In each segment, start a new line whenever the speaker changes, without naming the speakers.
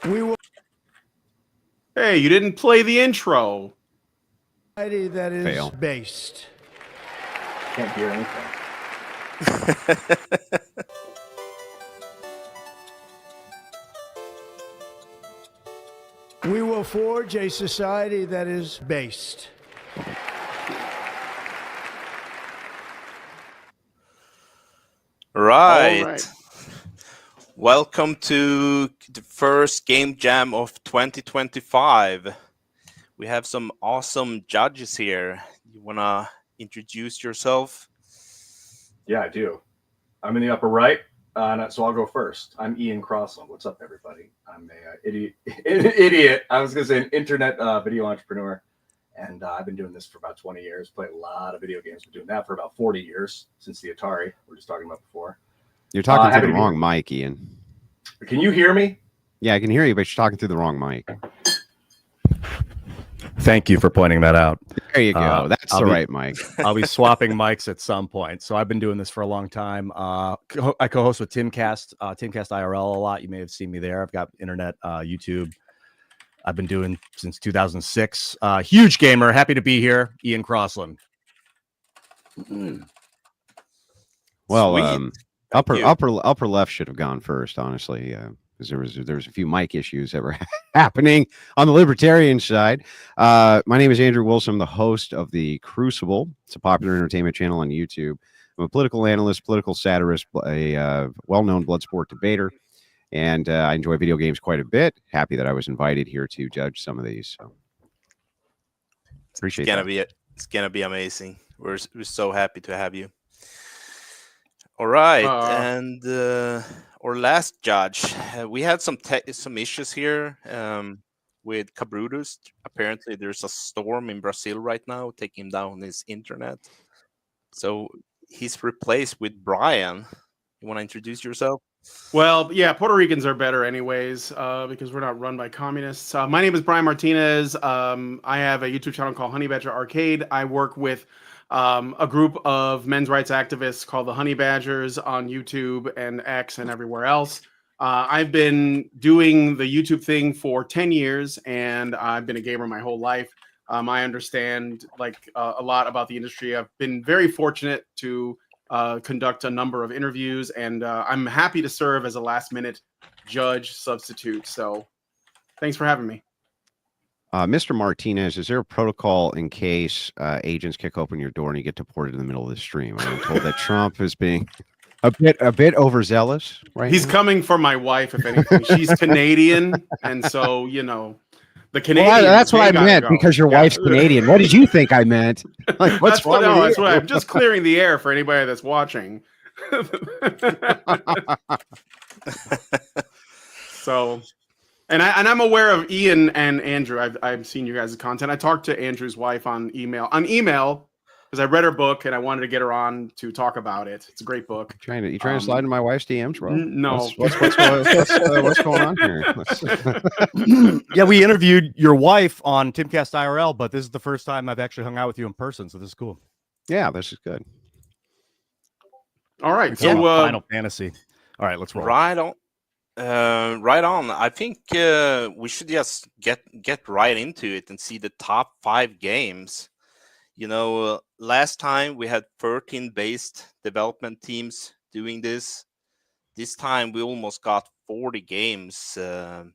We will.
Hey, you didn't play the intro.
That is
Fail.
based.
Can't hear anything.
We will forge a society that is based.
Right.
All right.
Welcome to the first Game Jam of 2025. We have some awesome judges here. You want to introduce yourself?
Yeah, I do. I'm in the upper right, so I'll go first. I'm Ian Crossland. What's up, everybody? I'm a idiot. I was going to say an internet video entrepreneur, and I've been doing this for about 20 years. Played a lot of video games. Been doing that for about 40 years, since the Atari we were just talking about before.
You're talking
happy
through the
to be
wrong mic, Ian.
Can you hear me?
Yeah, I can hear you, but you're talking through the wrong mic.
Thank you for pointing that out.
There you go. That's the right mic.
I'll be swapping mics at some point. So I've been doing this for a long time. I co-host with Timcast, Timcast IRL a lot. You may have seen me there. I've got internet, YouTube. I've been doing since 2006. Huge gamer. Happy to be here. Ian Crossland.
Well,
Sweet.
upper left should have gone first, honestly, because there was a few mic issues that were happening on the libertarian side. My name is Andrew Wilson. I'm the host of the Crucible. It's a popular entertainment channel on YouTube. I'm a political analyst, political satirist, a well-known Bloodsport debater, and I enjoy video games quite a bit. Happy that I was invited here to judge some of these. So appreciate that.
It's gonna be amazing. We're so happy to have you. All right, and our last judge, we had some issues here with Cabrutus. Apparently, there's a storm in Brazil right now, taking down his internet. So he's replaced with Brian. You want to introduce yourself?
Well, yeah, Puerto Ricans are better anyways because we're not run by communists. My name is Brian Martinez. I have a YouTube channel called Honey Badger Arcade. I work with a group of men's rights activists called the Honey Badgers on YouTube and X and everywhere else. I've been doing the YouTube thing for 10 years, and I've been a gamer my whole life. I understand a lot about the industry. I've been very fortunate to conduct a number of interviews, and I'm happy to serve as a last-minute judge substitute. So thanks for having me.
Mr. Martinez, is there a protocol in case agents kick open your door and you get deported in the middle of the stream? I'm told that Trump is being a bit overzealous, right?
He's coming for my wife, if anything. She's Canadian, and so the Canadian.
Well, that's what I meant because your wife's Canadian. What did you think I meant? Like, what's wrong?
That's what I'm just clearing the air for anybody that's watching. So. And I'm aware of Ian and Andrew. I've seen you guys' content. I talked to Andrew's wife on email because I read her book and I wanted to get her on to talk about it. It's a great book.
You trying to slide into my wife's DMs, bro?
No.
What's going on here?
Yeah, we interviewed your wife on Timcast IRL, but this is the first time I've actually hung out with you in person, so this is cool.
Yeah, this is good.
All right.
So Final Fantasy. All right, let's roll.
Right on. I think we should just get right into it and see the top 5 games. Last time we had 13 based development teams doing this. This time we almost got 40 games. So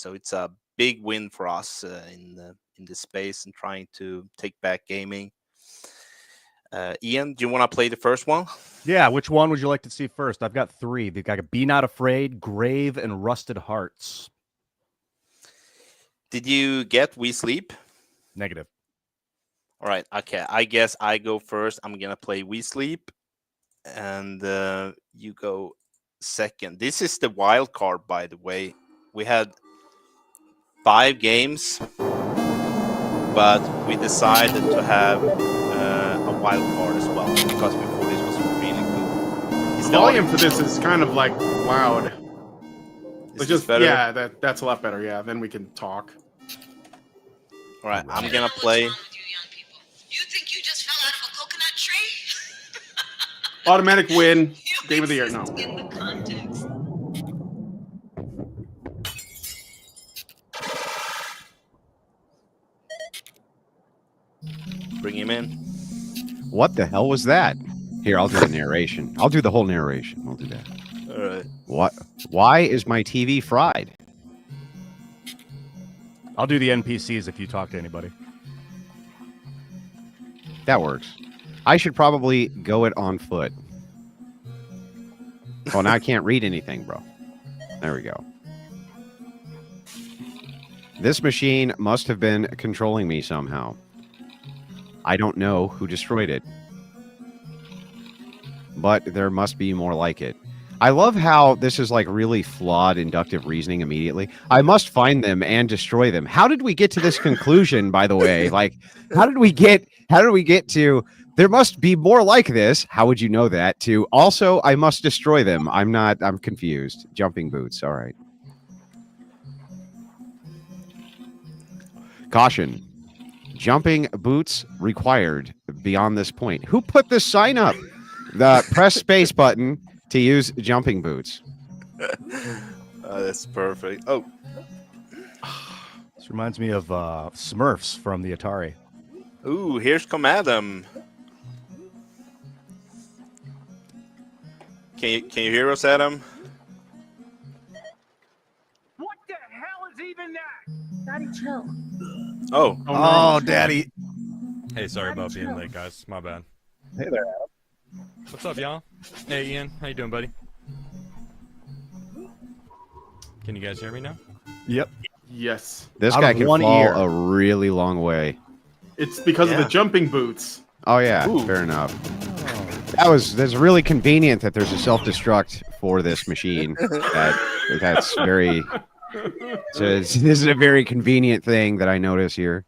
it's a big win for us in this space and trying to take back gaming. Ian, do you want to play the first one?
Yeah, which one would you like to see first? I've got 3. They've got Be Not Afraid, Grave, and Rusted Hearts.
Did you get We Sleep?
Negative.
All right. Okay. I guess I go first. I'm going to play We Sleep. And you go second. This is the wild card, by the way. We had 5 games, but we decided to have a wild card as well because we thought this was really cool.
The volume for this is kind of like loud.
Is this better?
Yeah, that's a lot better. Yeah, then we can talk.
All right, I'm gonna play.
You think you just fell out of a coconut tree?
Automatic win. Game of the year. No.
In the context.
Bring him in.
What the hell was that? Here, I'll do the narration. I'll do the whole narration. I'll do that.
All right.
What? Why is my TV fried?
I'll do the NPCs if you talk to anybody.
That works. I should probably go it on foot. Oh, now I can't read anything, bro. There we go. This machine must have been controlling me somehow. I don't know who destroyed it. But there must be more like it. I love how this is like really flawed inductive reasoning immediately. I must find them and destroy them. How did we get to this conclusion, by the way? Like, how did we get to there must be more like this? How would you know that? To also, I must destroy them. I'm confused. Jumping boots. All right. Caution. Jumping boots required beyond this point. Who put this sign up? The press space button to use jumping boots.
That's perfect. Oh,
This reminds me of Smurfs from the Atari.
ooh, here's come Adam. Can you hear us, Adam?
What the hell is even that?
Daddy, chill.
Oh,
Oh, Daddy.
Hey, sorry about being late, guys. My bad.
Hey there.
What's up, y'all? Hey, Ian. How you doing, buddy? Can you guys hear me now?
Yep.
Yes.
This
Out
guy
of
can
one
fall
ear.
a really long way.
It's because of
Yeah.
the jumping boots.
Oh yeah,
Ooh.
fair enough. That's really convenient that there's a self-destruct for this machine. That's very. So this is a very convenient thing that I notice here.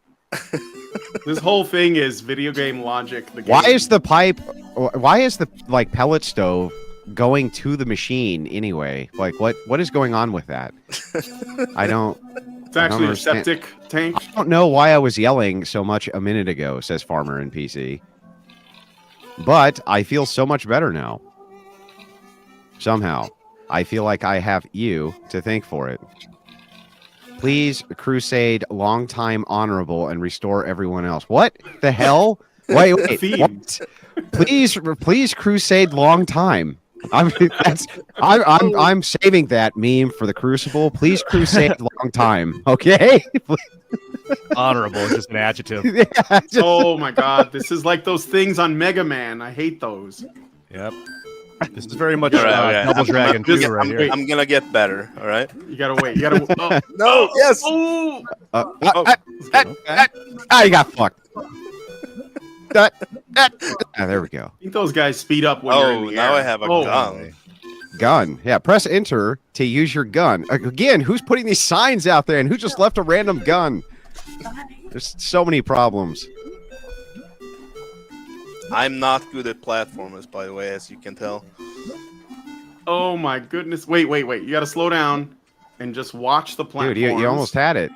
This whole thing is video game logic. The game.
Why is the pipe? Why is the like pellet stove going to the machine anyway? Like what is going on with that? I don't.
It's actually a
understand.
septic tank.
I don't know why I was yelling so much a minute ago, says Farmer in PC. But I feel so much better now. Somehow. I feel like I have you to thank for it. Please crusade long time honorable and restore everyone else. What the hell? Wait,
Theme.
what? Please crusade long time. I'm saving that meme for the Crucible. Please crusade long time. Okay?
Honorable is just an adjective.
Yeah, just-
Oh my god, this is like those things on Mega Man. I hate those.
Yep. This is very much
All right.
Double Dragon 2
Just-
right here.
I'm gonna get better. All right.
You gotta wait. You gotta. Oh,
No. Yes.
oh.
you got fucked. There we go.
I think those guys speed up when you're in
Oh,
the
now
air.
I have a
Oh,
gun.
Gun. Yeah, press enter to use your gun. Again, who's putting these signs out there and who just left a random gun? There's so many problems.
I'm not good at platformers, by the way, as you can tell.
Oh my goodness. Wait. You gotta slow down and just watch the platforms.
Dude, you almost had it.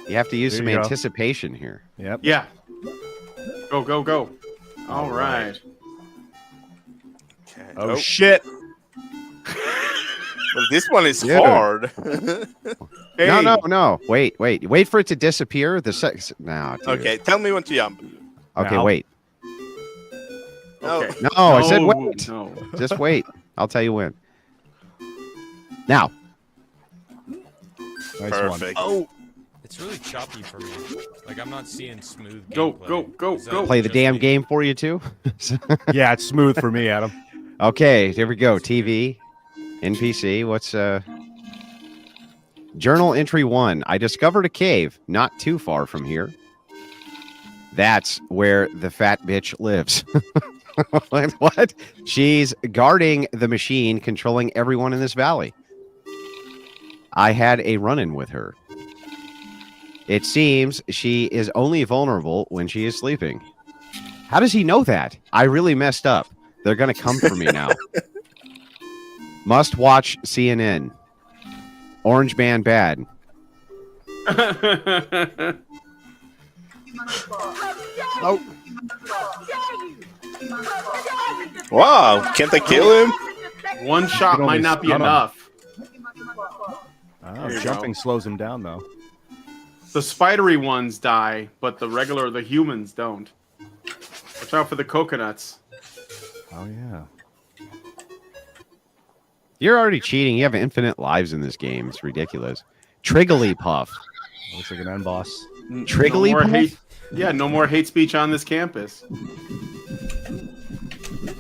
You have to use
There
some
you go.
anticipation here.
Yep.
Yeah. Go. All right.
Okay.
Oh, shit.
Well, this one is
Dude.
hard.
Hey,
No. Wait for it to disappear. No, dude.
Okay, tell me when to jump.
Okay,
Now.
wait.
No.
Okay.
No, I said wait.
No.
Just wait. I'll tell you when. Now.
Nice
Perfect.
Oh, it's really choppy for me. Like I'm not seeing smooth.
Go,
gameplay.
go,
Is that
go.
Play the
just
damn
me?
game for you too.
one. Yeah, it's smooth for me, Adam.
Okay, here we go. TV, NPC. What's journal entry 1? I discovered a cave not too far from here. That's where the fat bitch lives. What? She's guarding the machine, controlling everyone in this valley. I had a run-in with her. It seems she is only vulnerable when she is sleeping. How does he know that? I really messed up. They're going to come for me now. Must watch CNN. Orange Man bad.
Oh.
Wow, can't I kill him?
One shot
can
might
only
not be
stun 'em.
enough.
Oh,
There you
jumping slows him down, though.
The spidery ones die, but the humans don't. Watch out for the coconuts.
Oh yeah.
You're already cheating. You have infinite lives in this game. It's ridiculous. Trigglypuff.
Looks like an end boss.
Trigglypuff?
No more hate. Yeah, no more hate speech on this campus.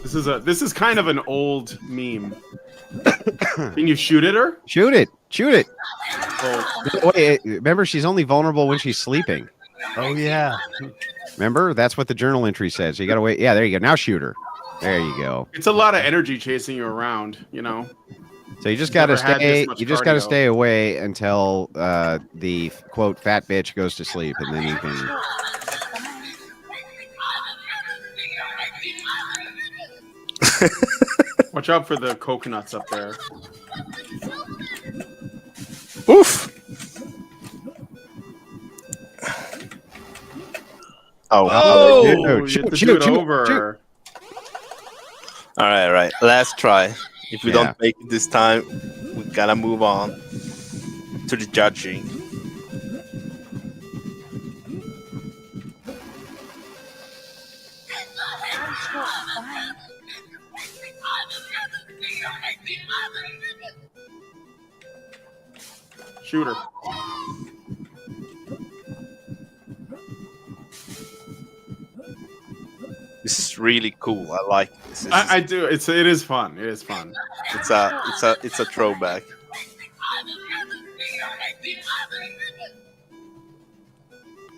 This is kind of an old meme. Can you shoot at her?
Shoot it. Shoot it.
Oh,
Wait, remember, she's only vulnerable when she's sleeping.
Oh yeah.
Remember? That's what the journal entry says. So you got to wait. Yeah, there you go. Now shoot her. There you go.
it's a lot of energy chasing you around, you know.
So you just got to
Never had this
stay.
much
You just got to
cardio.
stay away until the quote fat bitch goes to sleep, and then you can.
Watch out for the coconuts up there.
Oof. Oh.
Oh,
dude,
you have to
shoot,
do
shoot,
it
shoot,
over.
All right. Last try. If we
Yeah.
don't make it this time, we gotta move on to the judging.
Shoot her.
This is really cool. I like this.
I do. It is fun. It is fun.
It's a throwback.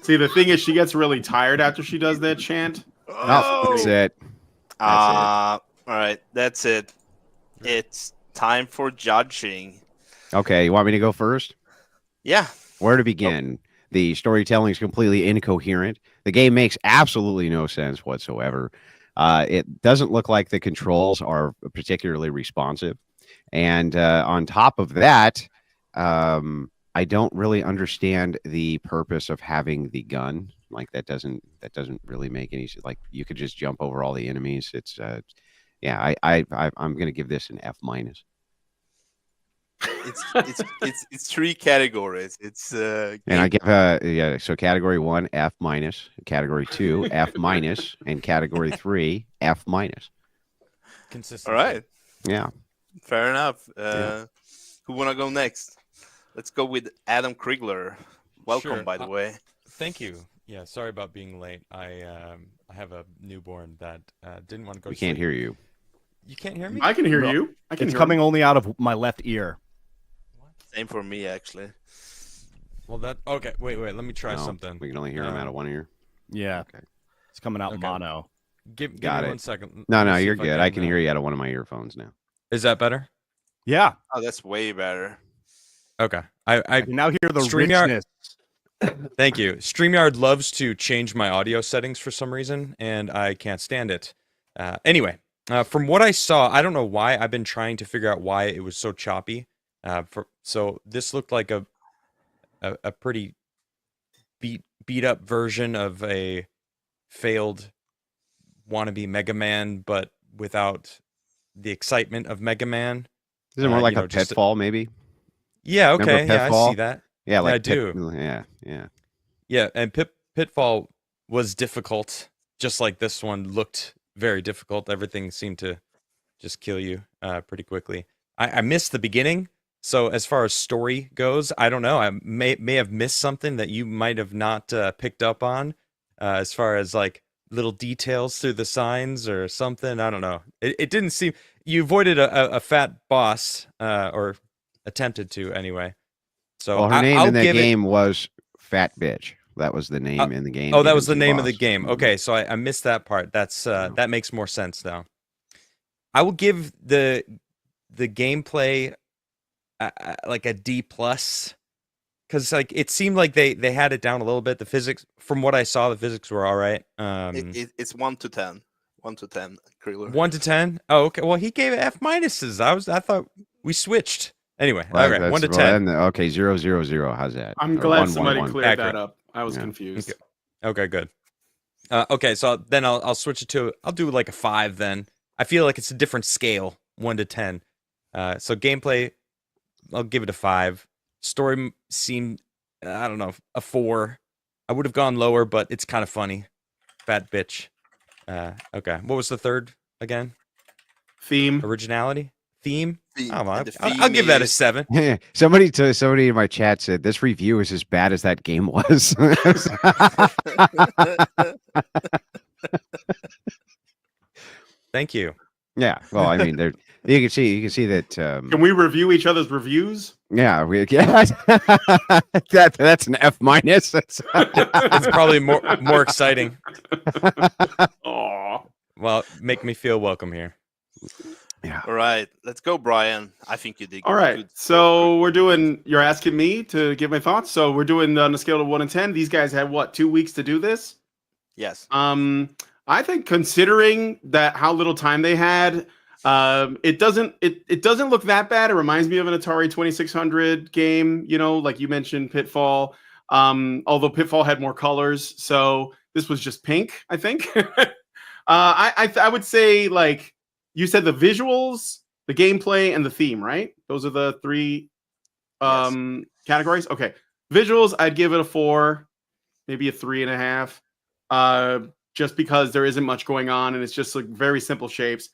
See, the thing is, she gets really tired after she does that chant.
Oh, that's it.
All right, that's it. It's time for judging.
Okay, you want me to go first?
Yeah.
Where to begin? The storytelling is completely incoherent. The game makes absolutely no sense whatsoever. It doesn't look like the controls are particularly responsive. And on top of that, I don't really understand the purpose of having the gun. Like that doesn't really make any sense. Like you could just jump over all the enemies. It's yeah, I'm gonna give this an F minus.
It's three categories. It's
And I give yeah, so category 1 F minus, category 2 F minus, and category 3 F minus.
Consistency.
all right.
Yeah.
Fair enough.
Yeah.
Who wanna go next? Let's go with Adam Krigler. Welcome,
Sure.
by the way.
Thank you. Yeah, sorry about being late. I have a newborn that didn't want to go.
We
to
can't
sleep.
hear you.
You can't hear me?
I can hear
No,
you. I can
It's
hear
coming
him.
only out of my left ear.
Same for me, actually.
Well, that okay. Wait. Let me try
No,
something.
we can only hear him out of one ear.
Yeah.
Okay.
It's coming out
Okay.
mono.
Give
Got
me
it.
1 second.
No,
Let me
no,
see
you're
if
good. I can hear you out of one of my earphones now.
Is that better?
Yeah.
Oh, that's way better.
Okay. I
I can now hear the
StreamYard-
richness.
Thank you. StreamYard loves to change my audio settings for some reason, and I can't stand it. Anyway, from what I saw, I don't know why. I've been trying to figure out why it was so choppy. So this looked like a pretty beat up version of a failed wannabe Mega Man, but without the excitement of Mega Man.
Is it more like
you know,
a
just a-
Pitfall, maybe?
Yeah.
Remember
Okay. Yeah, I
Pitfall?
see that.
Yeah, like
I do.
Yeah.
Yeah, and Pitfall was difficult, just like this one looked very difficult. Everything seemed to just kill you pretty quickly. I missed the beginning, so as far as story goes, I don't know. I may have missed something that you might have not picked up on, as far as like little details through the signs or something. I don't know. It didn't seem you avoided a fat boss, or attempted to anyway. So
Well, her name
I'll
in the
give it-
game was Fat Bitch. That was the name in the game.
Oh, that
given
was the
to
name of the
boss.
game. Okay, so I missed that part. That's that makes more sense now. I will give the gameplay like a D plus, because like it seemed like they had it down a little bit. The physics, from what I saw, the physics were all right.
It's 1 to 10. 1 to 10, Krigler.
1 to 10. Oh, okay. Well, he gave it F minuses. I thought we switched. Anyway,
Well,
okay,
that's-
1 to
well,
10.
then, okay, 0, 0, 0. How's that?
I'm
Or
glad
1,
somebody
1, 1.
cleared
Accurate.
that up. I was
Yeah.
confused.
Okay, good. Okay, so then I'll switch it to I'll do like a 5 then. I feel like it's a different scale, 1 to 10. So gameplay, I'll give it a 5. Story seemed I don't know, a 4. I would have gone lower, but it's kind of funny. Fat bitch. Okay. What was the third again?
Theme.
Originality? Theme?
Theme.
Oh,
And the
I'll
theme
give that a
is-
7.
Somebody in my chat said this review is as bad as that game was.
Thank you.
Yeah. Well, I mean, there you can see that.
Can we review each other's reviews?
Yeah, that's an F minus.
It's probably more exciting.
Aw.
Well, make me feel welcome here.
All right, let's go, Brian. I think you did.
All right.
good.
So you're asking me to give my thoughts. So we're doing on a scale of 1 to 10. These guys had what, 2 weeks to do this?
Yes.
I think considering that how little time they had, it doesn't look that bad. It reminds me of an Atari 2600 game, like you mentioned, Pitfall. Although Pitfall had more colors, so this was just pink, I think. I would say, like you said, the visuals, the gameplay, and the theme, right? Those are the 3 categories. Okay, visuals, I'd give it a 4, maybe a 3.5. Just because there isn't much going on and it's just like very simple shapes.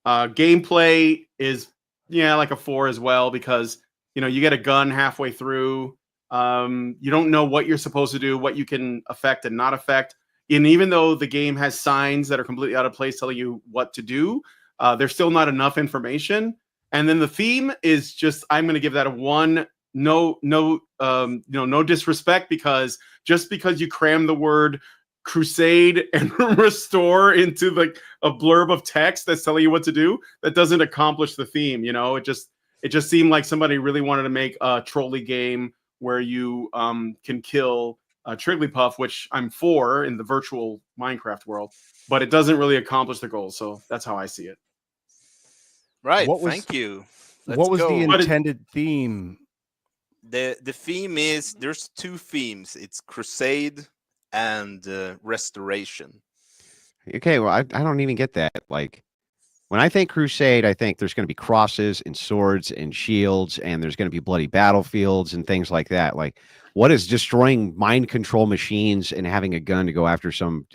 Gameplay is like a 4 as well, because you get a gun halfway through. You don't know what you're supposed to do, what you can affect and not affect. And even though the game has signs that are completely out of place telling you what to do, there's still not enough information. And then the theme is just, I'm going to give that a 1. No disrespect, because just because you cram the word crusade and restore into like a blurb of text that's telling you what to do, that doesn't accomplish the theme. It just seemed like somebody really wanted to make a trolley game where you can kill Trigglypuff, which I'm for in the virtual Minecraft world, but it doesn't really accomplish the goal. So that's how I see it.
Right.
What was-
Thank you.
What was
Let's
the
go.
intended theme?
The theme is, there's 2 themes. It's crusade and restoration.
Okay, well, I don't even get that. Like, when I think crusade, I think there's going to be crosses and swords and shields, and there's going to be bloody battlefields and things like that. Like, what is destroying mind control machines and having a gun to go after some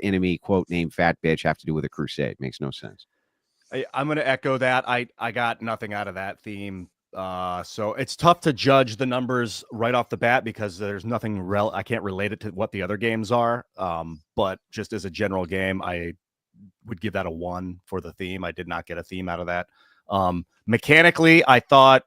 enemy, quote, named fat bitch, have to do with a crusade? Makes no sense.
I'm going to echo that. I got nothing out of that theme. So it's tough to judge the numbers right off the bat because there's nothing I can't relate it to what the other games are. But just as a general game, I would give that a 1 for the theme. I did not get a theme out of that. Mechanically, I thought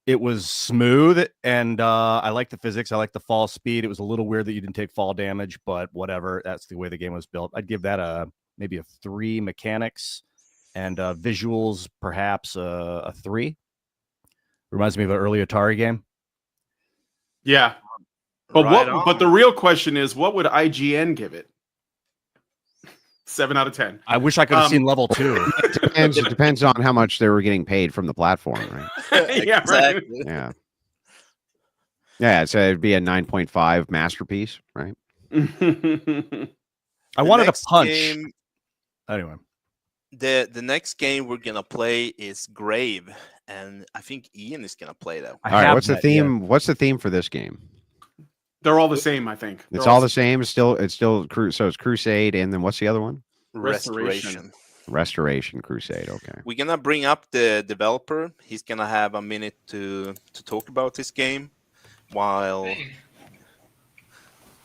it was smooth, and I like the physics. I like the fall speed. It was a little weird that you didn't take fall damage, but whatever. That's the way the game was built. I'd give that maybe a 3 mechanics, and visuals perhaps a 3. Reminds me of an early Atari game.
Yeah. But
Right
but the real question is, what would IGN give it? 7 out of 10.
I wish I could have seen level 2.
It depends on how much they were getting paid from the platform, right?
Yeah, right.
Exactly.
Yeah, so it'd be a 9.5 masterpiece, right?
I wanted a
next
punch.
game-
Anyway,
The next game we're gonna play is Grave, and I think Ian is gonna play that.
All right,
have
what's the
that, yeah.
theme? What's the theme for this game?
They're all the same, I think.
It's
They're
all the same. It's still so it's Crusade, and then what's the other one?
Restoration.
Restoration Crusade. Okay.
We're gonna bring up the developer. He's gonna have a minute to talk about this game while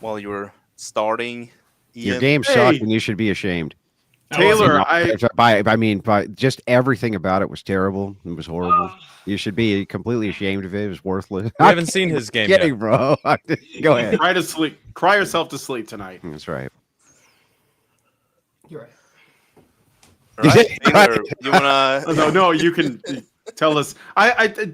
you're starting.
Your
Ian.
game
Hey.
sucked, and you should be ashamed.
Taylor,
By just everything about it was terrible. It was horrible. You should be completely ashamed of it. It was worthless.
We haven't seen his game
Kidding,
yet.
bro. Go ahead.
Cry to sleep. Cry yourself to sleep tonight.
That's right.
You're right.
All right, Taylor, you wanna?
No, you can tell us.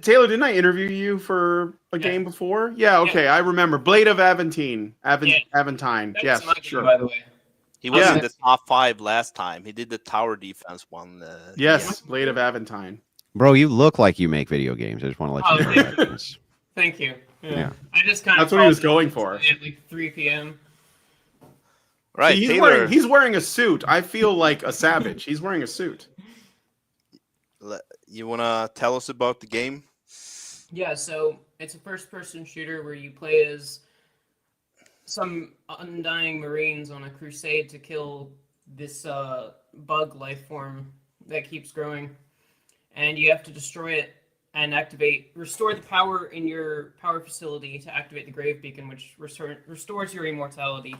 Taylor, didn't I interview you for a game before? Yeah, okay, I remember. Blade of Aventine. Aventine.
That
Yes,
was my game,
sure.
by the way.
He was
Yeah.
in the top 5 last time. He did the tower defense one.
Yes, Blade of Aventine.
Bro, you look like you make video games. I just want to let you know
Oh,
that. It's-
Thank you.
Yeah.
I just kind
That's
of
what he was going for.
at like 3 p.m.
Right,
See,
Taylor.
he's wearing a suit. I feel like a savage. He's wearing a suit.
You wanna tell us about the game?
Yeah, so It's a first-person shooter where you play as some undying Marines on a crusade to kill this bug life form that keeps growing, and you have to destroy it and restore the power in your power facility to activate the Grave Beacon, which restores your immortality,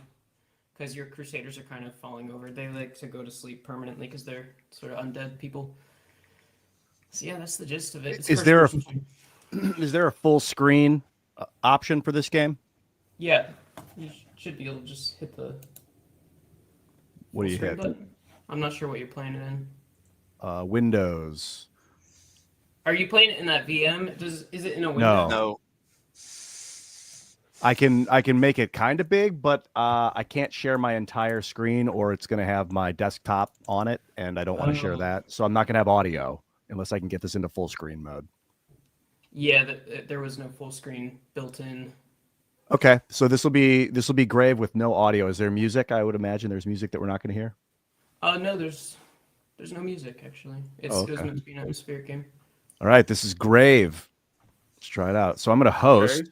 because your Crusaders are kind of falling over. They like to go to sleep permanently because they're sort of undead people. So yeah, that's the gist of it. It's
Is there a
first-person shooter.
is there a full screen option for this game?
Yeah, you should be able to just hit the
What do you
screen
hit?
button. I'm not sure what you're playing it in.
Windows.
Are you playing it in that VM? Is it in a window?
No.
I can make it kind of big, but I can't share my entire screen, or it's going to have my desktop on it, and I don't want to share that. So I'm not going to have audio unless I can get this into full screen mode.
Yeah, there was no full screen built in.
Okay, so this will be Grave with no audio. Is there music? I would imagine there's music that we're not going to hear.
No, there's no music actually. It was meant to be an atmospheric game.
All right, this is Grave. Let's try it out. So I'm going to host.
Okay.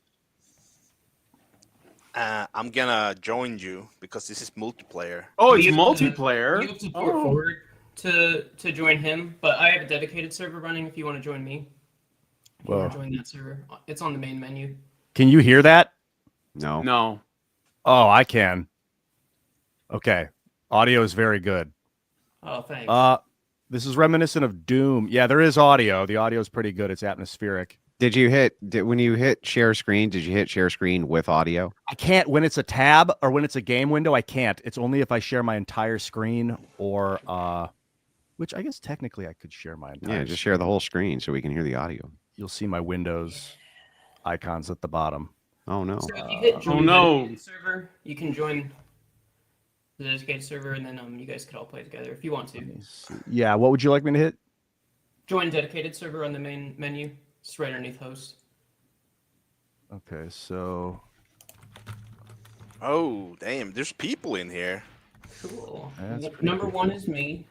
I'm gonna join you because this is multiplayer.
Oh, it's
You have to-
multiplayer.
You have to port forward to join him, but I have a dedicated server running if you want to join me. If you want to join that server, it's on the main menu.
Can you hear that?
No.
No.
Oh, I can. Okay. Audio is very good.
Oh, thanks.
This is reminiscent of Doom. Yeah, there is audio. The audio is pretty good. It's atmospheric.
When you hit share screen, did you hit share screen with audio?
I can't when it's a tab or when it's a game window. I can't. It's only if I share my entire screen or which I guess technically I could share my entire.
Yeah, just share the whole screen so we can hear the audio.
You'll see my Windows icons at the bottom.
Oh no.
So if you hit join
no.
dedicated server, you can join the dedicated server, and then you guys could all play together if you want to.
Yeah, what would you like me to hit?
Join dedicated server on the main menu. It's right underneath host.
Okay, so
Oh, damn! There's people in here.
Cool.
That's pretty
Number
cool.
one is me.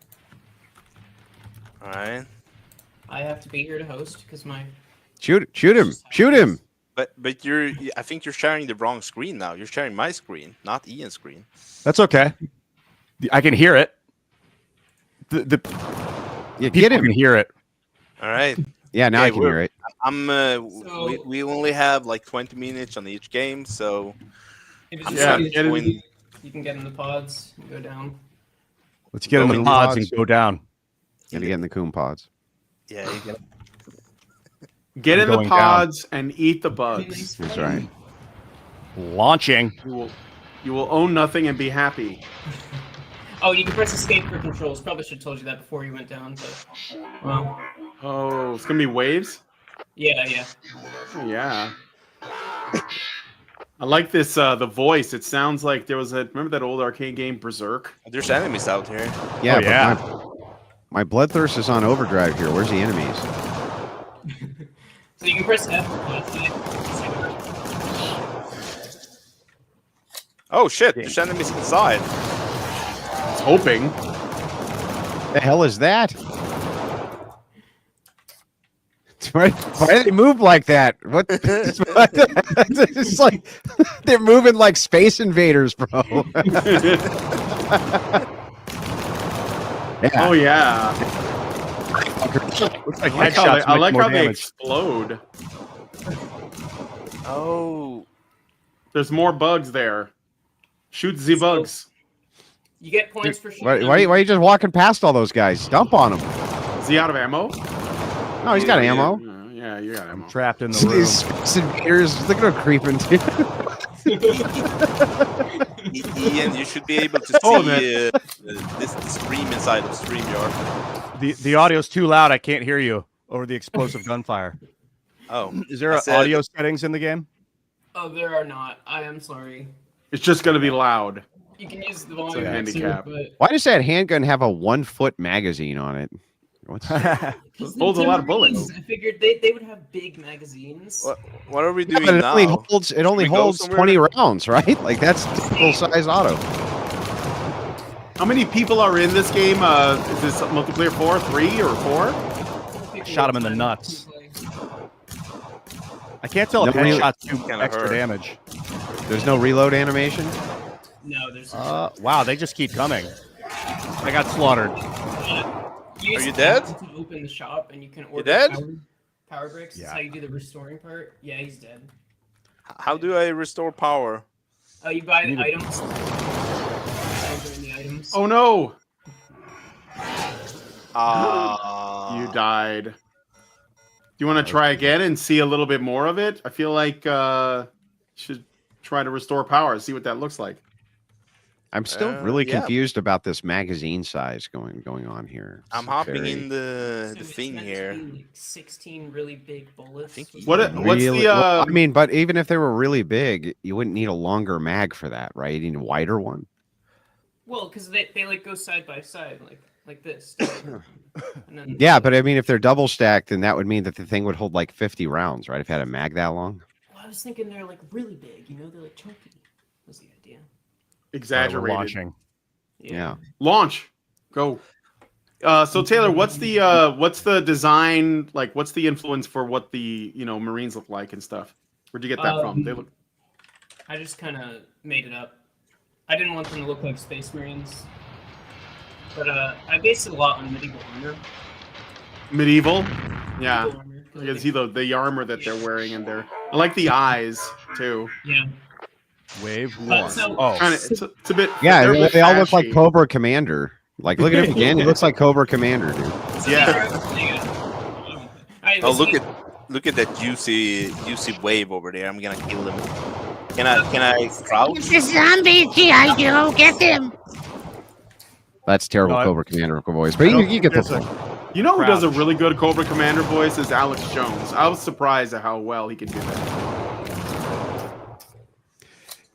All right.
I have to be here to host because my
Shoot him.
But I think you're sharing the wrong screen now. You're sharing my screen, not Ian's screen.
that's okay. I can hear it. The
Yeah,
people
get him.
can hear it.
All right.
Yeah, now
Okay,
I can hear it.
We only have like 20 minutes on each game, so
if it's
Yeah,
just
get it.
you can get in the pods and go down.
Let's get in the
Coon
pods
pods.
and go down.
Gotta get in the coon pods.
yeah, you get
Get in the
going down.
pods and eat the bugs.
That's right.
Launching.
You will own nothing and be happy.
Oh, you can press escape for controls. Probably should have told you that before you went down, but well,
Oh, it's gonna be waves.
yeah.
Oh, yeah. I like this. The voice. It sounds like there was remember that old arcade game Berserk?
There's enemies out here.
Yeah,
Oh,
but
yeah.
my bloodthirst is on overdrive here. Where's the enemies?
So you can press F.
Oh shit! There's enemies inside.
I was hoping.
The hell is that? Why do they move like that? What? It's like they're moving like Space Invaders, bro. Yeah.
Oh yeah.
Looks like
I like how
headshots
they, I
make
like
more
how they
damage.
explode.
Oh,
There's more bugs there. Shoot the bugs.
You get points for shooting.
Why are you just walking past all those guys? Dump on them.
Is he out of ammo?
No, he's got ammo.
Yeah, you got ammo.
Trapped in the room.
These Space Invaders, look at them creeping.
Ian, you should be able to see
Oh,
this stream inside of StreamYard.
The audio's too loud. I can't hear you over the explosive gunfire.
Oh,
Is there
I said-
audio settings in the game?
Oh, there are not. I am sorry.
It's just gonna be loud.
You can use the volume
a
mixer,
handicap.
but
Why does that handgun have a 1-foot magazine on it? What's
Holds a lot of bullets.
I figured they would have big magazines.
What are we
Yeah,
doing
but it
now?
only holds
Should we go
holds
somewhere?
20 rounds, right? Like that's typical size auto.
How many people are in this game? Is this multiplayer 4, 3, or 4?
Shot him in the nuts. I can't tell if
No, really-
headshots do
Kinda
extra
hurt.
damage.
There's no reload animation.
No, there's.
Wow, they just keep coming. I got slaughtered.
You
Are you
just
dead?
have to open the shop and you can order
dead?
power bricks.
Yeah.
That's how you do the restoring part. Yeah, he's dead.
How do I restore power?
Oh, you buy the
Need a-
items. Over in the items.
Oh no!
Ah,
You died. Do you want to try again and see a little bit more of it? I feel like you should try to restore power, see what that looks like.
I'm still really
yeah.
confused about this magazine size going on here.
I'm
It's
hopping
very-
in the
So it's
thing
meant to
here.
be, like, 16 really big bullets.
think
was
he-
What?
the-
What's
Really-
the?
well, I mean, but even if they were really big, you wouldn't need a longer mag for that, right? You need a wider one.
Well, because they like go side by side like this. And then
Yeah, but I mean, if they're double stacked, then that would mean that the thing would hold like 50 rounds, right? If it had a mag that long.
Well, I was thinking they're like really big. You know, they're like chunky. Was the idea?
We're
Exaggerated.
launching.
Yeah.
Launch. Go. So Taylor, what's the design like? What's the influence for what the Marines look like and stuff? Where'd you get that from? They look.
I just kind of made it up. I didn't want them to look like Space Marines, but I based it a lot on medieval armor.
Medieval. Yeah.
Medieval armor, 'cause
You
I
can see the armor that they're wearing in there. I like the eyes too.
Yeah.
Wave
But
one.
so-
Oh,
Kind of. It's a bit.
Yeah,
they're a bit
they all look like
ashy.
Cobra Commander. Like, look at him again. He looks like Cobra Commander, dude.
Yeah.
Oh, look at that juicy wave over there. I'm gonna kill them. Can I crouch?
It's a zombie, G.I. Joe. Get them.
That's terrible
No, I-
Cobra Commander voice, but you get the
there's a-
point.
You know who does a
Crouch.
really good Cobra Commander voice is Alex Jones. I was surprised at how well he could do that.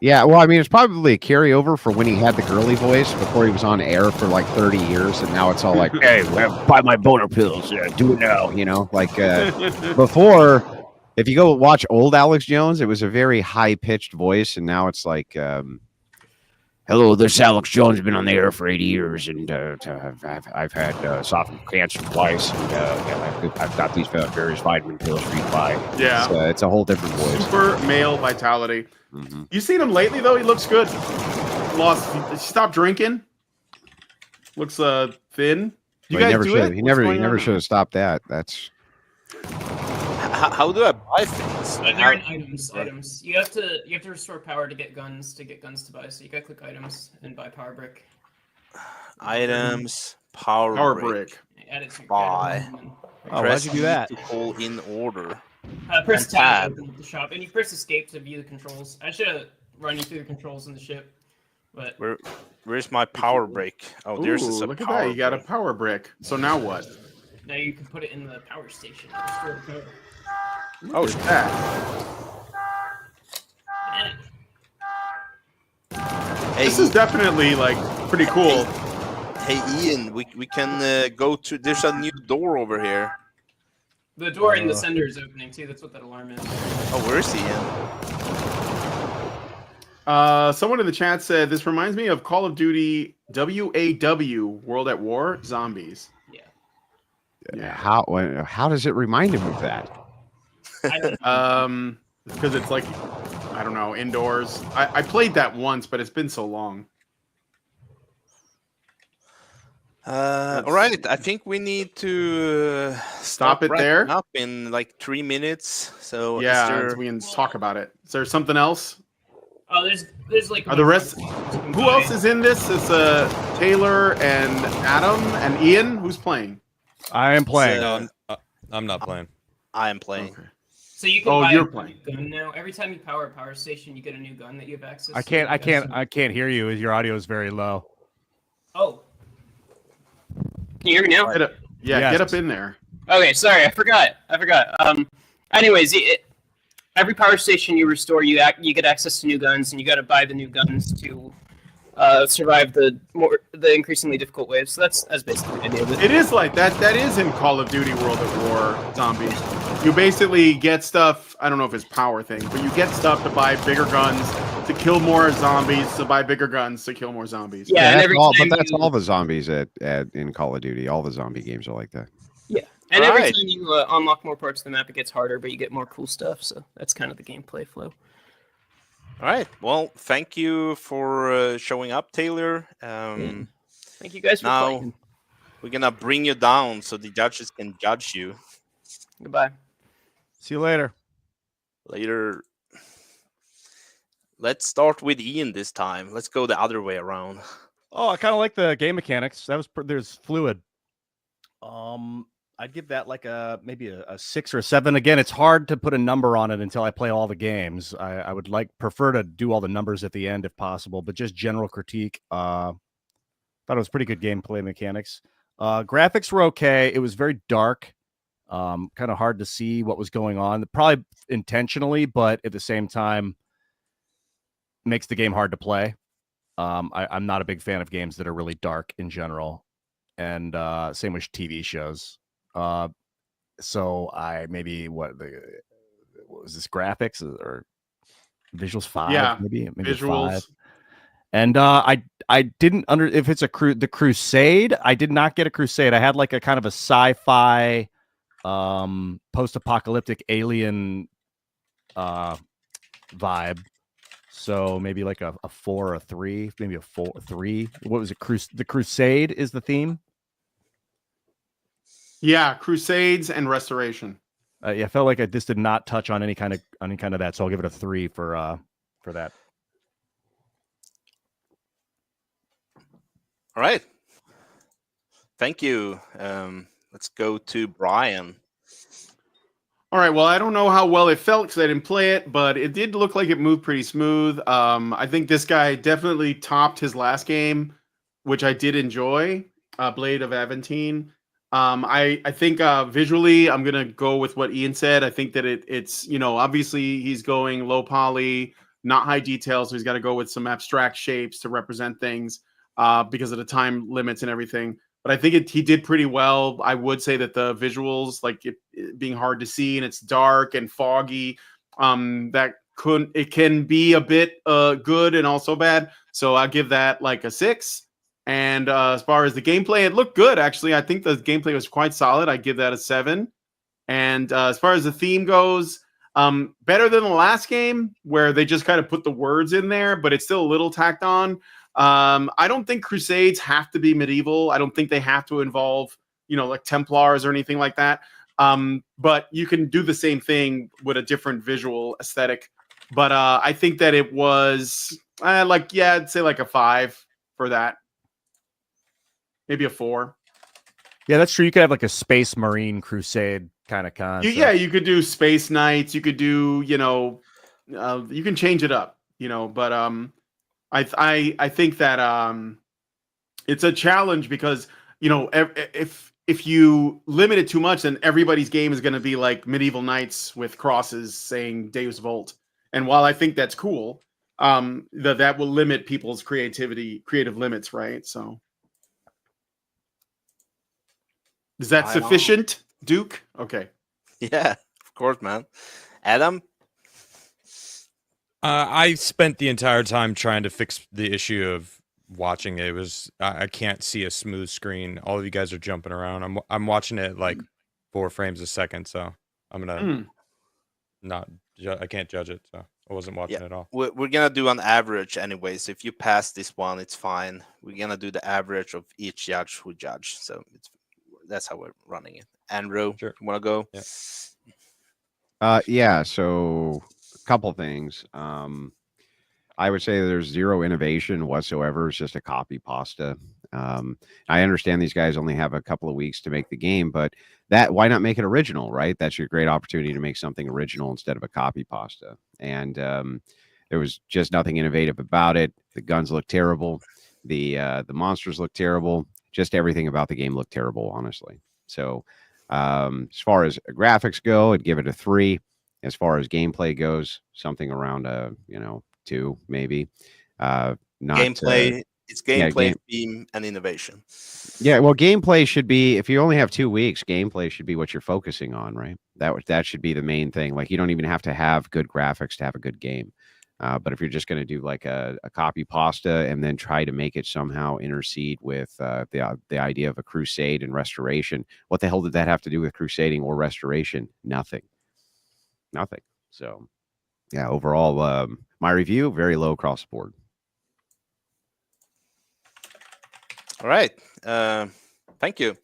Yeah, well, I mean, it's probably a carryover for when he had the girly voice before he was on air for like 30 years, and now it's all like, hey, buy my boner pills, do it now, like before. If you go watch old Alex Jones, it was a very high-pitched voice, and now it's like, hello, this Alex Jones, been on the air for 80 years, and I've had esophageal cancer twice, and I've got these various vitamin pills for you to buy.
Yeah.
It's a whole different voice.
Super male vitality.
Mm-hmm.
You seen him lately though? He looks good. He stopped drinking. Looks thin. You
Well,
guys
he never
do
should.
it?
He
What's
never
going on?
should have stopped that. That's
How do I buy things?
They're in items. You have to restore power to get guns to buy. So you gotta click items and buy power brick.
Items, power
brick.
Add it to your
Buy.
category, and
Oh,
Press
why'd you do
E
that?
to call in order.
press
And
tab
tab.
to open up the shop, and you press escape to view the controls. I should have run you through the controls in the ship, but
Where's my power break? Oh, there's
Ooh,
a
look at
power
that. You got a
brick.
power brick. So now what?
now you can put it in the power station. Restore the power.
Oh, look at that.
And
Hey,
This is definitely like pretty cool.
hey, Ian, we can go to. There's a new door over here.
the door in the sender is opening too. That's what that alarm is.
Oh, where's Ian?
Someone in the chat said this reminds me of Call of Duty WAW World at War Zombies.
Yeah.
how does it remind him of that?
I don't
Because it's like I don't know, indoors. I played that once, but it's been so long.
All right, I think we need to
Stop it
wrapping
there?
up in like 3 minutes. So
Yeah,
is there-
we can talk about it. Is there something else?
Oh, there's like.
Are the rest? Who else is in this? It's Taylor and Adam and Ian. Who's playing?
I am playing.
So-
No, I'm not playing.
I am playing.
Okay.
So you can
Oh,
buy
you're
a
playing.
gun now. Every time you power a power station, you get a new gun that you have access.
I
to.
can't. I
You guys
can't.
can-
I can't hear you. Your audio is very low.
Oh. Can you hear me now?
Get up, yeah,
Yes.
get up in there.
Okay, sorry, I forgot. Anyways, every power station you restore, you get access to new guns, and you got to buy the new guns to survive the increasingly difficult waves. So that's basically the idea of it.
It is like that. That is in Call of Duty World at War Zombies. You basically get stuff. I don't know if it's power thing, but you get stuff to buy bigger guns to kill more zombies. To buy bigger guns to kill more zombies.
Yeah, and
that's
every
all,
time
but that's
you-
all the zombies in Call of Duty. All the zombie games are like that.
And And every
Alright.
time you unlock more parts of the map, it gets harder, but you get more cool stuff. So that's kind of the gameplay flow.
All right. Well, thank you for showing up, Taylor.
Thank you guys for
Now
playing.
we're gonna bring you down so the judges can judge you
Goodbye.
See you later.
later. Let's start with Ian this time. Let's go the other way around.
Oh, I kind of like the game mechanics. That was there's fluid. I'd give that like maybe a 6 or a 7. Again, it's hard to put a number on it until I play all the games. I would prefer to do all the numbers at the end if possible, but just general critique. Thought it was pretty good gameplay mechanics. Graphics were okay. It was very dark. Kind of hard to see what was going on. Probably intentionally, but at the same time, makes the game hard to play. I'm not a big fan of games that are really dark in general, and same with TV shows. So I maybe what was this, graphics or visuals 5?
Yeah,
maybe
visuals.
5. And I didn't if it's the Crusade. I did not get a Crusade. I had like a kind of a sci-fi, post-apocalyptic alien vibe. So maybe like a 4 or a 3, maybe a 4 or 3. What was it? The Crusade is the theme.
Yeah, Crusades and Restoration.
Yeah, I felt like this did not touch on any kind of that, so I'll give it a 3 for that.
All right. Thank you. Let's go to Brian.
All right. Well, I don't know how well it felt because I didn't play it, but it did look like it moved pretty smooth. I think this guy definitely topped his last game, which I did enjoy. Blade of Aventine. I think visually, I'm gonna go with what Ian said. I think that it's obviously he's going low poly, not high detail, so he's got to go with some abstract shapes to represent things because of the time limits and everything. But I think he did pretty well. I would say that the visuals, like it being hard to see and it's dark and foggy, it can be a bit good and also bad. So I'll give that like a 6. And as far as the gameplay, it looked good, actually. I think the gameplay was quite solid. I give that a 7. And as far as the theme goes, better than the last game where they just kind of put the words in there, but it's still a little tacked on. I don't think Crusades have to be medieval. I don't think they have to involve, like Templars or anything like that. But you can do the same thing with a different visual aesthetic. But I think that it was I'd say like a 5 for that. Maybe a 4.
Yeah, that's true. You could have like a Space Marine Crusade kind of concept.
You could do Space Knights. You could do, you can change it up, but I think that it's a challenge because, if you limit it too much, then everybody's game is going to be like medieval knights with crosses saying Deus Vult. And while I think that's cool, that will limit people's creative limits, right? So is that sufficient, Duke? Okay.
Yeah, of course, man. Adam?
I spent the entire time trying to fix the issue of watching it. It was I can't see a smooth screen. All of you guys are jumping around. I'm watching it like 4 frames a second, so I'm gonna I can't judge it. So I wasn't watching it at all.
We're gonna do an average anyways. If you pass this one, it's fine. We're gonna do the average of each judge who judge. So that's how we're running it. Andrew,
Sure.
You want to go?
Yeah.
Yeah. So a couple things. I would say there's zero innovation whatsoever. It's just a copy pasta. I understand these guys only have a couple of weeks to make the game, but why not make it original, right? That's your great opportunity to make something original instead of a copy pasta. And there was just nothing innovative about it. The guns look terrible. The monsters look terrible. Just everything about the game looked terrible, honestly. So as far as graphics go, I'd give it a 3. As far as gameplay goes, something around 2 maybe. Not
Gameplay. It's gameplay, theme, and innovation.
Yeah, well, gameplay should be, if you only have 2 weeks, gameplay should be what you're focusing on, right? That should be the main thing. Like, you don't even have to have good graphics to have a good game. But if you're just going to do like a copy pasta and then try to make it somehow intercede with the idea of a crusade and restoration, what the hell did that have to do with crusading or restoration? Nothing. So, yeah, overall, my review, very low across the board.
All right. Thank you.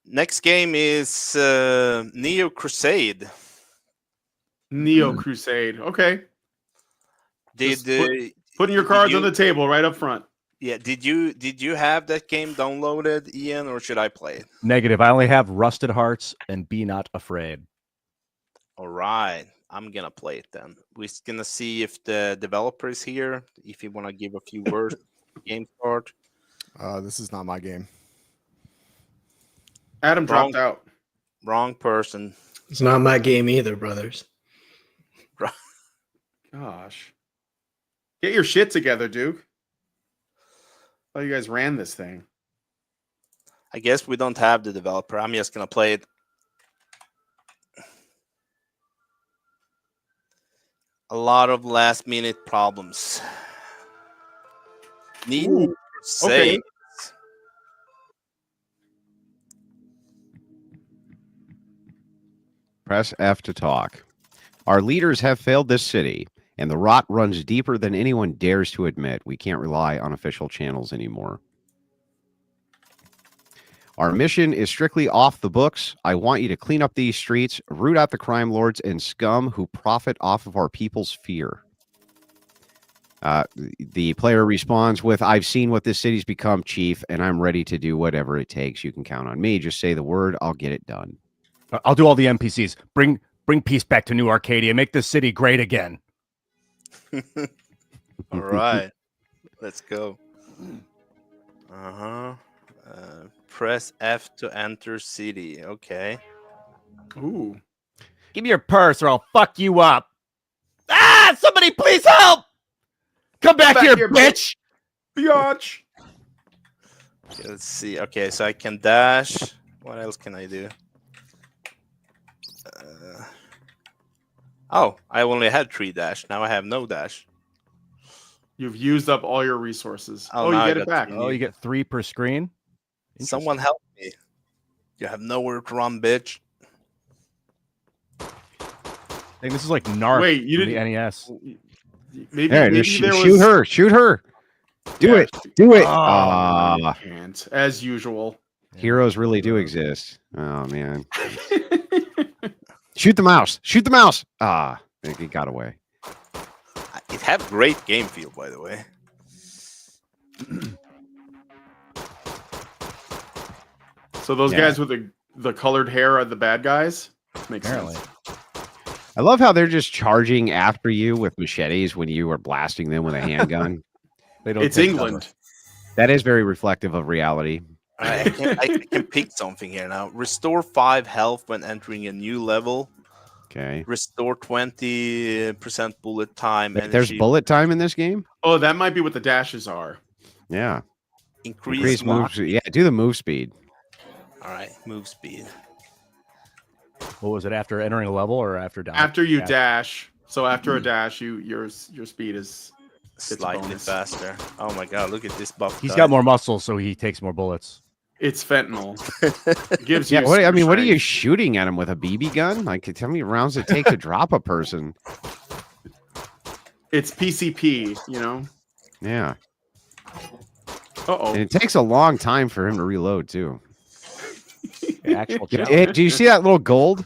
Next game is Neo Crusade.
Neo Crusade. Okay.
Did
Just putting your cards on the table right up front.
Yeah, did you have that game downloaded, Ian, or should I play it?
Negative. I only have Rusted Hearts and Be Not Afraid.
All right, I'm gonna play it then. We're gonna see if the developer is here. If you want to give a few words, game start.
This is not my game.
Adam dropped out.
Wrong person.
It's not my game either, brothers.
Gosh. Get your shit together, Duke. I thought you guys ran this thing.
I guess we don't have the developer. I'm just gonna play it. A lot of last minute problems. Need to say.
Okay.
Press F to talk. Our leaders have failed this city, and the rot runs deeper than anyone dares to admit. We can't rely on official channels anymore. Our mission is strictly off the books. I want you to clean up these streets, root out the crime lords and scum who profit off of our people's fear. The player responds with, I've seen what this city's become, Chief, and I'm ready to do whatever it takes. You can count on me. Just say the word. I'll get it done.
I'll do all the NPCs. Bring peace back to New Arcadia. Make this city great again.
All right, let's go. Press F to enter city. Okay.
Ooh.
Give me your purse or I'll fuck you up. Ah! Somebody please help! Come back here, bitch!
Biatch!
Okay, let's see. Okay, so I can dash. What else can I do? Oh, I only had 3 dash. Now I have no dash.
You've used up all your resources.
Oh,
Oh,
now
you
I
get it
got
back.
3.
Oh, you get 3 per screen?
Someone help me. You have nowhere to run, bitch.
I think this is like Narc.
Wait, you
from the
didn't-
NES.
Maybe,
There,
maybe
just
there was...
shoot her. Shoot her. Do
Yeah,
it. Do it.
Oh, you can't, as usual.
Heroes really do exist. Oh, man. Shoot the mouse. Shoot the mouse. Ah, it got away.
It had great game feel, by the way.
So those
Yeah.
guys with the colored hair are the bad guys? Makes
Apparently.
sense.
I love how they're just charging after you with machetes when you are blasting them with a handgun.
They don't
It's
take
England.
cover.
That is very reflective of reality.
I can pick something here now. Restore 5 health when entering a new level.
Okay.
Restore 20% bullet time.
Wait, there's
energy,
bullet time in this game?
Oh, that might be what the dashes are.
Yeah.
Increase
move. Yeah, do the move speed.
All right, move speed.
What was it, after entering a level or after down?
After you dash. So after a dash, your speed is gets a
Slightly
bonus.
faster. Oh my god, look at this buff.
He's
guy.
got more muscles, so he takes more bullets.
It's fentanyl. It gives you
Yeah, what, I
super
mean, what are you
strength.
shooting at him with a BB gun? Like, tell me how rounds it take to drop a person.
It's PCP, you know?
Yeah.
Uh-oh.
And it takes a long time for him to reload, too.
Actual
Yeah,
challenge.
do you see that little gold?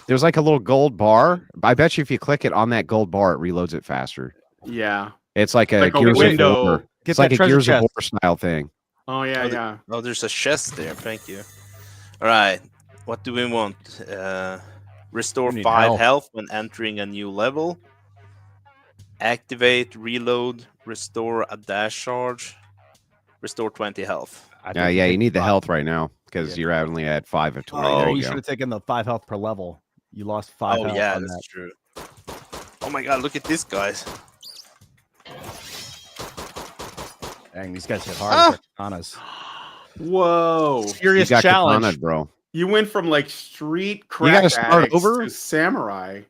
There's like a little gold bar. I bet you if you click it on that gold bar, it reloads it faster.
Yeah.
It's like a
Like a
Gears of
window.
War.
Get
It's like
that
a
treasure
Gears of
chest.
War style thing.
Oh, yeah,
Oh,
yeah.
Oh, there's a chest there. Thank you. All right. What do we want? Restore
We need
5
health.
health when entering a new level. Activate, reload, restore a dash charge. Restore 20 health.
I
Yeah,
think
yeah, you
take
need the
5.
health right now because
Yeah.
you're only at 5 of 20.
Oh,
there
you
you
should
go.
have taken the 5 health per level. You lost 5
Oh,
health
yeah,
on
that's
that.
true. Oh my god, look at this, guys.
Dang, these guys hit hard.
Ah!
with their katanas.
Whoa.
You
Serious
got
challenge.
katana, bro.
You went from like street
You gotta
crack
start
addicts
over?
to samurai.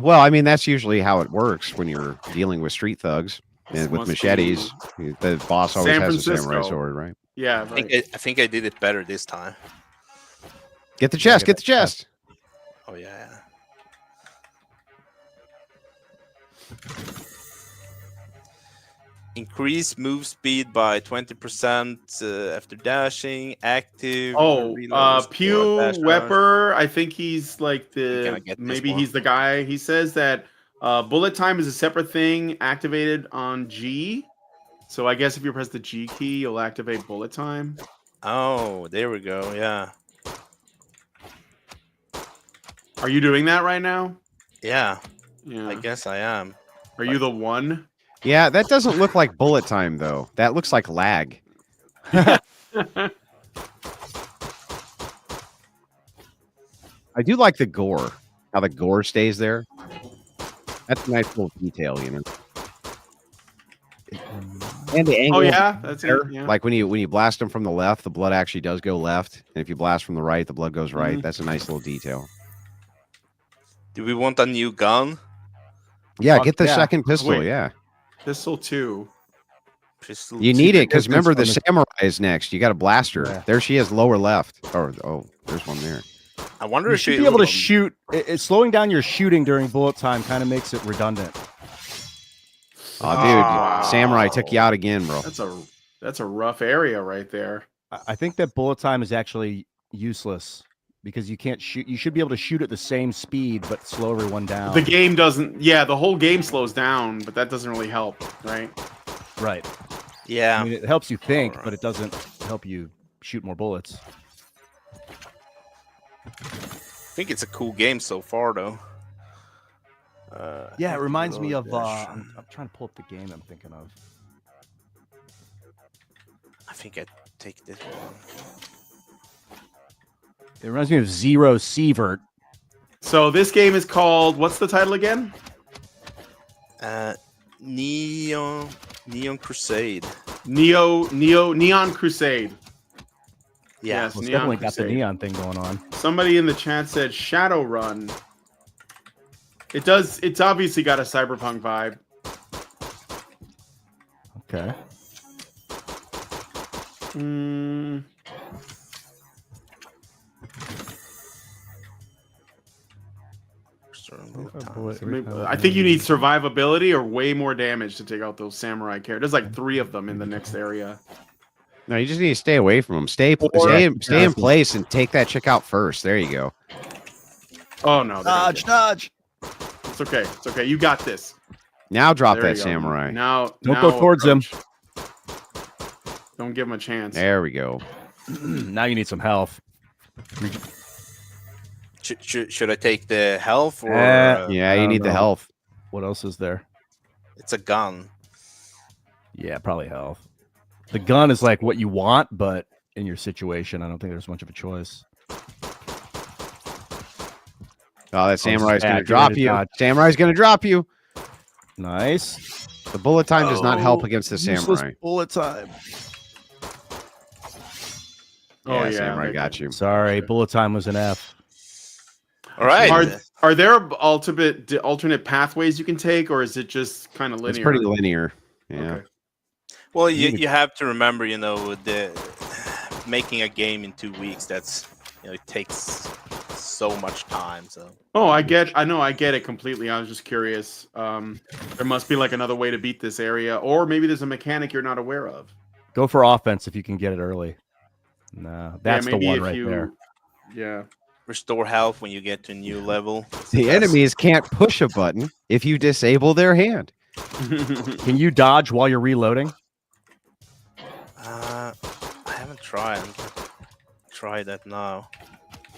Well, I mean, that's usually how it works when you're dealing with street thugs and with
Must
machetes. The boss always
San
has a samurai
Francisco.
sword, right?
Yeah,
I think
right.
I think I did it better this time.
Get the chest. Get the chest.
Oh yeah. Increase move speed by 20% after dashing. Active.
Oh,
reload, restore,
Pew
dash rush.
Wepper. I think he's like
Can I
the
get this
maybe
one?
he's the guy. He says that bullet time is a separate thing activated on G. So I guess if you press the G key, you'll activate bullet time.
Oh, there we go. Yeah.
Are you doing that right now?
Yeah.
Yeah.
I guess I am.
Are you the one?
Yeah, that doesn't look like bullet time though. That looks like lag. I do like the gore. How the gore stays there. That's a nice little detail, you know. And the angle.
Oh yeah, that's it.
there.
Yeah.
Like when you blast them from the left, the blood actually does go left, and if you blast from the right, the blood goes right.
Mhm.
That's a nice little detail.
Do we want a new gun?
Yeah,
Fuck
get the
yeah.
second pistol.
Wait.
Yeah,
Pistol 2.
Pistol
you
two.
need it because
distance
remember the
from the-
samurai is next. You got a blaster.
Yeah.
There she is, lower left. Oh, there's one there.
I wonder
You
if
should
it
be able to
will-
shoot. Slowing down your shooting during bullet time kind of makes it redundant.
Oh, dude, samurai took you out again, bro.
That's a rough area right there.
I think that bullet time is actually useless because you can't shoot. You should be able to shoot at the same speed but slow everyone down.
The game doesn't. Yeah, the whole game slows down, but that doesn't really help, right?
Right.
Yeah.
I mean, it helps you think,
Alright.
but it doesn't help you shoot more bullets.
I think it's a cool game so far, though.
Yeah, it reminds me of.
dash.
I'm trying to pull up the game I'm thinking of.
I think I take this one.
It reminds me of Zero Sievert.
So this game is called. What's the title again?
Neon Crusade.
Neon Crusade.
Yeah.
Yes,
Well, it's
Neon
definitely got the
Crusade.
neon thing going on.
Somebody in the chat said Shadowrun. It does. It's obviously got a cyberpunk vibe.
Okay.
Mm, I think you need survivability or way more damage to take out those samurai characters. There's like 3 of them in the next area.
No, you just need to stay away from them. Stay in place and take that chick out first. There you go.
Oh no!
Dodge.
It's okay. It's okay. You got this.
Now drop
There
that
you go.
samurai.
Now,
Don't go towards him.
approach. Don't give him a chance.
There we go.
Now you need some health.
Should I take the health or
Yeah,
I
you
don't
need the
know.
health.
What else is there?
it's a gun?
Yeah, probably health. The gun is like what you want, but in your situation, I don't think there's much of a choice.
Oh, that samurai's
yeah,
gonna
get
drop
ready to
you.
dodge.
Samurai's gonna drop you.
Nice.
The bullet time does not help
Oh,
against the
Useless
samurai.
bullet time.
Oh, yeah,
samurai
they
got
did.
you.
Sorry, bullet time was an F.
All right.
Are there alternate pathways you can take, or is it just kind of linear?
It's pretty linear. Yeah.
Okay.
Well, you have to remember, the making a game in 2 weeks. That's it takes so much time. So
Oh, I get it completely. I was just curious. There must be like another way to beat this area, or maybe there's a mechanic you're not aware of.
Go for offense if you can get it early. No, that's
Yeah,
the
maybe
one
if
right
you-
there.
Yeah.
restore health when you get to a new level.
The enemies can't push a button if you disable their hand.
Can you dodge while you're reloading?
I haven't tried. Try that now.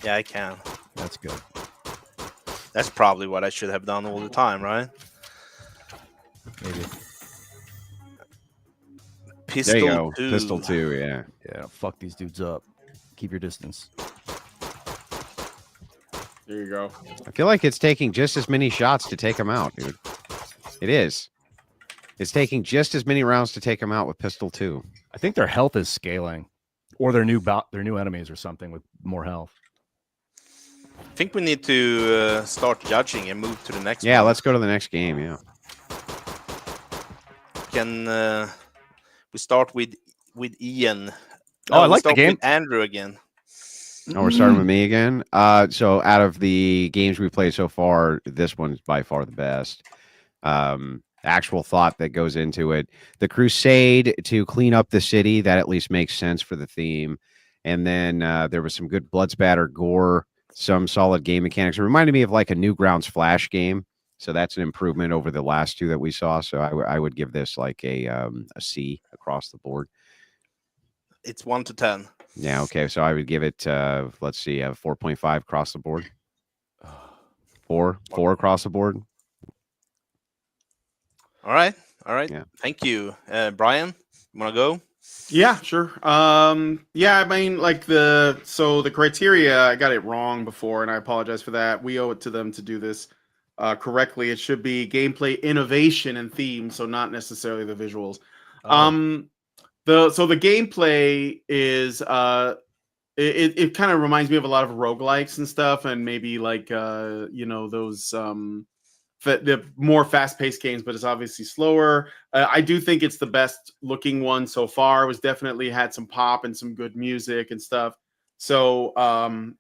Yeah, I can.
That's good.
That's probably what I should have done all the time, right?
Maybe.
Pistol
There you go.
2.
Pistol 2, yeah.
Yeah, fuck these dudes up. Keep your distance.
There you go.
I feel like it's taking just as many shots to take them out, dude. It is. It's taking just as many rounds to take them out with pistol 2.
I think their health is scaling, or their new enemies or something with more health.
I think we need to start judging and move to the next
Yeah,
one.
let's go to the next game. Yeah.
Can we start with Ian?
Oh, I
we
like the
start
game.
with Andrew again.
Oh, we're starting with me again. So out of the games we played so far, this one's by far the best. Actual thought that goes into it. The crusade to clean up the city, that at least makes sense for the theme. And then there was some good blood spatter, gore, some solid game mechanics. It reminded me of like a Newgrounds Flash game. So that's an improvement over the last two that we saw. So I would give this like a C across the board.
It's 1 to 10.
Yeah, okay. So I would give it, let's see, 4.5 across the board. Four across the board.
All right.
Yeah.
Thank you, Brian. You want to go?
Yeah, sure. Yeah, I mean, like the criteria, I got it wrong before, and I apologize for that. We owe it to them to do this correctly. It should be gameplay innovation and theme, so not necessarily the visuals. The gameplay is it kind of reminds me of a lot of roguelikes and stuff, and maybe like those the more fast-paced games, but it's obviously slower. I do think it's the best looking one so far. It was definitely had some pop and some good music and stuff. So and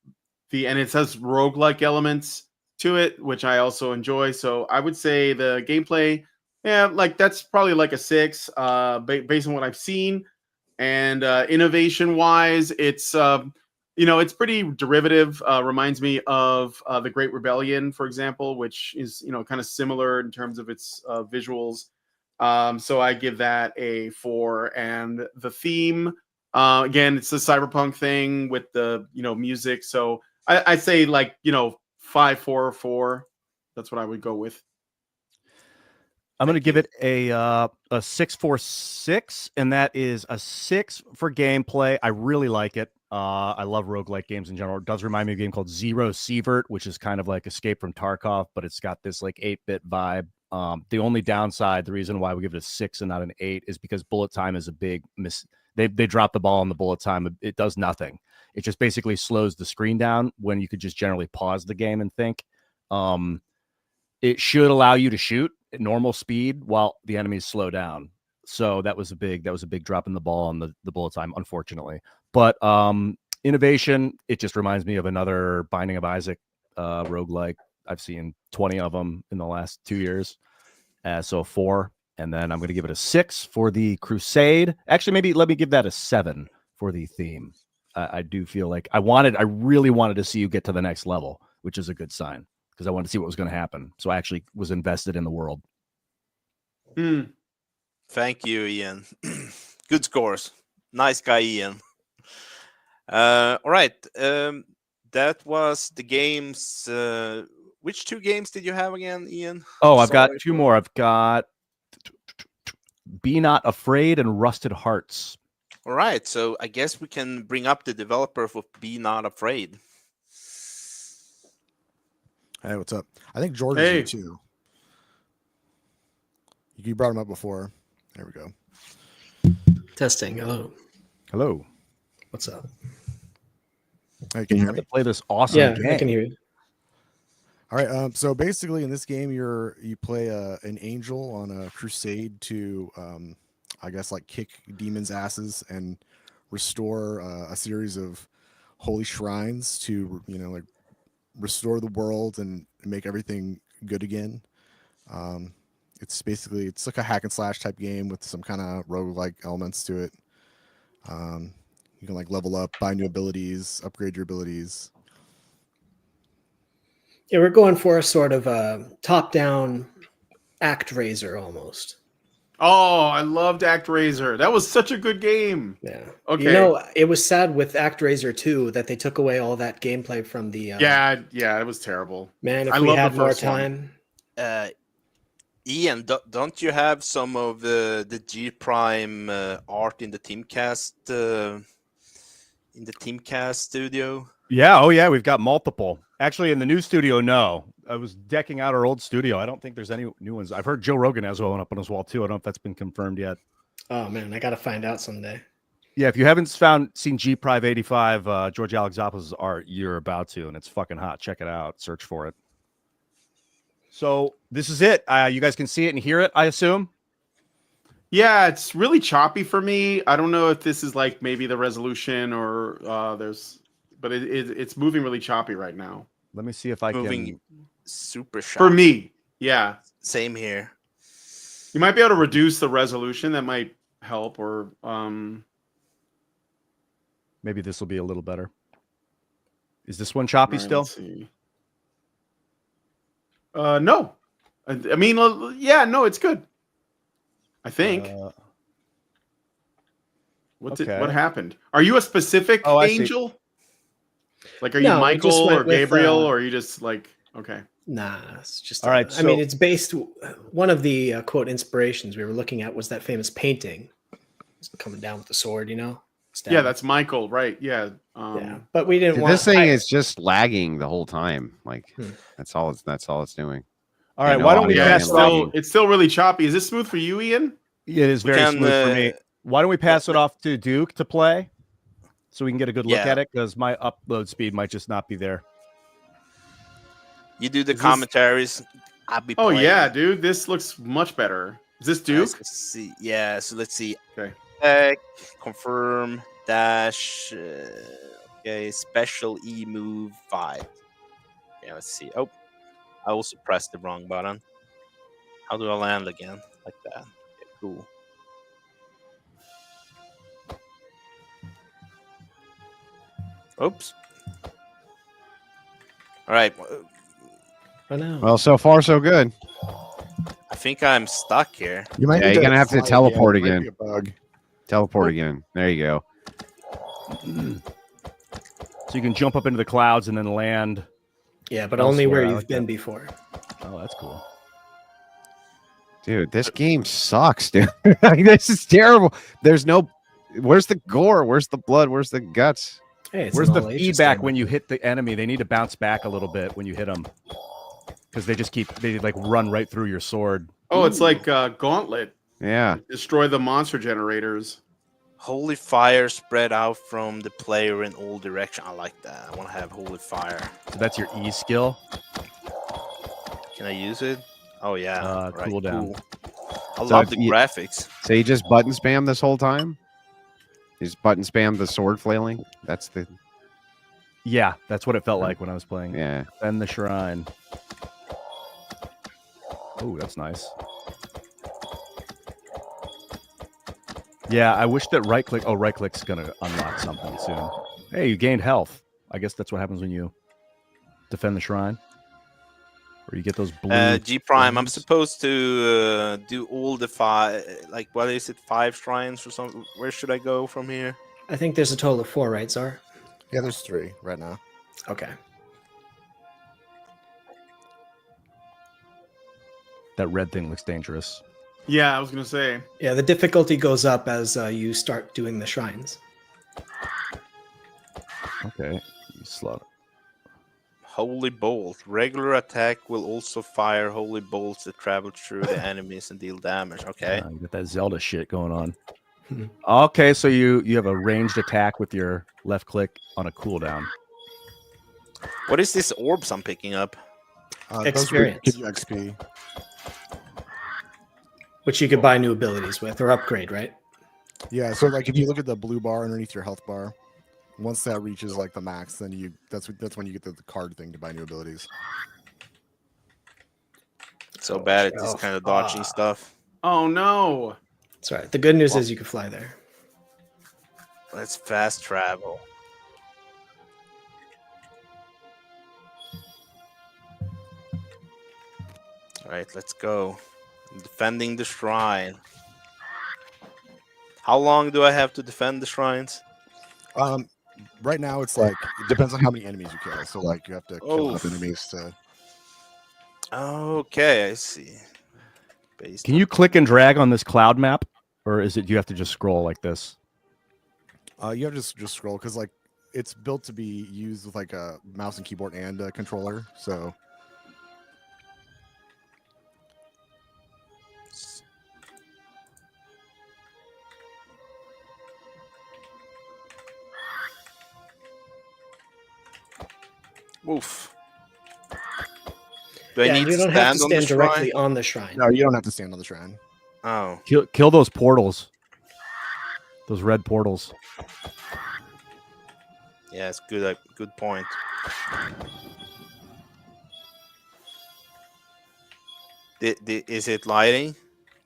it has roguelike elements to it, which I also enjoy. So I would say the gameplay, yeah, like that's probably like a 6 based on what I've seen. And innovation wise, it's it's pretty derivative. Reminds me of the Great Rebellion, for example, which is kind of similar in terms of its visuals. So I give that a 4. And the theme, again, it's the cyberpunk thing with the music. So I say like 5, 4, 4. That's what I would go with.
I'm going to give it a 6.46, and that is a 6 for gameplay. I really like it. I love roguelike games in general. It does remind me of a game called Zero Sievert, which is kind of like Escape from Tarkov, but it's got this like 8-bit vibe. The only downside, the reason why we give it a 6 and not an 8 is because bullet time is a big miss. They dropped the ball on the bullet time. It does nothing. It just basically slows the screen down when you could just generally pause the game and think. It should allow you to shoot at normal speed while the enemies slow down. So that was a big drop in the ball on the bullet time, unfortunately. But innovation, it just reminds me of another Binding of Isaac roguelike. I've seen 20 of them in the last 2 years. So 4. And then I'm going to give it a 6 for the Crusade. Actually, maybe let me give that a 7 for the theme. I do feel like I really wanted to see you get to the next level, which is a good sign because I wanted to see what was going to happen. So I actually was invested in the world.
Thank you, Ian. Good scores. Nice guy, Ian. All right. That was the games. Which 2 games did you have again, Ian?
Oh, I've got 2 more. I've got Be Not Afraid and Rusted Hearts.
All right. So I guess we can bring up the developer for Be Not Afraid.
Hey, what's up? I think George
Hey.
is here too. You brought him up before. There we go.
Testing. Hello.
Hello.
What's up?
Hey, can you hear
Have
me?
to play this awesome
Yeah,
game.
I can hear you.
All right. So basically, in this game, you play an angel on a crusade to, I guess, like kick demons' asses and restore a series of holy shrines to, like restore the world and make everything good again. It's like a hack and slash type game with some kind of roguelike elements to it. You can like level up, buy new abilities, upgrade your abilities.
Yeah, we're going for a sort of top-down ActRaiser almost.
Oh, I loved ActRaiser. That was such a good game.
Yeah.
Okay.
It was sad with ActRaiser 2 that they took away all that gameplay from the.
Yeah, it was terrible.
Man, if
I
we
love the
had more
first one.
time.
Ian, don't you have some of the G Prime art in the Teamcast studio?
Yeah. Oh, yeah. We've got multiple. Actually, in the new studio, no. I was decking out our old studio. I don't think there's any new ones. I've heard Joe Rogan has one up on his wall, too. I don't know if that's been confirmed yet.
Oh, man, I got to find out someday.
Yeah, if you haven't seen G Prive 85, George Alexopoulos' art, you're about to, and it's fucking hot. Check it out. Search for it. So this is it. You guys can see it and hear it, I assume.
Yeah, it's really choppy for me. I don't know if this is like maybe the resolution or but it's moving really choppy right now.
Let me see if I
Moving
can.
super sharp.
For me, yeah.
Same here.
You might be able to reduce the resolution. That might help, or
Maybe this will be a little better. Is this one choppy
all right,
still?
let's see. No. I mean, yeah, no, it's good. I think. What
okay.
happened? Are you a specific
Oh, I see.
angel? Like, are you
No, we just
Michael
went
or
with,
Gabriel, or are you just like okay?
Nah, it's just.
All right,
I mean,
so-
it's based. One of the quote inspirations we were looking at was that famous painting, coming down with the sword. You know.
Yeah,
stabbing.
that's Michael, right? Yeah.
Yeah, but we didn't want
This thing is just lagging the whole time. Like
Hmm.
that's all it's doing.
All right,
no
why don't we
audio
Yeah,
pass
and
it off?
lagging.
it's still really choppy. Is this smooth for you, Ian?
Yeah, it is
We
very
can,
smooth for me. Why don't we pass it off to Duke to play so we can get a good look
Yeah.
at it? Because my upload speed might just not be there.
You do the
Is this-
commentaries. I'll be
Oh
playing.
yeah, dude, this looks much better. Is this Duke?
Nice, let's see. Yeah, so let's see.
Okay.
Confirm dash. Okay, special E move 5. Yeah, let's see. Oh, I also pressed the wrong button. How do I land again? Like that. Okay, cool. Oops. All right.
I know.
Well, so far so good.
I think I'm stuck here.
You might
Yeah,
need
you're gonna have to
fly
teleport
It might
again.
be a bug.
Teleport again. There you go.
So you can jump up into the clouds and then land.
Yeah, but only
elsewhere.
where
I
you've
like
been
that.
before.
Oh, that's cool.
Dude, this game sucks, dude. Like, this is terrible. There's no where's the gore? Where's the blood? Where's the guts?
Hey, it's
Where's
an
the
all ages
feedback
game.
when you hit the enemy? They need to bounce back a little bit when you hit them. Because they like run right through your sword.
Oh, it's like Gauntlet.
Yeah.
Destroy the monster generators.
Holy fire spread out from the player in all directions. I like that. I want to have holy fire.
So that's your E skill.
Can I use it? Oh yeah. Right,
cooldown.
cool. I
So
love
if
the
you-
graphics.
So you just button spam this whole time? You just button spam the sword flailing? That's the
Yeah, that's what it felt like when I was playing.
yeah.
Defend the shrine. Oh, that's nice. Yeah, I wish that right click. Oh, right click's gonna unlock something soon. Hey, you gained health. I guess that's what happens when you defend the shrine, or you get those blue.
G Prime. I'm
things.
supposed to do all the 5. Like, what is it? 5 shrines or something? Where should I go from here?
I think there's a total of 4, right, Czar?
Yeah, there's 3 right now.
Okay.
That red thing looks dangerous.
Yeah, I was gonna say.
Yeah, the difficulty goes up as you start doing the shrines.
Okay, you slow.
Holy bolt. Regular attack will also fire holy bolts that travel through the enemies and deal damage. Okay.
You got that Zelda shit going on. Okay, so you have a ranged attack with your left click on a cooldown.
What is this orbs I'm picking up?
Those
Experience.
give you XP.
Which you could buy new abilities with or upgrade, right?
Yeah, so like if you look at the blue bar underneath your health bar, once that reaches like the max, then that's when you get the card thing to buy new abilities.
So bad at this
shelf.
kind of dodging stuff.
Oh no.
That's right. The good news is you can fly there.
Let's fast travel. All right, let's go. Defending the shrine. How long do I have to defend the shrines?
Right now it's like it depends on how many enemies you kill. So like you have to kill enough
Oof.
enemies to.
Okay, I see. Based
Can you click and drag on this cloud map, or is it you have to just scroll like this?
You have to just scroll because like it's built to be used with like a mouse and keyboard and a controller. So
Woof. Do I
Yeah,
need
you
to
don't have to
stand on the
stand directly
shrine?
on the shrine.
No, you don't have to stand on the shrine.
Oh,
Kill those portals. Those red portals.
yeah, it's good. Good point. Is it lighting?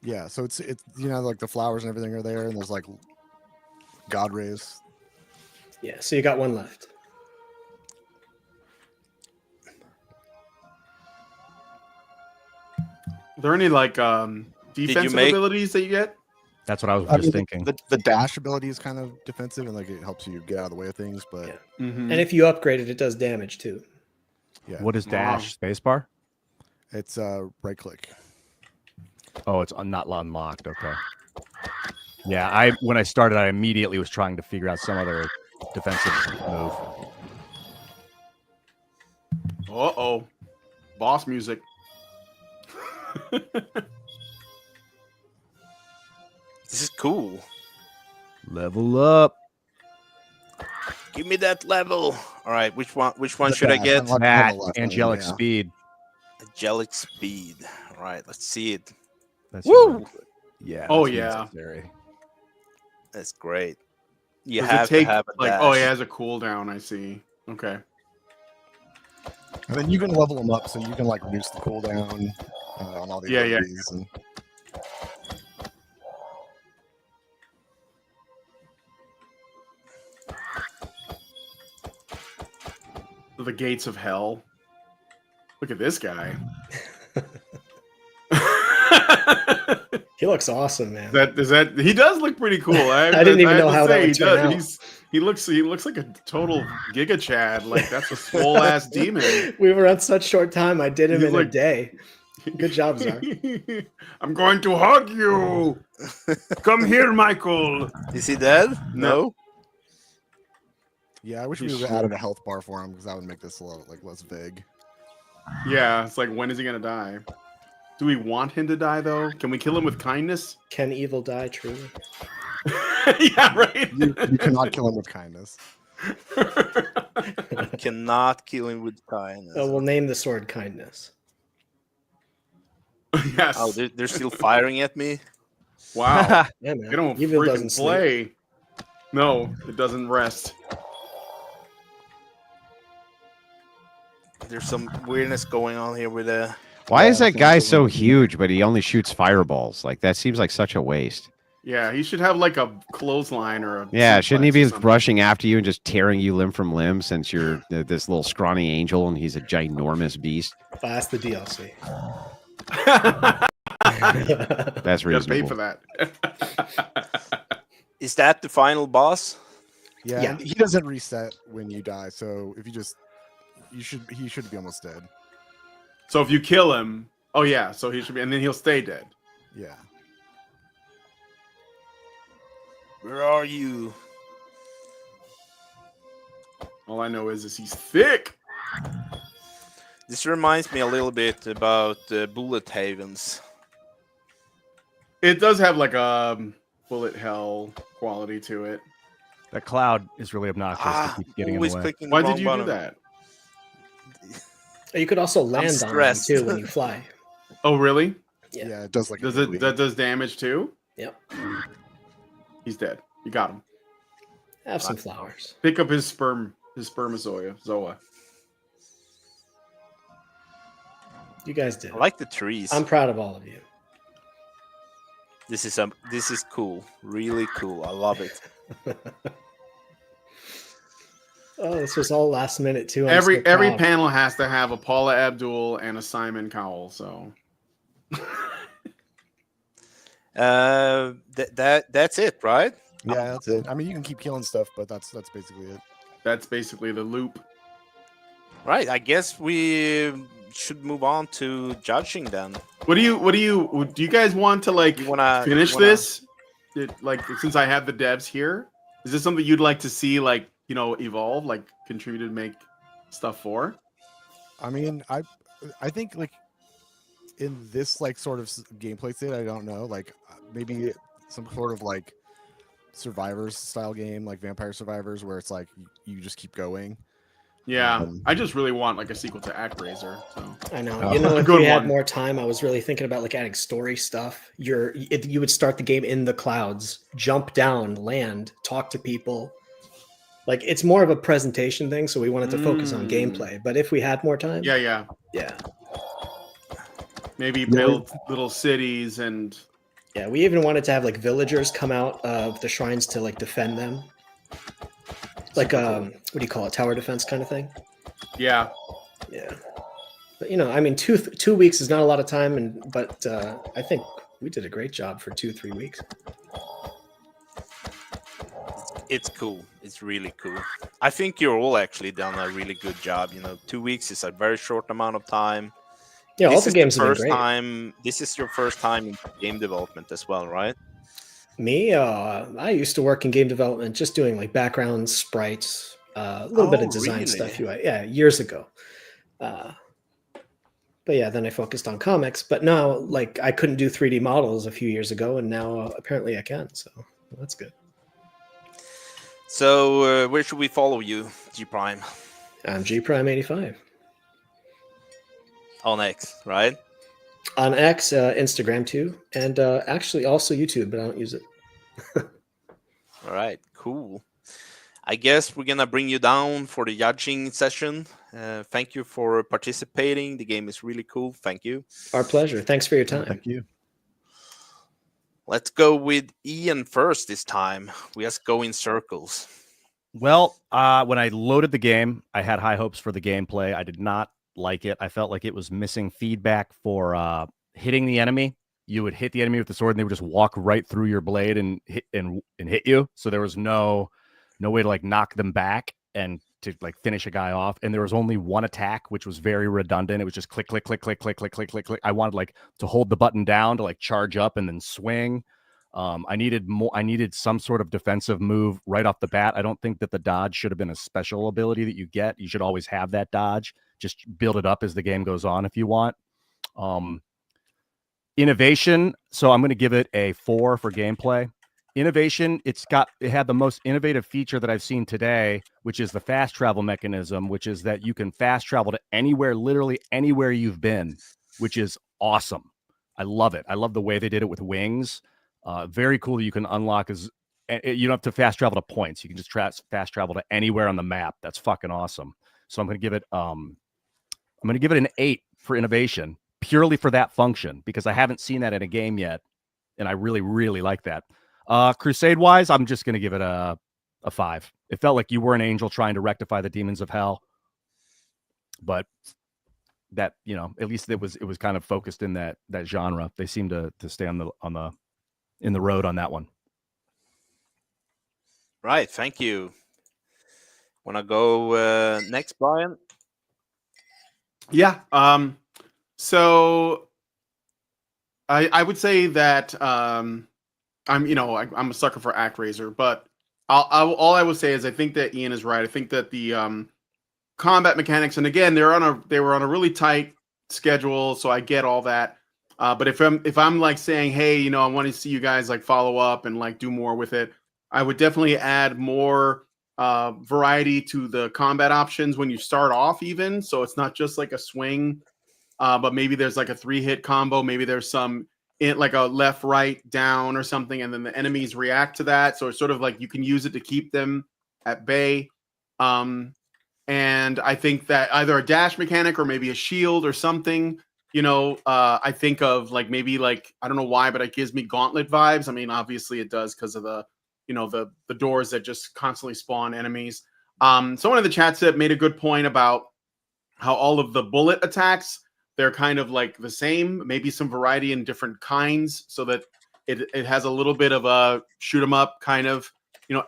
Yeah, so it's like the flowers and everything are there, and there's like god rays.
Yeah, so you got one left.
Are there any like defensive
make-
abilities that you get?
That's what I was
I
just
mean,
thinking.
The dash ability is kind of defensive, and like it helps you get out of the way of things. But
Yeah.
Mhm.
And if you upgrade it, it does damage too.
yeah,
What is dash? Spacebar?
it's right click.
Oh, it's not unlocked. Okay. Yeah, when I started, I immediately was trying to figure out some other defensive move.
Uh-oh. Boss music.
This is cool.
Level up.
Give me that level. All right, which one
The
should I
dash,
get?
unlock on
That
the left,
angelic
yeah.
speed.
Angelic speed. All right, let's see it.
That's
Woo!
Yeah.
Oh,
that's
yeah.
necessary.
That's great. You
Does
have
it take
to have a
like
dash.
oh, it has a cooldown, I see. Okay.
And then you can level them up, so you can like reduce the cooldown on all the
Yeah, yeah.
abilities. And
The gates of hell. Look at this guy.
He looks awesome, man.
That he does look pretty cool. I
didn't even
have
know
to
how that
say,
would
he
turn
does.
out.
He looks like a total Giga Chad. Like that's a swole ass demon.
We were on such short time. I did him
He's
in a
like-
day. Good job, Czar.
I'm going to hug you. Come here, Michael.
Is he dead? No.
yeah, I wish we
He's
would have added a health bar for him because that would make this a little like less vague.
Yeah, it's like when is he gonna die? Do we want him to die though? Can we kill him with kindness?
Can evil die truly?
Yeah, right.
You cannot kill him with kindness.
Cannot kill him with kindness.
Oh, we'll name the sword kindness.
Yes.
Oh, they're still firing at me.
Wow.
Yeah, man.
They don't
Evil
freaking
doesn't sleep.
play. No, it doesn't rest.
There's some weirdness going on here with the.
Why is that guy so huge, but he only shoots fireballs? Like that seems like such a waste.
Yeah, he should have like a clothesline or a.
Yeah, shouldn't he
suplex or
be
something.
rushing after you and just tearing you limb from limb since you're this little scrawny angel and he's a ginormous beast?
That's the DLC.
That's
You gotta pay
reasonable.
for that.
Is that the final boss?
Yeah,
Yeah.
and he doesn't reset when you die. So if he should be almost dead.
So if you kill him, oh yeah, so he should be, and then he'll stay dead.
Yeah.
Where are you?
All I know is he's thick.
This reminds me a little bit about Bullet Havens.
It does have like a bullet hell quality to it.
That cloud is really obnoxious to keep getting in the
always
way.
clicking the
Why
wrong
did you
button.
do that?
You could also land on them
stressed.
too when you fly.
Oh really?
Yeah.
Yeah, it does like.
Does
a
it that does damage too?
Yep.
He's dead. You got him.
Have some flowers.
Pick up his spermazoa. Zoa.
You guys did.
I like the trees.
I'm proud of all of you.
This is cool. Really cool. I love it.
Oh, this was all last minute too. I'm
Every
so proud.
panel has to have a Paula Abdul and a Simon Cowell. So
That's it, right?
Yeah, that's it. I mean, you can keep killing stuff, but that's basically it.
that's basically the loop.
Right. I guess we should move on to judging then.
Do you guys want to like
You wanna
finish
you wanna-
this? Like since I have the devs here, is this something you'd like to see like evolve, like contribute to make stuff for?
I mean, I think like in this like sort of gameplay state, I don't know, like maybe some sort of like Survivors style game, like Vampire Survivors, where it's like you just keep going.
Yeah, I just really want like a sequel to ActRaiser. So
I know.
Oh.
You know, if
Good
we had
one.
more time, I was really thinking about like adding story stuff. You would start the game in the clouds, jump down, land, talk to people. Like it's more of a presentation thing, so we wanted to focus on gameplay. But if we had more time,
yeah,
yeah,
maybe
Yeah,
build little cities and
yeah. We even wanted to have like villagers come out of the shrines to like defend them, like
Super cool.
what do you call it, tower defense kind of thing.
Yeah,
Yeah, but you know, I mean, 2 weeks is not a lot of time, but I think we did a great job for 2-3 weeks.
It's cool. It's really cool. I think you're all actually done a really good job. 2 weeks is a very short amount of time.
Yeah, all
This
the
is
games have been
first
great.
time. This is your first time in game development as well, right?
Me, I used to work in game development, just doing like background sprites, a little bit of
Oh,
design stuff.
really?
Yeah, years ago. But yeah, then I focused on comics. But now, like, I couldn't do 3D models a few years ago, and now apparently I can. So that's good.
So where should we follow you, G Prime?
I'm G Prime 85
On X, right?
on X, Instagram too, and actually also YouTube, but I don't use it.
All right, cool. I guess we're gonna bring you down for the judging session. Thank you for participating. The game is really cool. Thank you.
Our pleasure. Thanks for your time.
Thank you.
Let's go with Ian first this time. We just go in circles.
Well, when I loaded the game, I had high hopes for the gameplay. I did not like it. I felt like it was missing feedback for hitting the enemy. You would hit the enemy with the sword, and they would just walk right through your blade and hit you. So there was no way to like knock them back and to like finish a guy off. And there was only one attack, which was very redundant. It was just click, click, click, click, click, click, click, click, click. I wanted like to hold the button down to like charge up and then swing. I needed more. I needed some sort of defensive move right off the bat. I don't think that the dodge should have been a special ability that you get. You should always have that dodge. Just build it up as the game goes on if you want. Innovation. So I'm going to give it a 4 for gameplay. Innovation. It had the most innovative feature that I've seen today, which is the fast travel mechanism, which is that you can fast travel to anywhere, literally anywhere you've been, which is awesome. I love it. I love the way they did it with wings. Very cool that you can unlock you don't have to fast travel to points. You can just fast travel to anywhere on the map. That's fucking awesome. So I'm going to give it an 8 for innovation, purely for that function, because I haven't seen that in a game yet, and I really, really like that. Crusade wise, I'm just going to give it a 5. It felt like you were an angel trying to rectify the demons of hell, but that, at least it was kind of focused in that genre. They seem to stay in the road on that one.
Right. Thank you. Want to go next, Brian?
yeah. So I would say that I'm a sucker for ActRaiser, but all I will say is I think that Ian is right. I think that the combat mechanics, and again, they were on a really tight schedule, so I get all that. But if I'm like saying, hey, I want to see you guys like follow up and like do more with it, I would definitely add more variety to the combat options when you start off, even so it's not just like a swing, but maybe there's like a 3-hit combo. Maybe there's some like a left, right, down or something, and then the enemies react to that. So it's sort of like you can use it to keep them at bay. And I think that either a dash mechanic or maybe a shield or something. I think of like maybe like, I don't know why, but it gives me Gauntlet vibes. I mean, obviously it does because of the doors that just constantly spawn enemies. Someone in the chat set made a good point about how all of the bullet attacks, they're kind of like the same, maybe some variety in different kinds so that it has a little bit of a shoot 'em up kind of,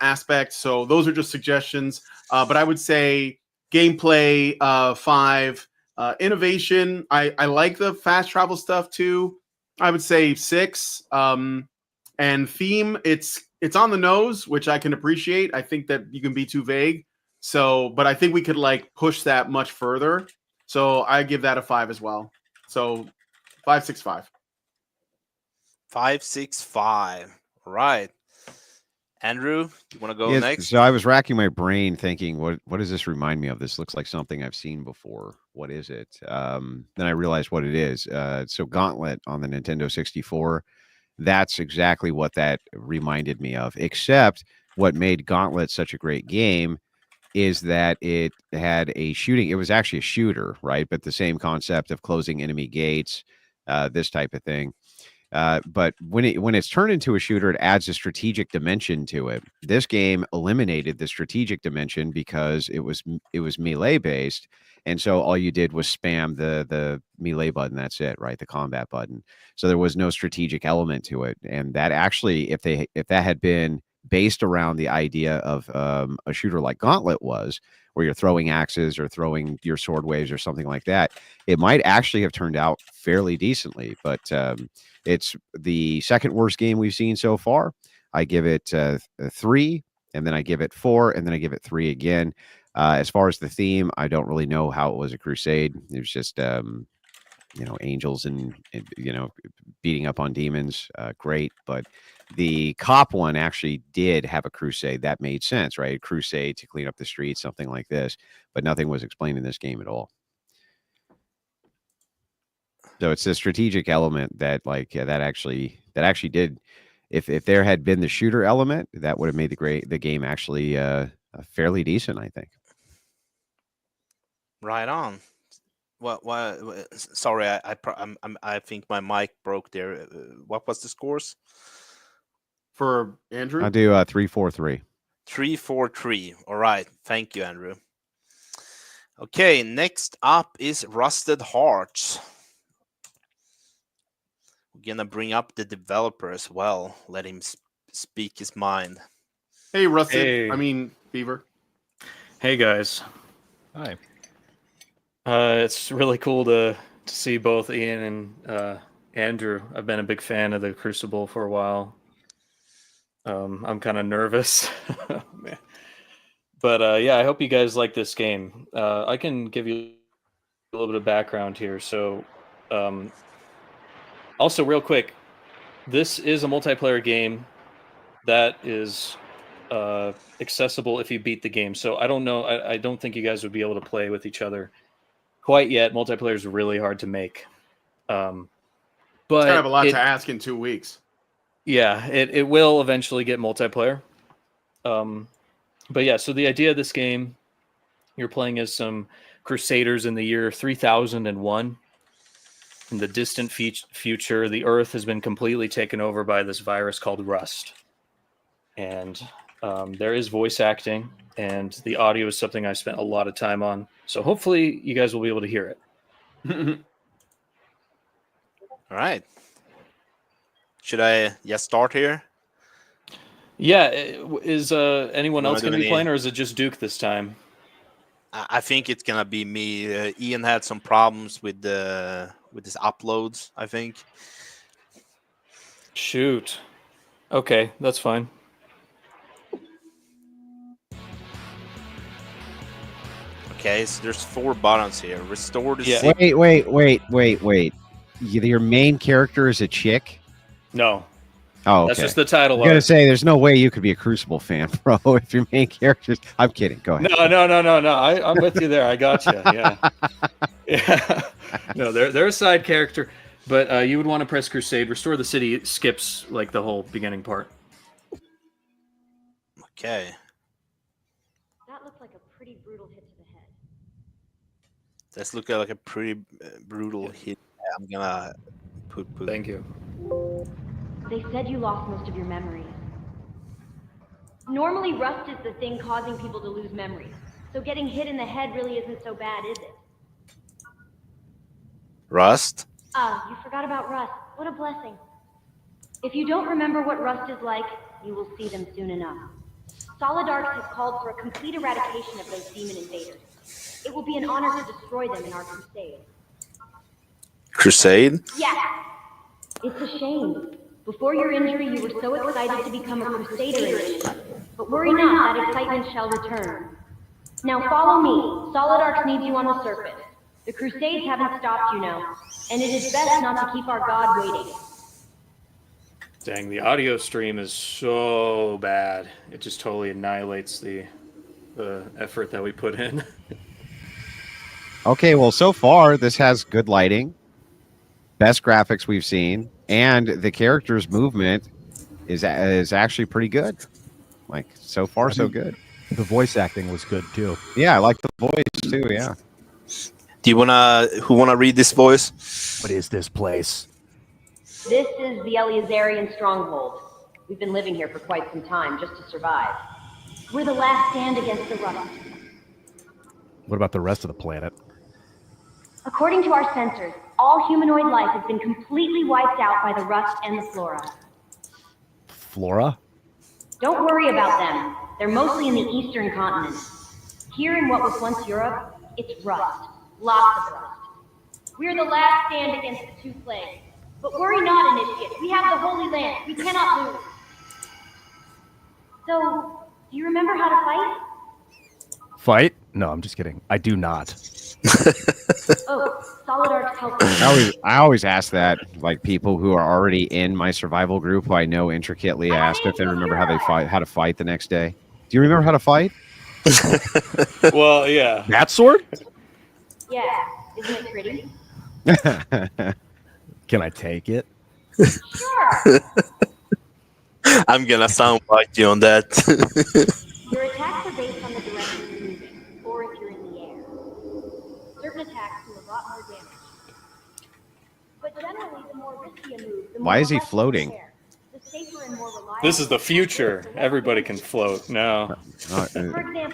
aspect. So those are just suggestions. But I would say gameplay, 5. Innovation, I like the fast travel stuff too. I would say 6. And theme, it's on the nose, which I can appreciate. I think that you can be too vague. So, but I think we could like push that much further. So I give that a 5 as well. So 5, 6, 5.
5, 6, 5. Right. Andrew, you want to go
Yeah,
next?
so I was racking my brain thinking, what does this remind me of? This looks like something I've seen before. What is it? Then I realized what it is. So Gauntlet on the Nintendo 64, that's exactly what that reminded me of. Except what made Gauntlet such a great game is that it had a shooting. It was actually a shooter, right? But the same concept of closing enemy gates, this type of thing. But when it's turned into a shooter, it adds a strategic dimension to it. This game eliminated the strategic dimension because it was melee based, and so all you did was spam the melee button. That's it, right? The combat button. So there was no strategic element to it, and that actually, if that had been based around the idea of a shooter like Gauntlet was, where you're throwing axes or throwing your sword waves or something like that, it might actually have turned out fairly decently. But it's the second worst game we've seen so far. I give it 3, and then I give it 4, and then I give it 3 again. As far as the theme, I don't really know how it was a crusade. It was just angels and beating up on demons. Great, but the cop one actually did have a crusade. That made sense, right? Crusade to clean up the streets, something like this. But nothing was explained in this game at all. So it's a strategic element that that actually did. If there had been the shooter element, that would have made the game actually fairly decent, I think.
Right on. What? Sorry, I think my mic broke there. What was the scores
for Andrew?
I do 3-4-3.
3-4-3. All right. Thank you, Andrew. Okay, next up is Rusted Hearts. We're gonna bring up the developer as well. Let him speak his mind.
Hey, Rusted.
Hey.
I mean, Beaver.
Hey guys.
Hi.
It's really cool to see both Ian and Andrew. I've been a big fan of the Crucible for a while. I'm kind of nervous, but yeah, I hope you guys like this game. I can give you a little bit of background here. So, also real quick, this is a multiplayer game that is accessible if you beat the game. So I don't know. I don't think you guys would be able to play with each other quite yet. Multiplayer is really hard to make. But
It's kind of a lot to ask in 2 weeks.
Yeah, it will eventually get multiplayer. But yeah, so the idea of this game, you're playing as some crusaders in the year 3001. In the distant future, the Earth has been completely taken over by this virus called Rust. And there is voice acting, and the audio is something I spent a lot of time on. So hopefully you guys will be able to hear it.
All right. Should I start here?
Yeah. Is anyone else going to be playing, or is it just Duke this time?
I think it's going to be me. Ian had some problems with his uploads, I think.
Shoot. Okay, that's fine.
Okay, so there's 4 buttons here. Restore the city.
Wait. Your main character is a chick?
No.
Oh, okay.
That's just the title.
I was gonna say, there's no way you could be a Crucible fan, bro, if your main character's... I'm kidding. Go ahead.
No. I'm with you there. I got you. Yeah. Yeah. No, they're a side character, but you would want to press Crusade. Restore the city. It skips like the whole beginning part.
Okay.
That looked like a pretty brutal hit to the head.
That's looking like a pretty brutal hit. I'm gonna put.
Thank you.
They said you lost most of your memories. Normally, rust is the thing causing people to lose memories. So getting hit in the head really isn't so bad, is it?
Rust?
You forgot about rust. What a blessing. If you don't remember what rust is like, you will see them soon enough. Solid Arcs has called for a complete eradication of those demon invaders. It will be an honor to destroy them in our crusade.
Crusade?
Yeah. It's a shame. Before your injury, you were so excited to become a Crusader Edition. But worry not, that excitement shall return. Now follow me. Solid Arcs needs you on the surface. The Crusades haven't stopped, you know, and it is best not to keep our god waiting.
Dang, the audio stream is so bad. It just totally annihilates the effort that we put in.
Okay, well, so far this has good lighting, best graphics we've seen, and the character's movement is actually pretty good. Like, so far, so good.
The voice acting was good too.
Yeah, I like the voice too. Yeah.
Who wanna read this voice?
What is this place?
This is the Eleazarian stronghold. We've been living here for quite some time just to survive. We're the last stand against the Rust.
What about the rest of the planet?
According to our sensors, all humanoid life has been completely wiped out by the Rust and the Flora.
Flora?
Don't worry about them. They're mostly in the eastern continent. Here in what was once Europe, it's Rust. Lots of Rust. We're the last stand against the two plagues. But worry not, Initiate. We have the Holy Land. We cannot lose. So, do you remember how to fight?
Fight? No, I'm just kidding. I do not.
Oh, Solid Arc's help.
I always ask that, like, people who are already in my survival group who I know intricately, ask if they remember how to fight the next day. Do you remember how to fight?
Well, yeah.
That sword?
Yeah, isn't it pretty?
Can I take it?
Sure.
I'm gonna soundbite you on that.
Your attacks are based on the direction you're moving, or if you're in the air. Certain attacks do a lot more damage. But generally, the more risky a move, the more
Why is he
less
floating?
repair. The safer and more reliable.
This is the future. Everybody can float. No.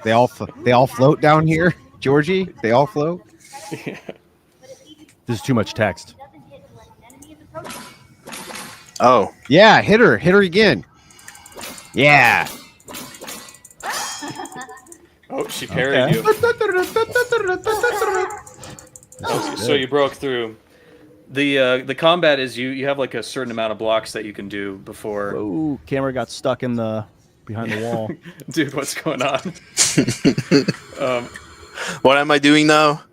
They all float down here, Georgie. They all float.
Yeah.
This is too much text.
Oh.
Yeah, hit her again. Yeah.
Oh, she parried you. So you broke through. The combat is you have like a certain amount of blocks that you can do before.
Ooh, camera got stuck in the behind the wall.
Dude, what's going on?
What am I doing now?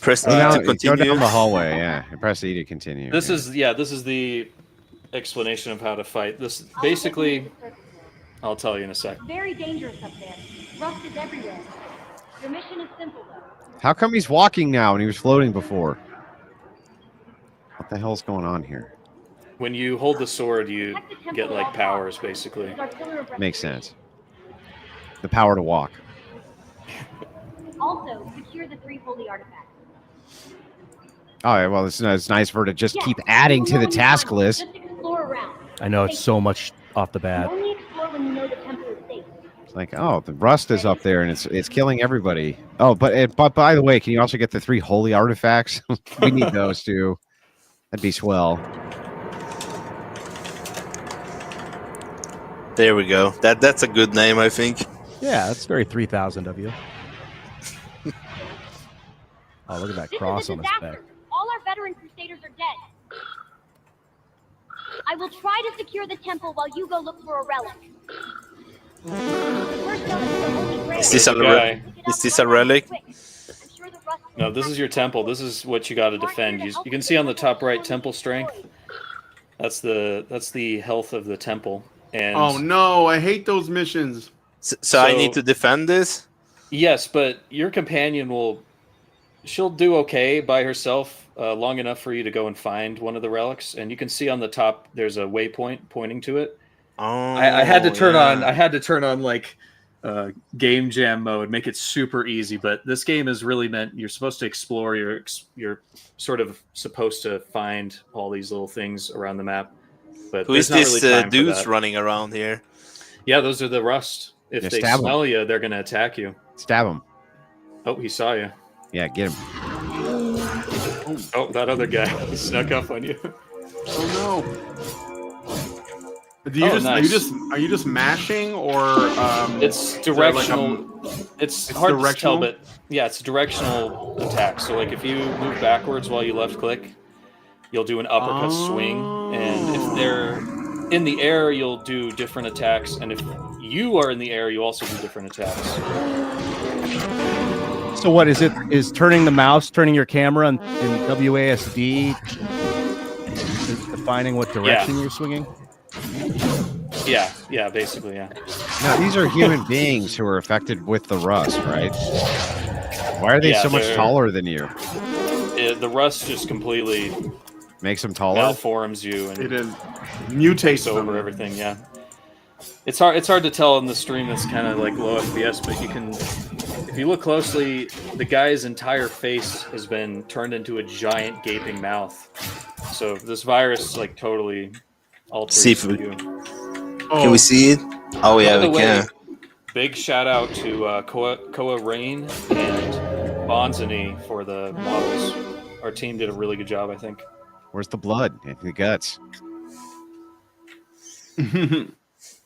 Press E to continue.
Go down the hallway. Yeah, press E to continue.
This is the explanation of how to fight. This basically, I'll tell you in a sec.
Very dangerous up there. Rust is everywhere. Your mission is simple though.
How come he's walking now and he was floating before? What the hell's going on here?
When you hold the sword, you get like powers, basically.
Makes sense. The power to walk.
Also, secure the 3 holy artifacts.
All right, well, it's nice for her to just keep adding to the task list.
Just explore around.
I know it's so much off the bat.
Only explore when you know the temple is safe.
It's like, oh, the rust is up there and it's killing everybody. Oh, but by the way, can you also get the 3 holy artifacts? We need those too. That'd be swell.
There we go. That's a good name, I think.
Yeah, that's very 3,000 of you. Oh, look at that
This
cross
is a
on his
disaster.
back.
All our veteran crusaders are dead. I will try to secure the temple while you go look for a relic.
Is this a relic?
No, this is your temple. This is what you got to defend. You can see on the top right, temple strength. That's the health of the temple. And
Oh no, I hate those missions.
So I need to defend this?
Yes, but your companion she'll do okay by herself long enough for you to go and find one of the relics. And you can see on the top there's a waypoint pointing to it.
Oh,
I had to turn on like game jam mode, make it super easy. But this game is really meant you're supposed to explore. You're sort of supposed to find all these little things around the map. But
Who is
there's not
this
really time for
dudes
that.
running around here?
Yeah, those are the Rust. If
Yeah,
they
stab 'em.
smell you, they're gonna attack you.
Stab him.
Oh, he saw you.
Yeah, get him.
Oh, that other guy snuck up on you.
Oh no. Are you just mashing or
It's
is there like
directional. it's hard to tell, but yeah, it's directional attack. So like if you move backwards while you left click, you'll do an uppercut swing, and if they're in the air, you'll do different attacks, and if you are in the air, you also do different attacks.
So what is it? Is turning the mouse, turning your camera in WASD, is defining what direction you're swinging?
Yeah, basically, yeah.
Now, these are human beings who are affected with the rust, right? Why are they
Yeah,
so much
they're-
taller than you?
The rust just completely
Makes them taller?
malforms you and
It is mutates
takes over
them.
everything. Yeah, it's hard to tell in the stream. That's kind of like low FPS, but you can, if you look closely, the guy's entire face has been turned into a giant gaping mouth. So this virus like totally alters
See if we-
you.
Can we see it? Oh yeah,
By the
we
way,
can.
Big shout out to Koa Rain and Bonzani for the models. Our team did a really good job, I think.
Where's the blood and the guts?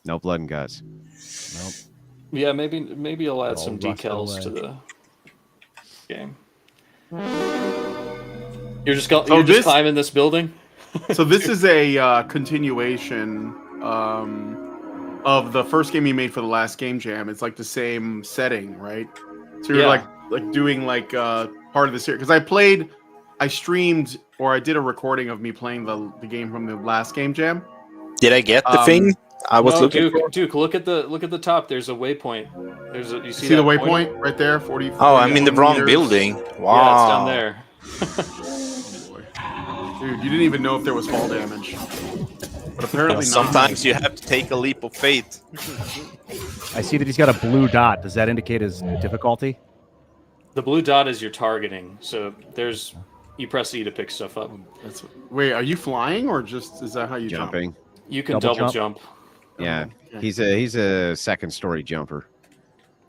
No blood and guts.
Nope.
Yeah, maybe I'll add
All
some
rusted
decals
away.
to the game. You're just
Oh,
you're
this-
just climbing this building.
So this is a continuation of the first game you made for the last game jam. It's like the same setting, right? So you're
Yeah.
like doing like part of the series. Because I streamed or I did a recording of me playing the game from the last game jam.
Did I get the thing? I was
No,
looking.
Duke, look at the top. There's a waypoint. You see
See the
that
waypoint
point?
right there? 40.
Oh, I'm in the wrong
meters.
building. Wow.
Yeah, it's down there.
Dude, you didn't even know if there was fall damage. But apparently not.
Sometimes you have to take a leap of faith.
I see that he's got a blue dot. Does that indicate his difficulty?
The blue dot is your targeting. So you press E to pick stuff up.
Wait, are you flying or just is that how you
Jumping.
You can
Double
double
jump?
jump.
Yeah.
Okay.
He's a second story jumper.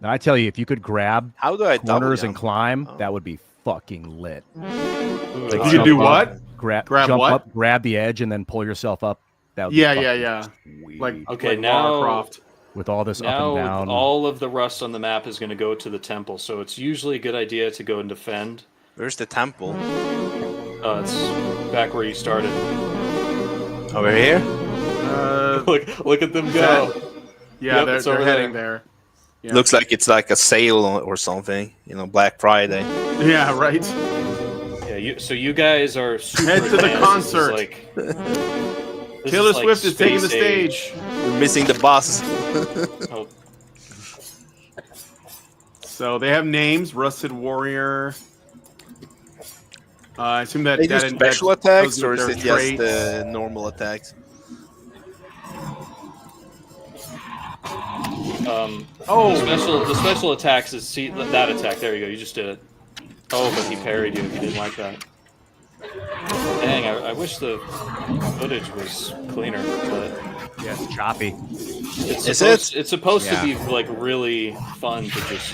Now, I tell you, if you could grab
How do I double
corners and
jump?
climb,
Oh.
that would be fucking lit.
Ooh,
You
Like,
can
jump
do
up,
what?
Grab
Grab what?
up, grab the edge, and then pull yourself up. That would be
Yeah,
fucking sweet.
Like
Okay,
like
now-
Lara Croft.
with all this
Now
up and down.
all of the rust on the map is going to go to the temple. So it's usually a good idea to go and defend.
Where's the temple?
It's back where you started.
Over here?
Look at them go.
Yeah,
Yep, it's
they're
over
heading there. Yeah.
Looks like it's like a sale or something. You know, Black Friday.
Yeah, right.
Yeah, so you guys are super
Head to the
advanced. This is
concert.
like- this
Taylor
is like
Swift is taking the
space age.
stage.
We're missing the bus.
Oh,
So they have names: Rusted Warrior. I assume that
They do
that
special
that
attacks,
goes
or
with
is
their
it just
traits.
normal attacks?
Oh.
the special attacks is see that attack. There you go. You just did it. Oh, but he parried you. He didn't like that. Dang, I wish the footage was cleaner. But
Yeah, it's choppy.
it's supposed
Yeah.
to be like really fun to just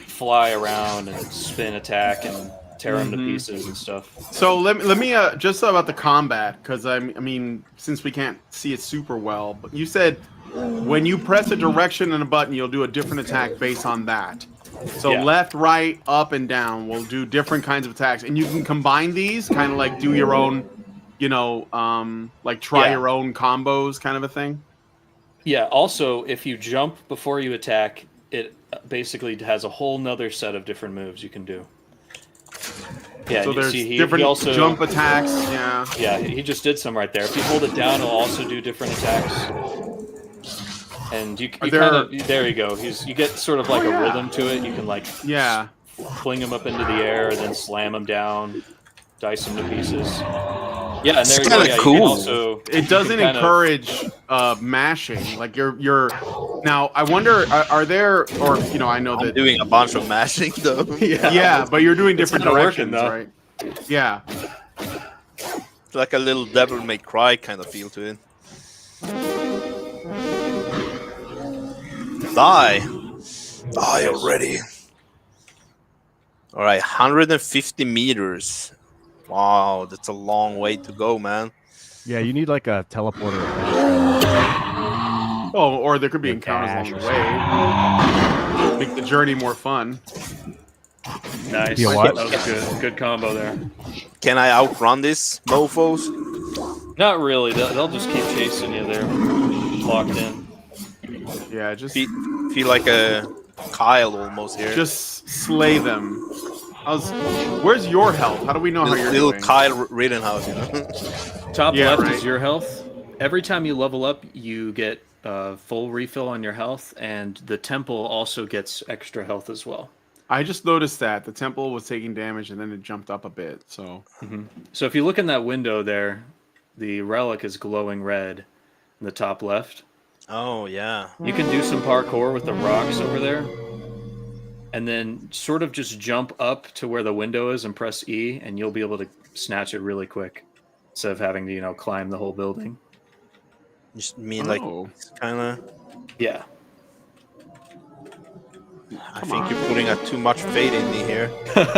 fly around and spin attack and tear them to pieces and stuff.
So let me just about the combat, because I mean, since we can't see it super well, but you said when you press a direction and a button, you'll do a different attack based on that. So
Yeah.
left, right, up, and down will do different kinds of attacks, and you can combine these, kind of like do your own, like try
Yeah.
your own combos, kind of a thing.
Yeah. Also, if you jump before you attack, it basically has a whole nother set of different moves you can do. Yeah.
So
and you
there's
see he
different
also,
jump attacks. Yeah.
Yeah, he just did some right there. If you hold it down, it'll also do different attacks. And you
Are there-
kind of there you go. You get sort of like a rhythm to it. You can like
Yeah.
fling him up into the air, then slam him down, dice him to pieces. Yeah, and
It's
there you go.
kinda
Yeah, you
cool.
can also
It doesn't
kind of-
encourage mashing. Like you're now. I wonder, are there, or I know
I'm
that.
doing a bunch of mashing though.
Yeah, but you're doing
It's
different
kinda working,
directions,
though.
right? Yeah.
It's like a little Devil May Cry kind of feel to it. Die already. All right, 150 meters. Wow, that's a long way to go, man.
Yeah, you need like a teleporter.
Oh, or there could be
Your
encounters
dash
along
or
the way. Make the journey more fun.
nice.
Be a what?
That was a good combo there.
Can I outrun this mofos?
Not really. They'll just keep chasing you. They're locked in.
Yeah, just
Feel like a Kyle almost here.
just slay them. Where's your health? How do we know how you're
little
doing?
Kyle Rittenhouse, you know.
Top
Yeah,
left
right.
is your health. every time you level up, you get full refill on your health, and the temple also gets extra health as well.
I just noticed that the temple was taking damage and then it jumped up a bit. So,
So if you look in that window there, the relic is glowing red in the top left.
Oh yeah.
You can do some parkour with the rocks over there, and then sort of just jump up to where the window is and press E, and you'll be able to snatch it really quick instead of having to climb the whole building.
Just mean like kind of.
Yeah.
I think you're putting too much faith in me here.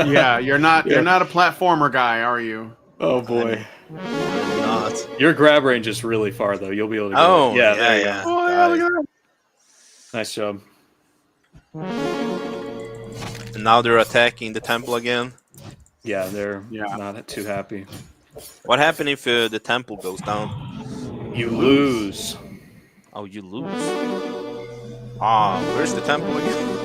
yeah, you're not a platformer guy, are you?
Oh boy.
I'm not.
Your grab range is really far though. You'll be able to get
Oh,
it. Yeah,
yeah,
there you
yeah.
go.
Oh, yeah, look at that.
Nice job.
And now they're attacking the temple again.
Yeah, they're not too happy.
What happened if the temple goes down?
You lose.
Oh, you lose. Where's the temple again?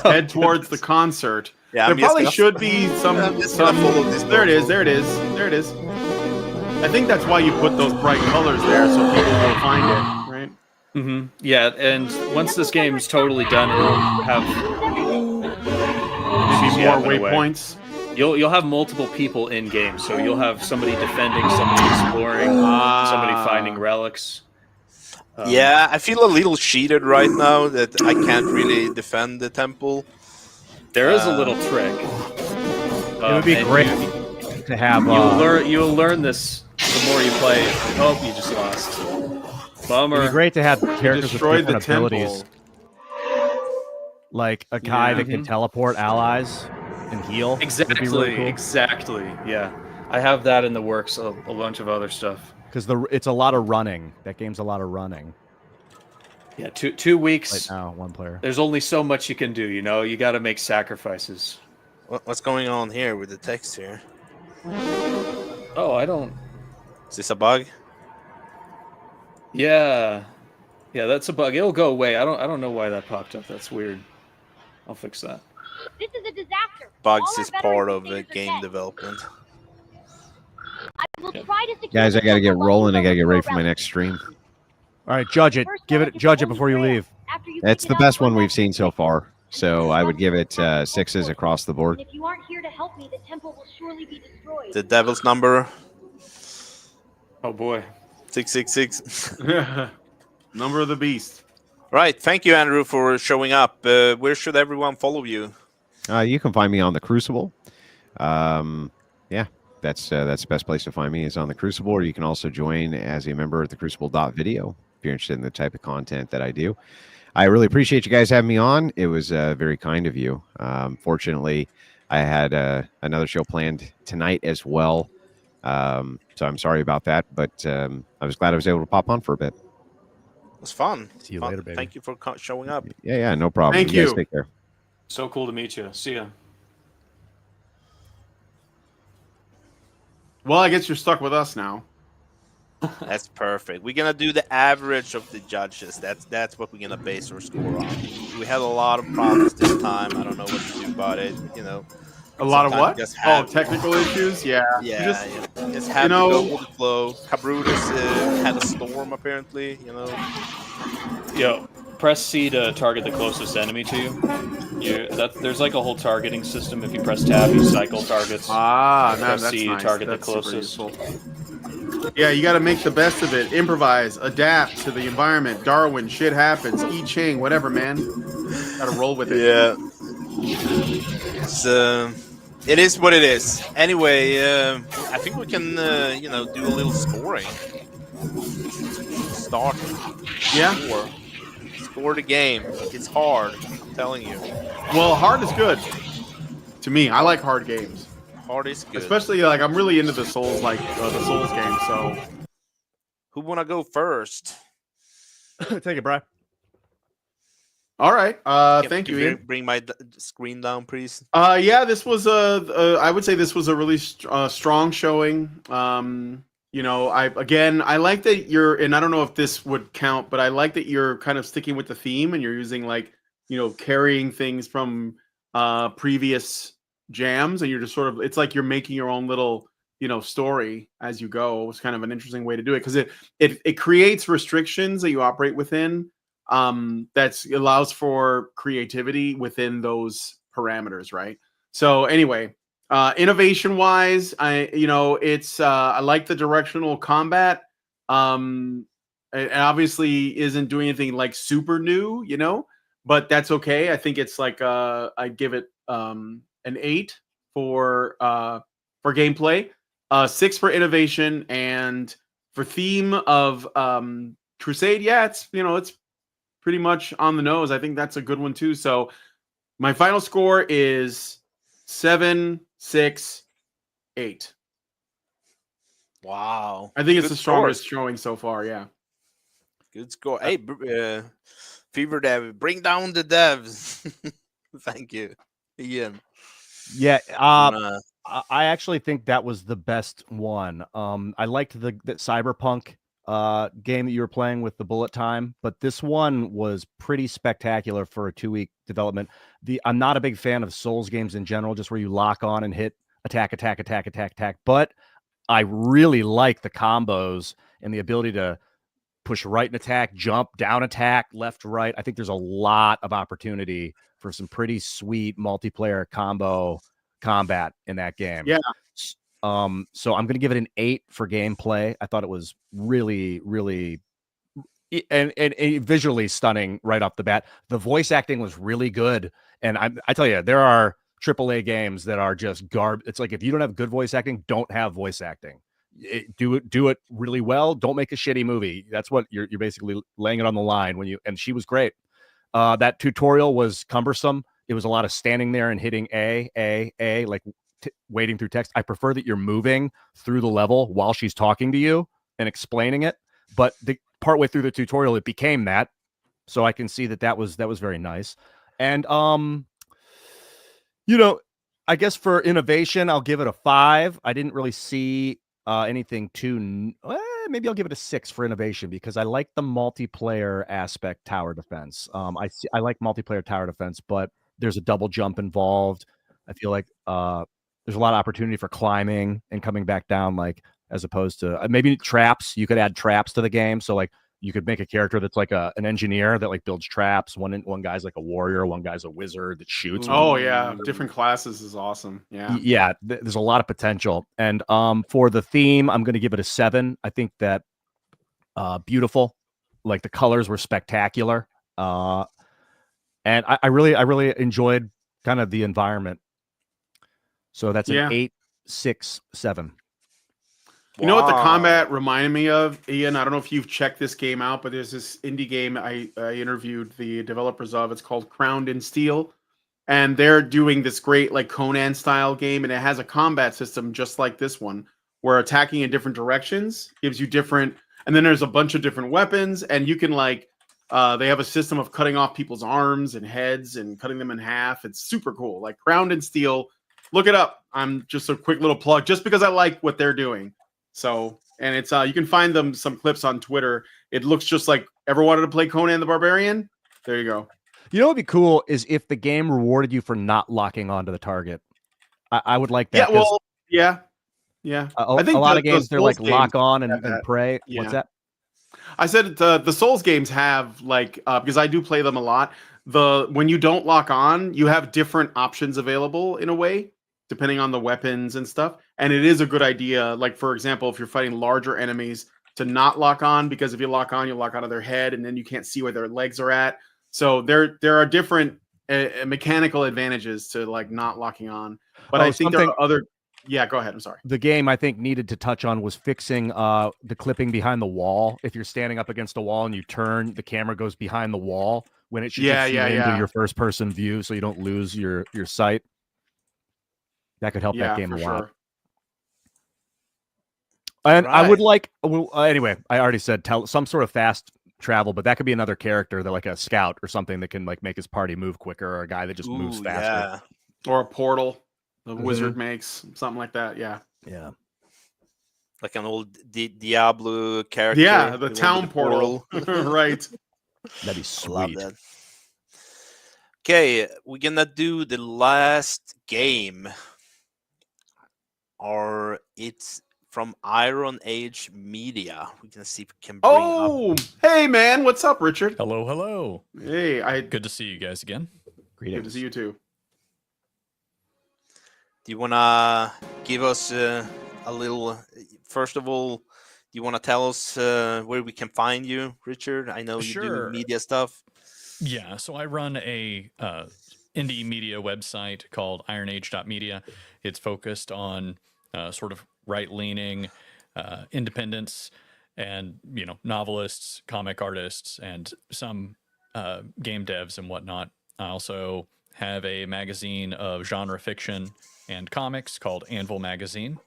Head towards the concert.
Yeah,
there
I'm just
probably
gonna-
should be some.
I'm just gonna follow this
There it is.
purple.
There it is. There it is. I think that's why you put those bright colors there, so people will find it, right?
Mm-hmm. Yeah, and once this game's totally done, it'll have
Maybe more waypoints.
You'll have multiple people in game, so you'll have somebody defending, somebody exploring, somebody finding relics.
Yeah, I feel a little cheated right now that I can't really defend the temple.
There is a little trick.
It would be
and
great to have.
You'll learn this the more you play. Oh, you just lost. Bummer.
It'd be great to have characters with
destroyed the
different abilities, like a guy that can teleport allies and heal. Would be
Exactly.
really cool.
Exactly. Yeah, I have that in the works. A bunch of other stuff.
Because it's a lot of running. That game's a lot of running.
Yeah, 2 weeks.
Right now, one player.
There's only so much you can do. You got to make sacrifices.
What's going on here with the text here?
Oh, I don't.
Is this a bug?
Yeah, that's a bug. It'll go away. I don't know why that popped up. That's weird. I'll fix that.
This is a disaster.
Bugs
All our
is
veteran
part of the
crusaders are
game
dead.
development.
I will try to secure
Guys, I
the
got to get
temple
rolling. I
while
got to
you
get
go
ready for my
around.
next stream.
All right, judge it. Judge it before you leave.
After you
That's
pick
the
it up,
best one
run
we've
back
seen
to
so
the
far. So I would give it 6s across the board.
And if you aren't here to help me, the temple will surely be destroyed.
The devil's number
Oh boy.
666.
Number of the beast.
Right. Thank you, Andrew, for showing up. Where should everyone follow you?
You can find me on the Crucible. Yeah, that's the best place to find me is on the Crucible, or you can also join as a member at the Crucible.video if you're interested in the type of content that I do. I really appreciate you guys having me on. It was very kind of you. Fortunately, I had another show planned tonight as well. So I'm sorry about that, but I was glad I was able to pop on for a bit.
It was fun.
See you
Fun.
later, baby.
Thank you for showing up.
Yeah, no problem.
Thank
guys
you.
take care.
So cool to meet you. See ya.
Well, I guess you're stuck with us now.
That's perfect. We're gonna do the average of the judges. That's what we're gonna base our score on. We had a lot of problems this time. I don't know what to do about it.
A lot of
Sometimes
what?
you just
Oh,
have-
technical issues? Yeah.
Yeah, just
you
have
know-
to go with the flow. Cabrutus had a storm apparently.
Yo, press C to target the closest enemy to you. There's like a whole targeting system. If you press tab, you cycle targets.
Ah, no,
Press
that's
C to
nice.
target
That's
the
super
closest.
useful. Yeah, you got to make the best of it. Improvise, adapt to the environment. Darwin, shit happens. I Ching, whatever, man. Got to roll with it.
Yeah. It is what it is. Anyway, I think we can, do a little scoring. Start.
Yeah.
Score the game. It's hard. I'm telling you.
Well, hard is good. To me, I like hard games.
Hard is good.
Especially I'm really into the Souls the Souls game. So
Who wanna go first?
Take it, Brian.
all right.
Can
Thank you,
bring-
Ian.
Bring my screen down, please.
Yeah, this was I would say this was a really strong showing. I like that you're, and I don't know if this would count, but I like that you're kind of sticking with the theme and you're using carrying things from previous jams, and you're just sort of, it's like you're making your own little story as you go was kind of an interesting way to do it, because it creates restrictions that you operate within, that allows for creativity within those parameters, right? So anyway, innovation wise, I like the directional combat. It obviously isn't doing anything like super new, but that's okay. I think it's like I give it an 8 for gameplay, 6 for innovation, and for theme of Crusade. Yeah, it's pretty much on the nose. I think that's a good one too. So my final score is 7, 6, 8.
Wow.
I think it's
Good
the strongest
score.
showing so far. Yeah.
Good score. Hey, Fever Dev, bring down the devs. Thank you, Ian.
Yeah,
Uh,
I actually think that was the best one. I liked the Cyberpunk game that you were playing with the bullet time, but this one was pretty spectacular for a 2-week development. I'm not a big fan of Souls games in general, just where you lock on and hit attack, but I really like the combos and the ability to push right and attack, jump, down attack, left, right. I think there's a lot of opportunity for some pretty sweet multiplayer combo combat in that game.
Yeah.
So I'm going to give it an 8 for gameplay. I thought it was really, really and visually stunning right off the bat. The voice acting was really good. And I tell you, there are AAA games that are just garbage. It's like, if you don't have good voice acting, don't have voice acting. Do it really well. Don't make a shitty movie. That's what you're basically laying it on the line and she was great. That tutorial was cumbersome. It was a lot of standing there and hitting A, like wading through text. I prefer that you're moving through the level while she's talking to you and explaining it. But partway through the tutorial, it became that. So I can see that was very nice. And I guess for innovation, I'll give it a 5. I didn't really see anything too. Maybe I'll give it a 6 for innovation, because I like the multiplayer aspect tower defense. I like multiplayer tower defense, but there's a double jump involved. I feel like there's a lot of opportunity for climbing and coming back down, like, as opposed to maybe traps. You could add traps to the game, so like you could make a character that's like an engineer that like builds traps. One guy's like a warrior, one guy's a wizard that shoots.
Oh yeah, different classes is awesome. Yeah.
Yeah, there's a lot of potential. And for the theme, I'm going to give it a 7. I think that beautiful, like the colors were spectacular. And I really enjoyed kind of the environment. So that's an 8, 6, 7.
You know what the combat reminded me of, Ian? I don't know if you've checked this game out, but there's this indie game I interviewed the developers of. It's called Crowned in Steel. And they're doing this great like Conan style game, and it has a combat system just like this one, where attacking in different directions gives you different, and then there's a bunch of different weapons, and you can like they have a system of cutting off people's arms and heads and cutting them in half. It's super cool. Like Crowned in Steel. Look it up. I'm just a quick little plug just because I like what they're doing. So, and it's you can find them some clips on Twitter. It looks just like, ever wanted to play Conan the Barbarian? There you go.
You know what would be cool is if the game rewarded you for not locking onto the target. I would like that.
Yeah, well, yeah.
I think a lot of games they're like lock on and pray.
Yeah.
What's that?
I said the Souls games have like because I do play them a lot. When you don't lock on, you have different options available in a way, depending on the weapons and stuff. And it is a good idea. Like, for example, if you're fighting larger enemies, to not lock on, because if you lock on, you'll lock onto their head and then you can't see where their legs are at. So there are different mechanical advantages to like not locking on. But I think there are other. Yeah, go ahead. I'm sorry.
The game I think needed to touch on was fixing the clipping behind the wall. If you're standing up against a wall and you turn, the camera goes behind the wall when it should just zoom into your first person view, so you don't lose your sight. That could help that game a lot.
Sure.
And I would like, anyway, I already said some sort of fast travel, but that could be another character that like a scout or something that can like make his party move quicker, or a guy that just moves faster.
Yeah. Or a portal the wizard makes, something like that. Yeah.
Yeah.
Like an old Diablo character.
Yeah, the town portal. Right.
That'd be sweet.
Love that. Okay, we're gonna do the last game. or it's from Iron Age Media. We're gonna see if we can bring up.
Oh, hey man, what's up, Richard?
Hello, hello.
Hey,
Good to see you guys again.
Good to see you too.
Do you wanna give us a little? First of all, do you wanna tell us where we can find you, Richard? I know you do
Sure.
media stuff.
Yeah, so I run a indie media website called ironage.media. It's focused on sort of right-leaning independents and novelists, comic artists, and some game devs and whatnot. I also have a magazine of genre fiction and comics called Anvil Magazine.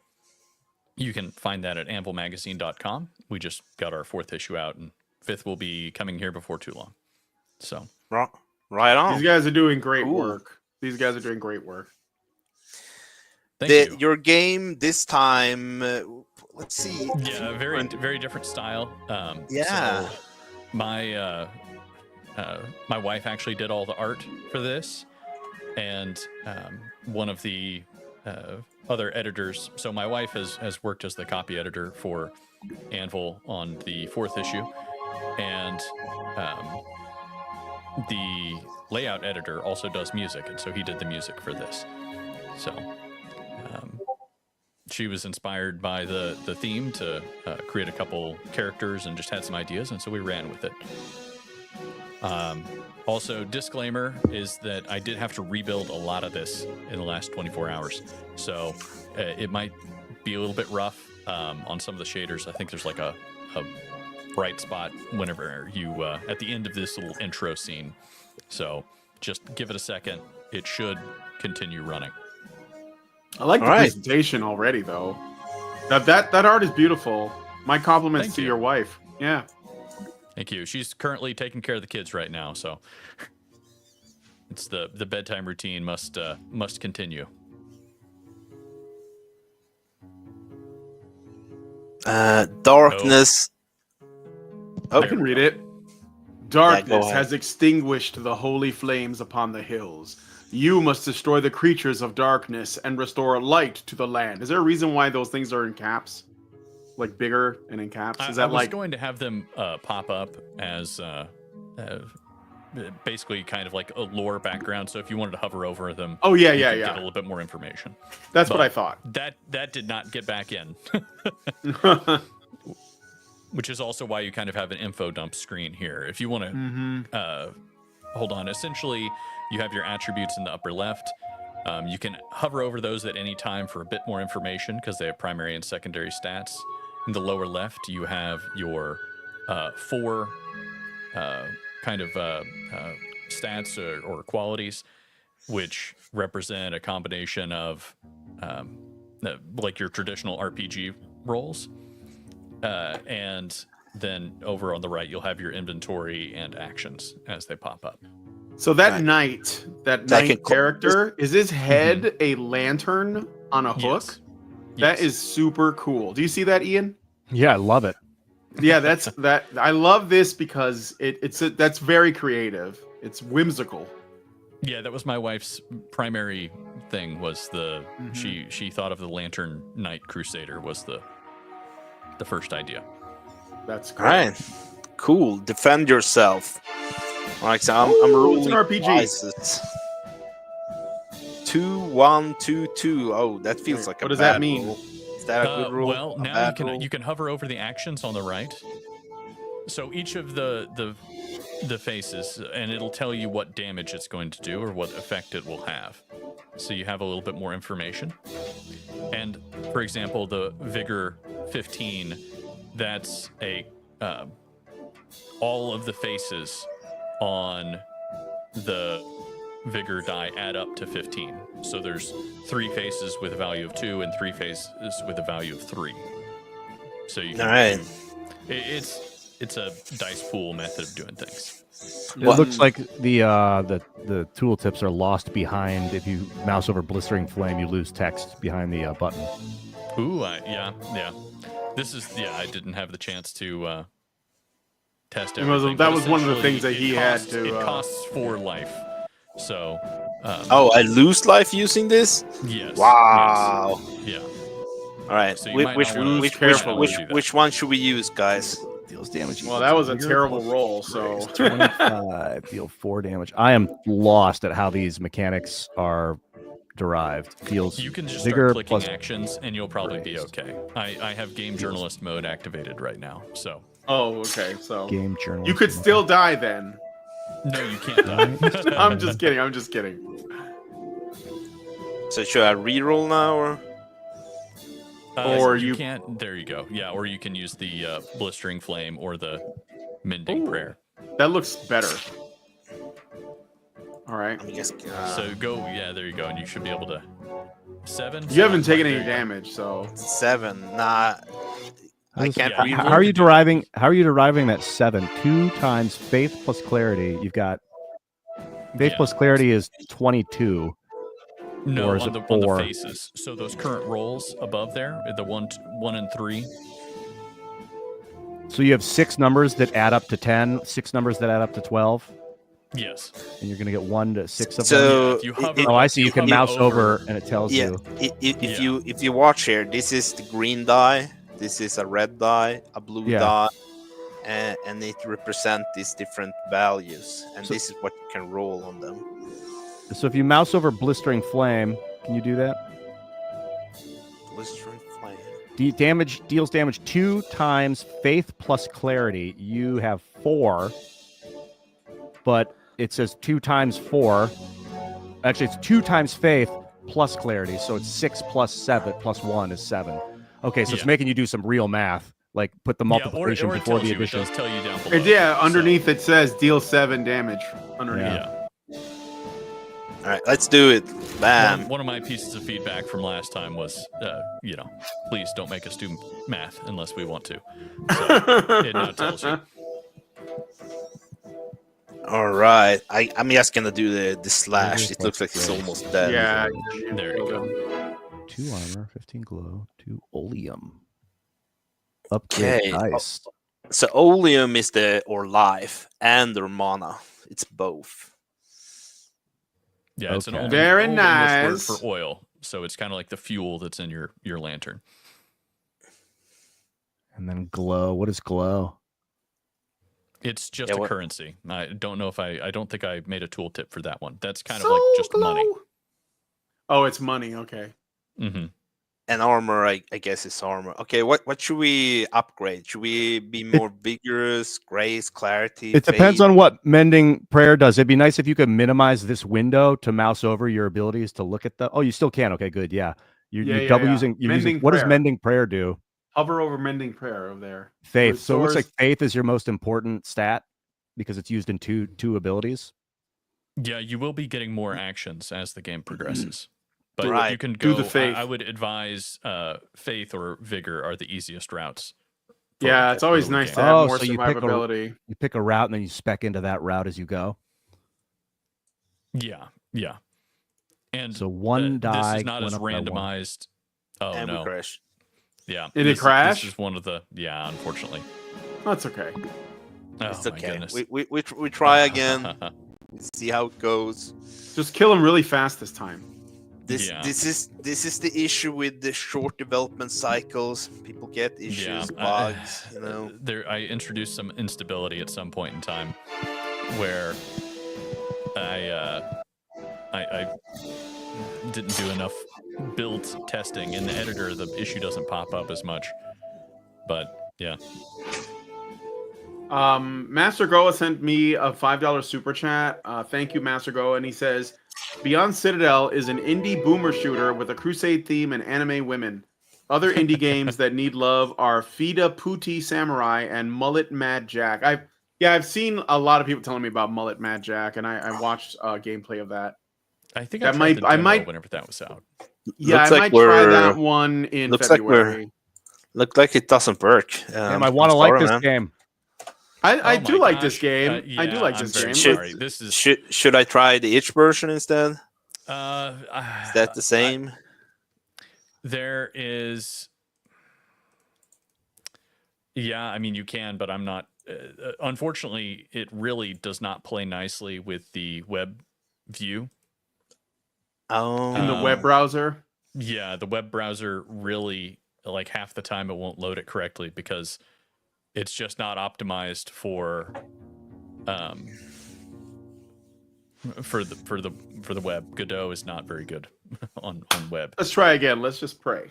You can find that at anvilmagazine.com. We just got our 4th issue out, and 5th will be coming here before too long. So
right on.
These guys are doing great
Cool.
work. These guys are doing great work.
Thank you.
Your game this time. Let's see.
Yeah, very different style.
Yeah.
So my my wife actually did all the art for this, and one of the other editors. So my wife has worked as the copy editor for Anvil on the 4th issue, and the layout editor also does music, and so he did the music for this. So she was inspired by the theme to create a couple characters and just had some ideas, and so we ran with it. Also, disclaimer is that I did have to rebuild a lot of this in the last 24 hours, so it might be a little bit rough on some of the shaders. I think there's like a bright spot whenever you at the end of this little intro scene, so just give it a second. It should continue running.
I like the presentation already, though. That art is beautiful. My compliments
Thank
to
you.
your wife. Yeah.
Thank you. She's currently taking care of the kids right now, so it's the bedtime routine must continue.
Darkness.
I can read it. Darkness
ahead.
has extinguished the holy flames upon the hills. You must destroy the creatures of darkness and restore light to the land. Is there a reason why those things are in caps? Like bigger and in caps? Is
I
that
was
like
going to have them pop up as basically kind of like a lore background. So if you wanted to hover over them,
Oh, yeah,
you
yeah,
could
yeah.
get a little bit more information.
That's what
But
I thought.
That did not get back in. Which is also why you kind of have an info dump screen here. If you want to hold on, essentially you have your attributes in the upper left. You can hover over those at any time for a bit more information because they have primary and secondary stats. In the lower left, you have your 4 kind of stats or qualities, which represent a combination of like your traditional RPG roles. And then over on the right, you'll have your inventory and actions as they pop up.
So that knight character, is his head a lantern on a hook? That is super cool. Do you see that, Ian?
Yeah, I love it.
Yeah, that's that. I love this because that's very creative. It's whimsical.
Yeah, that was my wife's primary thing. Was the she thought of the Lantern Knight Crusader was the first idea.
That's
All right, cool. Defend yourself. All right, so I'm rolling
it's an RPG.
prizes. 2, 1, 2, 2. Oh, that feels like a
What does that
bad
mean?
roll. Is that a good rule?
Well,
A
now
bad rule?
you can hover over the actions on the right. So each of the faces, and it'll tell you what damage it's going to do or what effect it will have. So you have a little bit more information. And for example, the Vigor 15, that's a all of the faces on the Vigor die add up to 15. So there's 3 faces with a value of 2 and 3 faces with a value of 3. So you can
All right.
it's a dice pool method of doing things.
It looks like the tooltips are lost behind. If you mouse over Blistering Flame, you lose text behind the button.
Ooh, yeah. This is I didn't have the chance to test
It was-
everything.
that
but
was one of the
essentially
things that he had
costs-
to,
It costs 4 life. So.
Oh, I lose life using this?
Yes.
Wow.
Yes. Yeah.
All right.
So you might not wanna-
which,
you might not wanna do that.
which one should we use, guys?
Deals damage.
Well,
equals
that was a
vigor
terrible
plus
roll. So
grace. 25, deal 4 damage. I am lost at how these mechanics are derived. Deals
You can just
vigor
start clicking
plus
actions, and you'll probably be
grace.
okay. I have game journalist mode activated right now, so
oh, okay. So
game journal.
you could still die then.
no, you can't die.
I'm just kidding. I'm just kidding.
So should I reroll now, or
Or
you
you-
can't. There you go. Yeah, or you can use the blistering flame or the mending prayer.
That looks better. All right.
I'm guessing?
So go. Yeah, there you go, and you should be able to. 7.
You haven't taken
There
any
you go.
damage, so
7. Nah, I can't
yeah,
reroll.
How are you deriving? How are you deriving that 7? 2 times faith plus clarity. You've got faith
Yeah.
plus clarity is 22.
No,
or is
on
it
the
4?
faces. So those current rolls above there, the 1, 1, and 3.
So you have 6 numbers that add up to 10, 6 numbers that add up to 12,
Yes.
and you're going to get 1 to 6 of them.
So
If you hover,
Oh, I see. You
if
can
hover
mouse over and it tells
Yeah,
you.
if you watch here, this is the green die, this is a red die, a blue
Yeah.
die, and it represents these different values, and
So-
this is what you can roll on them.
So if you mouse over blistering flame, can you do that?
Blistering flame.
Deals damage 2 times faith plus clarity. You have 4, but it says 2 times 4. Actually, it's 2 times faith plus clarity, so it's 6 plus 7 plus 1 is 7. Okay, so it's
Yeah.
making you do some real math, like put the multiplication
or it
before
tells
the
you,
addition.
It does tell you down below.
yeah. Underneath it says deal 7 damage. Underneath.
Yeah.
All right, let's do it. Bam.
One of my pieces of feedback from last time was, please don't make us do math unless we want to. So it now tells you.
All right, I'm just gonna do the slash. It looks like it's almost dead.
Yeah.
There you go.
2 armor, 15 glow, 2 oleum. Upgrade
Okay.
dice.
So oleum is or life and their mana. It's both.
Yeah, it's an
Okay.
old,
Very
old English word
nice.
for oil. So it's kind of like the fuel that's in your lantern.
And then glow. What is glow?
It's just
Yeah,
a
what-
currency. I don't know if I don't think I made a tooltip for that one. That's kind of
So
like just money.
glow. Oh, it's money. Okay.
Hmm.
And armor, I guess it's armor. Okay, what should we upgrade? Should we be more vigorous, grace, clarity?
It depends
fade?
on what mending prayer does. It'd be nice if you could minimize this window to mouse over your abilities to look at the. Oh, you still can. Okay, good. Yeah, you're double using. You're using.
Mending
What does
prayer.
mending prayer do?
Hover over mending prayer over there.
Faith. So it looks like
Restores-
faith is your most important stat because it's used in two abilities.
Yeah, you will be getting more actions as the game progresses. But
Right.
you can
Do
go.
the faith.
I would advise faith or vigor are the easiest routes. for
Yeah, it's always
early
nice
game.
to have
Oh,
more
so you pick a-
survivability.
You pick a route and then you spec into that route as you go.
Yeah, yeah. And
So one
this
die
is not
went
as
up by one.
randomized. Oh
And
no.
we crash.
Yeah.
Did it
this-
crash?
This is one of the. Yeah, unfortunately.
That's okay.
Oh,
It's
my
okay.
goodness.
We try again. See how it goes.
Just kill him really fast this time.
This
Yeah.
this is the issue with the short development cycles. People get issues, bugs. You know.
There, I introduced some instability at some point in time, where I didn't do enough build testing in the editor. The issue doesn't pop up as much, but yeah.
Master Goa sent me a $5 super chat. Thank you, Master Goa. And he says, Beyond Citadel is an indie boomer shooter with a crusade theme and anime women. Other indie games that need love are Fida Puti Samurai and Mullet Mad Jack. I've seen a lot of people telling me about Mullet Mad Jack, and I watched gameplay of that.
I think
That
I
might-
tried the
I
demo
might-
whenever that was out.
Yeah,
Looks
I
like
might try
we're-
that one in
looks like
February.
Look like it doesn't work.
Damn, I want to like
sorry,
this
man.
game.
I
Oh
do
my
like this
gosh.
game. I
Yeah,
do like
I'm
this
very
game.
sorry. This is
Should I try the itch version instead? Is
is
that the same?
There is. Yeah, I mean you can, but I'm not. Unfortunately, it really does not play nicely with the web view.
Oh,
In the web browser.
Yeah, the web browser really like half the time it won't load it correctly because it's just not optimized for the web. Godot is not very good on web.
Let's try again. Let's just pray.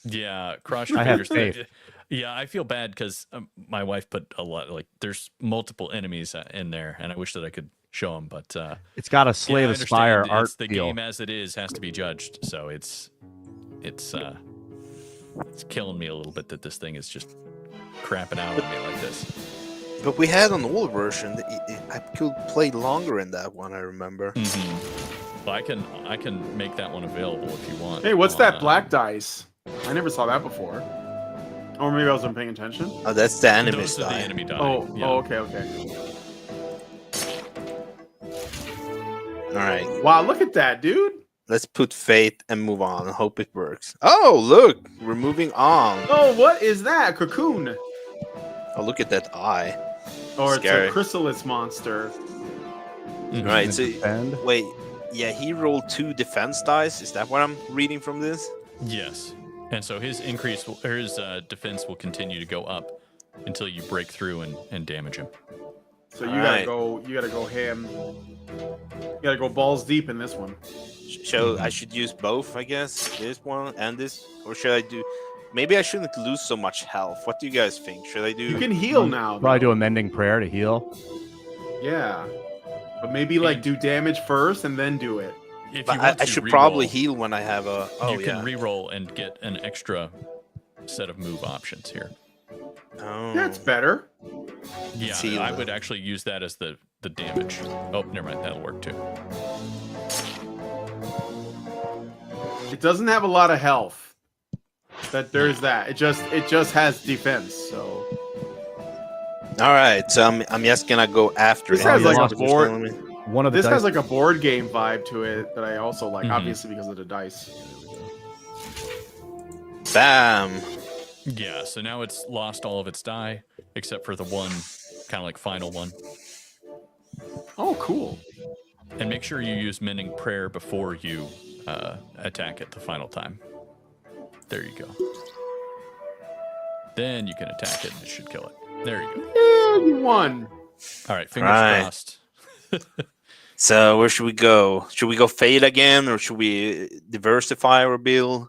Yeah, cross your
I have
fingers.
faith.
Yeah, I feel bad because my wife put a lot, like there's multiple enemies in there, and I wish that I could show them, but
It's got a Slay
I
the
understand
Spire art
it's the
feel.
game as it is has to be judged, so it's killing me a little bit that this thing is just crapping out on me like this.
But we had an old version. I could play longer in that one. I remember.
Well, I can make that one available if you want.
Hey, what's
on,
that black dice? I never saw that before. Or maybe I wasn't paying attention.
Oh, that's the enemy
Those are the
die.
enemy die.
Oh,
yeah.
oh, okay, okay.
All right.
Wow, look at that, dude.
Let's put faith and move on. Hope it works. Oh, look, we're moving on.
Oh, what is that? Cocoon.
Oh, look at that eye.
Or
Scary.
it's a chrysalis monster.
All right. So
Defend.
wait. Yeah, he rolled 2 defense dice. Is that what I'm reading from this?
Yes, and so his defense will continue to go up until you break through and damage him.
So you
Alright.
gotta go ham. You gotta go balls deep in this one.
So I should use both, I guess. This one and this, or should I do? Maybe I shouldn't lose so much health. What do you guys think? Should I do?
You can heal now.
Probably
though.
do a mending prayer to heal.
Yeah, but maybe like do damage first and then do it.
If
But
you
I
want to
should
reroll,
probably heal when I have a. Oh
you
yeah.
can re-roll and get an extra set of move options here.
Oh.
That's better.
Yeah,
heal
I
then.
would actually use that as the damage. Oh, never mind, that'll work too.
It doesn't have a lot of health. There's that. It just has defense. So
All right. So I'm just gonna go after
this
him.
has like
That's
a
what you're telling
board.
me.
One of the
This
dice.
has like a board game vibe to it that I also like,
Mhm.
obviously because of the dice.
Bam.
Yeah, so now it's lost all of its die except for the one kind of like final one.
Oh, cool.
And make sure you use mending prayer before you attack it the final time. There you go. Then you can attack it and it should kill it. There you go.
Yeah, you won.
All right, fingers
Right.
crossed.
So where should we go? Should we go fade again, or should we diversify our build?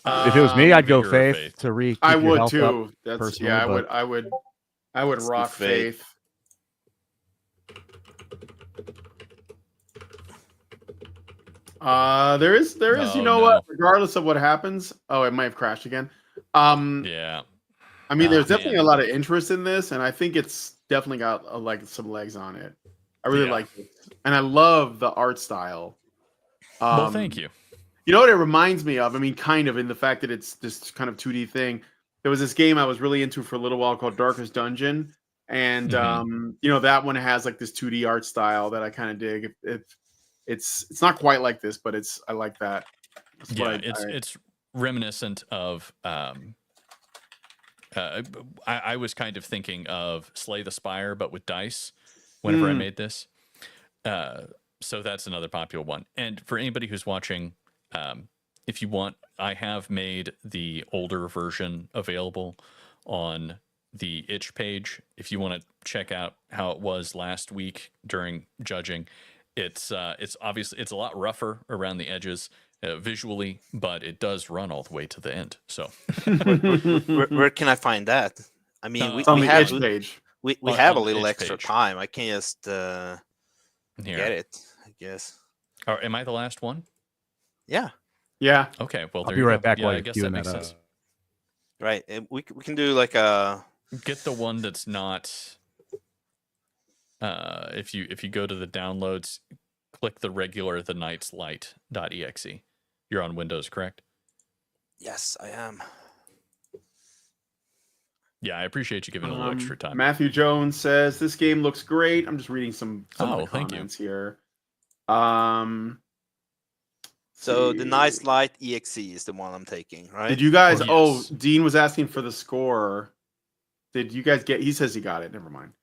If it was me, I'd go
Vigor or
faith,
faith.
to re.
I
keep your
would
health up
too. That's
personally,
yeah.
but
I would
Let's do
rock
faith.
faith. There is. You
Oh,
know
no.
what? Regardless of what happens, oh, it might have crashed again.
Yeah.
I mean,
Oh,
there's definitely
man.
a lot of interest in this, and I think it's definitely got like some legs on it. I really
Yeah.
like it, and I love the art style.
Well, thank you.
You know what it reminds me of? I mean, kind of in the fact that it's this kind of 2D thing. There was this game I was really into for a little while called Darkest Dungeon, and
Mhm.
you know that one has like this 2D art style that I kind of dig. It's not quite like this, but I like that. That's what
Yeah, it's reminiscent of I was kind of thinking of Slay the Spire, but with dice whenever I made this. So that's another popular one. And for anybody who's watching, if you want, I have made the older version available on the itch page. If you want to check out how it was last week during judging, it's obviously it's a lot rougher around the edges visually, but it does run all the way to the end. So
Where can I find that? I mean,
It's on
we
the
have
itch page.
we
On-
have a
on the
little
itch
extra
page.
time. I can just
here,
get it. I guess.
Or am I the last one?
Yeah.
Yeah.
Okay, well,
I'll
there
be
you
right
go.
back
Yeah,
while
I
you're
guess that
queuing
makes
that
sense.
Right. We can do like a.
Get the one that's not. If you go to the downloads, click the regular the night's light.exe. You're on Windows, correct?
Yes, I am.
Yeah, I appreciate you giving a little extra time.
Matthew Jones says this game looks great. I'm just reading some of
Oh,
the
thank you.
comments here.
So the
see.
Nice Light EXE is the one I'm taking, right?
Did you guys?
Yes.
Oh, Dean was asking for the score. Did you guys get? He says he got it. Never mind.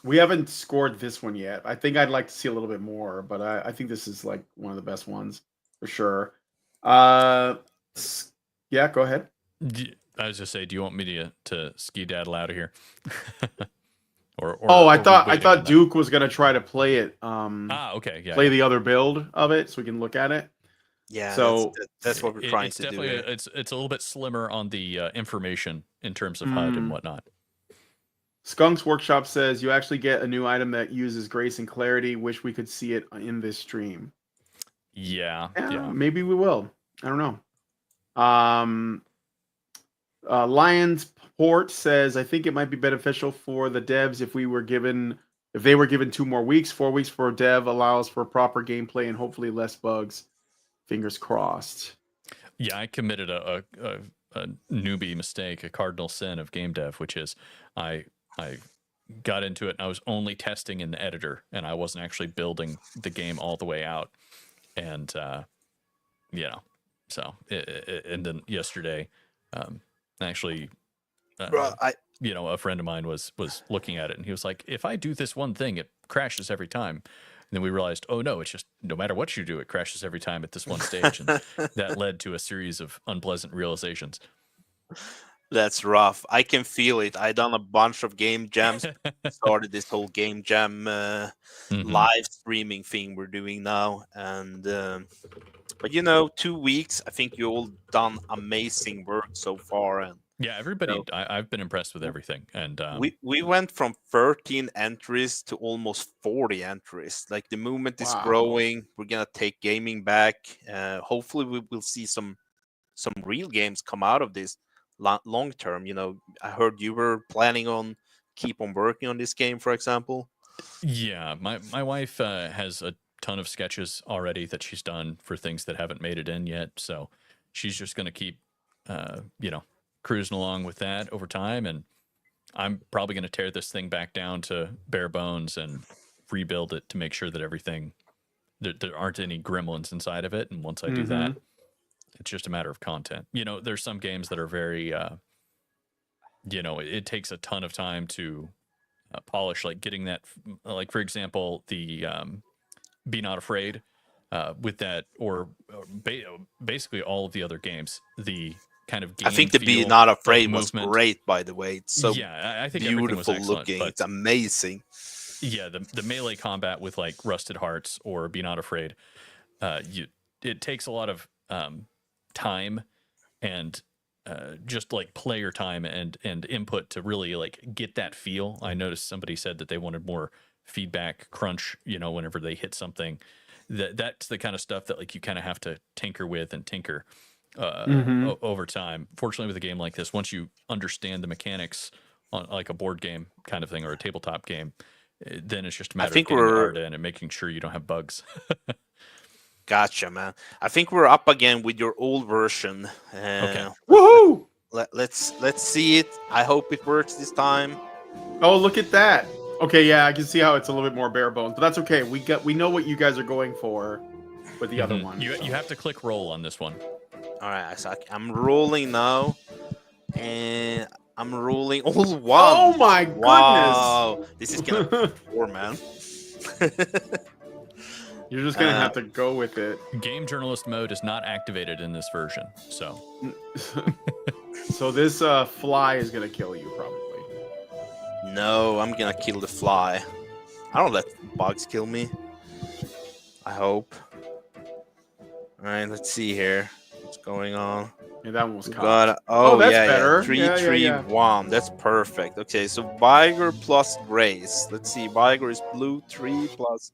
We haven't scored this one yet. I think I'd like to see a little bit more, but I think this is like one of the best ones for sure. Yeah, go ahead.
I was just say, do you want me to skedaddle out of here? or
I
are we
thought
waiting on that?
Duke was gonna try to play it.
Okay, yeah.
Play
yeah.
the other build of it so we can look at it.
Yeah,
So
that's what we're trying
It's
to do.
definitely
Here.
it's a little bit slimmer on the information in terms of HUD and whatnot.
Skunk's Workshop says you actually get a new item that uses grace and clarity. Wish we could see it in this stream.
Yeah.
Maybe we will. I don't know. Lions Port says I think it might be beneficial for the devs if they were given 2 more weeks. 4 weeks for dev allows for proper gameplay and hopefully less bugs. Fingers crossed.
Yeah, I committed a newbie mistake, a cardinal sin of game dev, which is I got into it and I was only testing in the editor and I wasn't actually building the game all the way out. And so and then yesterday, actually,
Bro,
a friend of mine was looking at it and he was like, if I do this one thing, it crashes every time. And then we realized, oh no, it's just no matter what you do, it crashes every time at this one stage. And that led to a series of unpleasant realizations.
That's rough. I can feel it. I done a bunch of game jams. Started this whole game jam live streaming thing we're doing now, and but 2 weeks. I think you all done amazing work so far, and
yeah, everybody. I've been impressed with everything, and
we went from 13 entries to almost 40 entries. Like the movement is growing. We're gonna take gaming back. Hopefully, we will see some real games come out of this long term. I heard you were planning on keep on working on this game, for example.
Yeah, my wife has a ton of sketches already that she's done for things that haven't made it in yet. So she's just gonna keep, cruising along with that over time, and I'm probably going to tear this thing back down to bare bones and rebuild it to make sure that everything there aren't any gremlins inside of it. And once I do that, it's just a matter of content. There's some games that are very it takes a ton of time to polish, like getting that, like for example the Be Not Afraid with that, or basically all of the other games, the kind of game
I think the Be
feel,
Not Afraid
like
was
movement.
great, by the way. It's so
I think everything was
beautiful
excellent,
looking.
but
It's amazing.
yeah, the melee combat with like Rusted Hearts or Be Not Afraid, it takes a lot of time and just like player time and input to really like get that feel. I noticed somebody said that they wanted more feedback crunch, whenever they hit something. That's the kind of stuff that like you kind of have to tinker with and tinker over time. Fortunately, with a game like this, once you understand the mechanics on like a board game kind of thing or a tabletop game, then it's just a matter of getting the art in and making sure you don't have bugs.
Gotcha, man. I think we're up again with your old version.
Okay.
Woohoo!
Let's see it. I hope it works this time.
Oh, look at that. Okay, yeah, I can see how it's a little bit more bare bones, but that's okay. We know what you guys are going for with the other one.
You have to click roll on this one.
All right, so I'm rolling now, and I'm rolling all one.
Oh my goodness!
Wow, this is gonna be 4, man.
You're just gonna have to go with it.
Game journalist mode is not activated in this version, so.
So this fly is gonna kill you probably.
No, I'm gonna kill the fly. I don't let bugs kill me. I hope. All right, let's see here. What's going on?
Yeah, that one was
got.
Oh, that's
yeah,
better.
Yeah. 3,
Yeah,
3,
yeah.
1. That's perfect. Okay, so Vigor plus Grace. Let's see. Vigor is blue 3 plus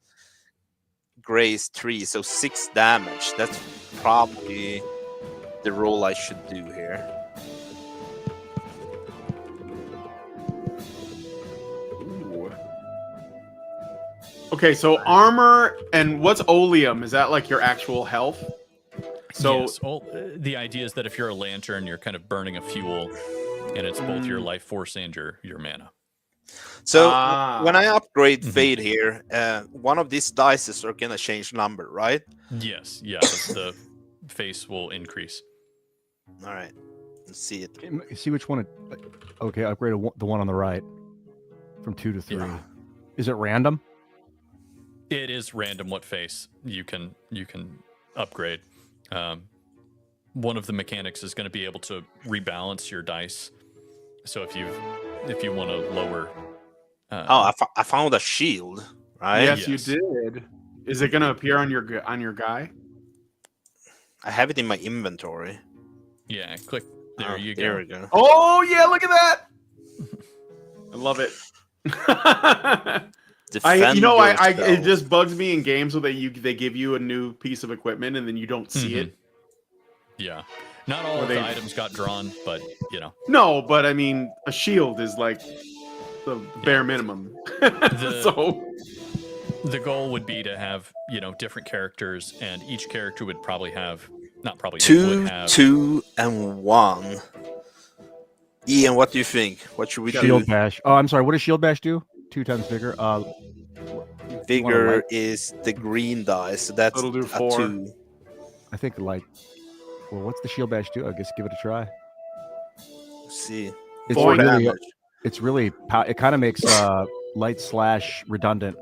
Grace 3, so 6 damage. That's probably the roll I should do here.
Ooh. Okay, so armor and what's oleum? Is that like your actual health? So
yes, the idea is that if you're a lantern, you're kind of burning a fuel, and it's both your life force and your mana.
So when I upgrade Fade here, one of these dices are gonna change number, right?
Yes, the face will increase.
All right, let's see it.
See which one. Okay, upgrade the one on the right from 2 to 3.
Yeah.
Is it random?
It is random what face you can upgrade. one of the mechanics is going to be able to rebalance your dice. So if you want to lower.
I found a shield. Right?
Yes, you did. Is it going to appear on your guy?
I have it in my inventory.
Yeah, click. There you go.
There we go.
Oh yeah, look at that! I love it. It just bugs me in games where they give you a new piece of equipment and then you don't see it.
Yeah, not all of the items got drawn, but you know.
No, but I mean, a shield is like the bare minimum. So
the goal would be to have different characters, and each character would probably have
two and one. Ian, what do you think? What should we do?
Shield bash. Oh, I'm sorry. What does shield bash do? 2 times vigor.
Vigor is the green dice, so that's
it'll do
a
4.
2.
I think well, what's the shield bash do? I guess give it a try.
Let's see.
It's
4
really,
damage.
it's really it kind of makes light slash redundant.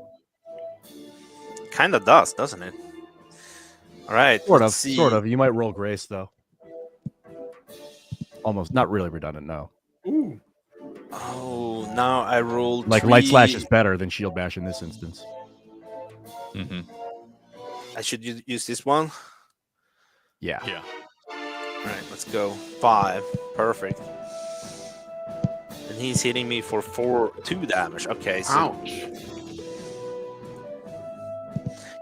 Kind of does, doesn't it? All right.
Sort
let's see.
of. You might roll grace though. Almost not really redundant. No.
Ooh.
Oh, now I rolled
Like
3.
light slash is better than shield bash in this instance.
Mm-hmm.
I should use this one.
Yeah.
Yeah.
All right, let's go. 5. Perfect. And he's hitting me for 2 damage. Okay. So,
ouch.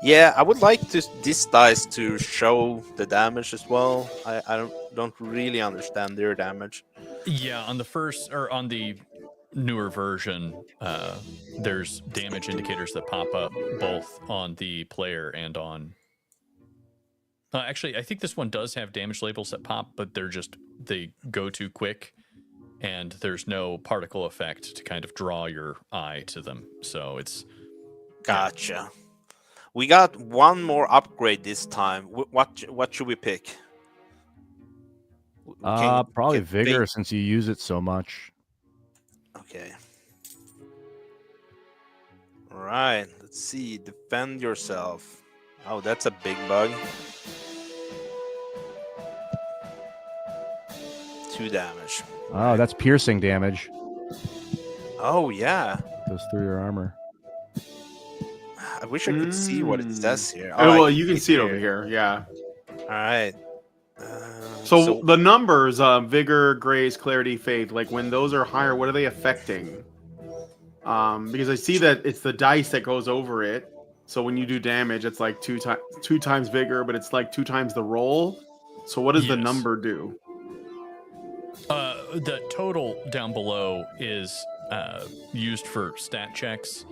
yeah, I would like this dice to show the damage as well. I don't really understand their damage.
Yeah, on the newer version, there's damage indicators that pop up both on the player and on. Actually, I think this one does have damage labels that pop, but they go too quick, and there's no particle effect to kind of draw your eye to them. So it's.
Gotcha. We got one more upgrade this time. What should we pick?
Probably vigor since you use it so much.
Okay. All right. Let's see. Defend yourself. Oh, that's a big bug. 2 damage.
Oh, that's piercing damage.
Oh yeah.
Goes through your armor.
I wish I could see what it says here.
Oh, well,
I
you can see it over here. Yeah.
All right.
So the numbers, vigor, grace, clarity, faith, like when those are higher, what are they affecting? Because I see that it's the dice that goes over it. So when you do damage, it's like 2 times vigor, but it's like 2 times the roll. So what does the number do?
The total down below is used for stat checks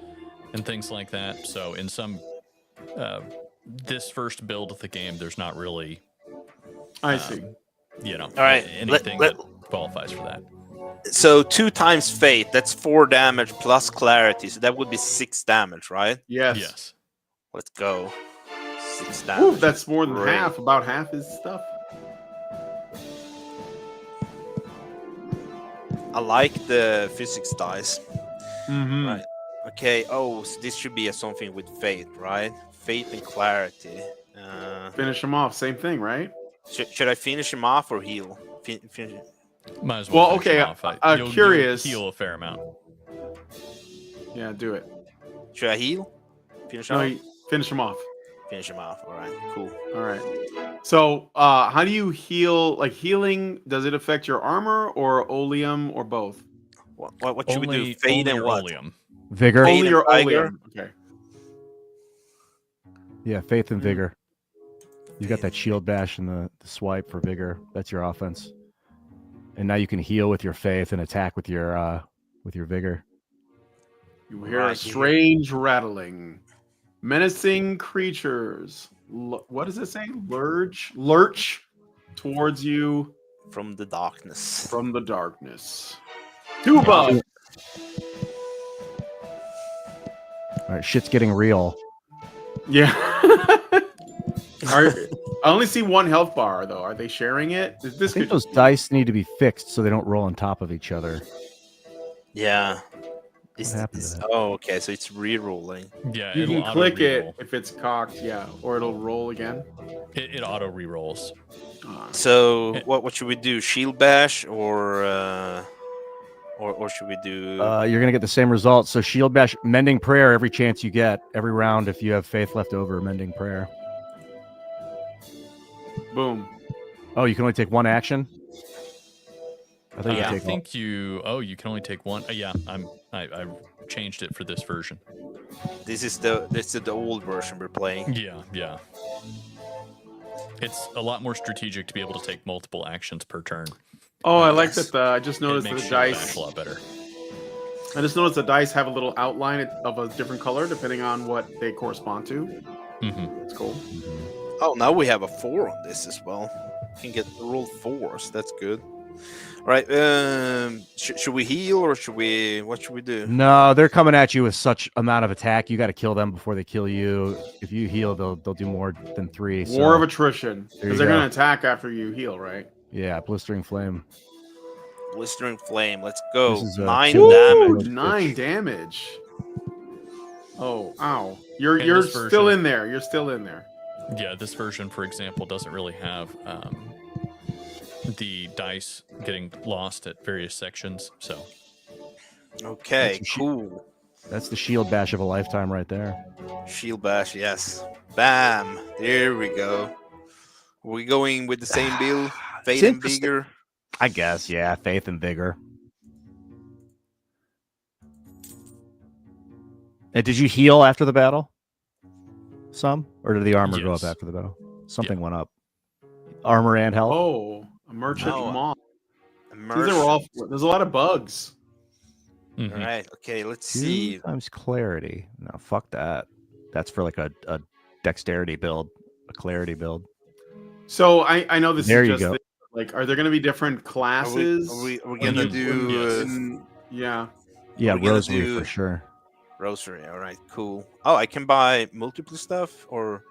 and things like that. So in some this first build of the game, there's not really
I see.
All
right,
anything that qualifies for that.
So 2 times fate, that's 4 damage plus clarity. So that would be 6 damage, right?
Yes.
Yes.
Let's go. 6 damage.
Ooh, that's more than
Great.
half. About half is stuff.
I like the physics dice.
Mm-hmm.
Right. Okay. Oh, so this should be something with fate, right? Fate and clarity.
Finish him off. Same thing, right?
Should I finish him off or heal?
Might as well.
Well,
finish
okay.
him off. You'll
Curious.
heal a fair amount.
Yeah, do it.
Should I heal? Finish
No,
him off?
finish him off.
Finish him off. All right. Cool.
All right. So, how do you heal? Like healing, does it affect your armor or oleum or both?
What should we do? Fate and what?
Oleum.
Vigor.
Only your
Tiger?
oleum. Okay.
Yeah, faith and vigor. You got that shield bash and the swipe for vigor. That's your offense. And now you can heal with your faith and attack with your vigor.
You hear a strange rattling. Menacing creatures. What does it say? Lurch towards you
from the darkness.
From the darkness. 2 bugs.
All right, shit's getting real.
Yeah. I only see 1 health bar though. Are they sharing it?
I think those dice need to be fixed so they don't roll on top of each other.
Yeah.
happened to that?
Oh, okay. So it's re-rolling.
Yeah,
You
it'll
can click
auto-reroll.
it if it's cocked, yeah, or it'll roll again.
It auto re-rolls.
So what should we do? Shield bash or should we do?
You're gonna get the same result. So shield bash, mending prayer every chance you get, every round. If you have faith left over, mending prayer.
Boom.
Oh, you can only take one action. I think you
I
take
think you. Oh, you can only take one. Yeah, I changed it for this version.
This is the old version we're playing.
Yeah. It's a lot more strategic to be able to take multiple actions per turn.
Oh, I like that. I just
It
noticed
makes
the
shield
dice.
bash a lot better.
I just noticed the dice have a little outline of a different color depending on what they correspond to.
Mm-hmm.
It's cool.
Oh, now we have a 4 on this as well. Can get roll 4s. That's good. All right. Should we heal or should we? What should we do?
No, they're coming at you with such amount of attack. You got to kill them before they kill you. If you heal, they'll do more than 3.
War
so
of attrition
there
because
you
they're
go.
going to attack after you heal, right?
Yeah, blistering flame.
Blistering flame. Let's go.
This is,
9
kill-
damage.
9 damage. Oh, ow! You're
In
you're
this
still
version-
in there. You're still in there.
Yeah, this version, for example, doesn't really have the dice getting lost at various sections. So
Okay,
That's a
cool.
That's the shield bash of a lifetime right there.
Shield bash, yes. Bam. There we go. Are we going with the same build? Fate
It's
and
interesting.
Vigor?
I guess, yeah, faith and vigor. And did you heal after the battle? Some? Or did the armor go up
Yes.
after the battle? Something went up. Armor and health?
Oh, a merchant
No,
moth.
Immersion.
These are all. There's a lot of bugs.
All right, okay, let's see.
2 times clarity. No, fuck that. That's for like a dexterity build, a clarity build.
So I know this
There
is
you
just
go.
like, are there going to be different classes?
Are we gonna do
Yeah.
Yeah,
Are we gonna
rosary
do-
for sure.
Rosary? All right, cool. Oh, I can buy multiple stuff, or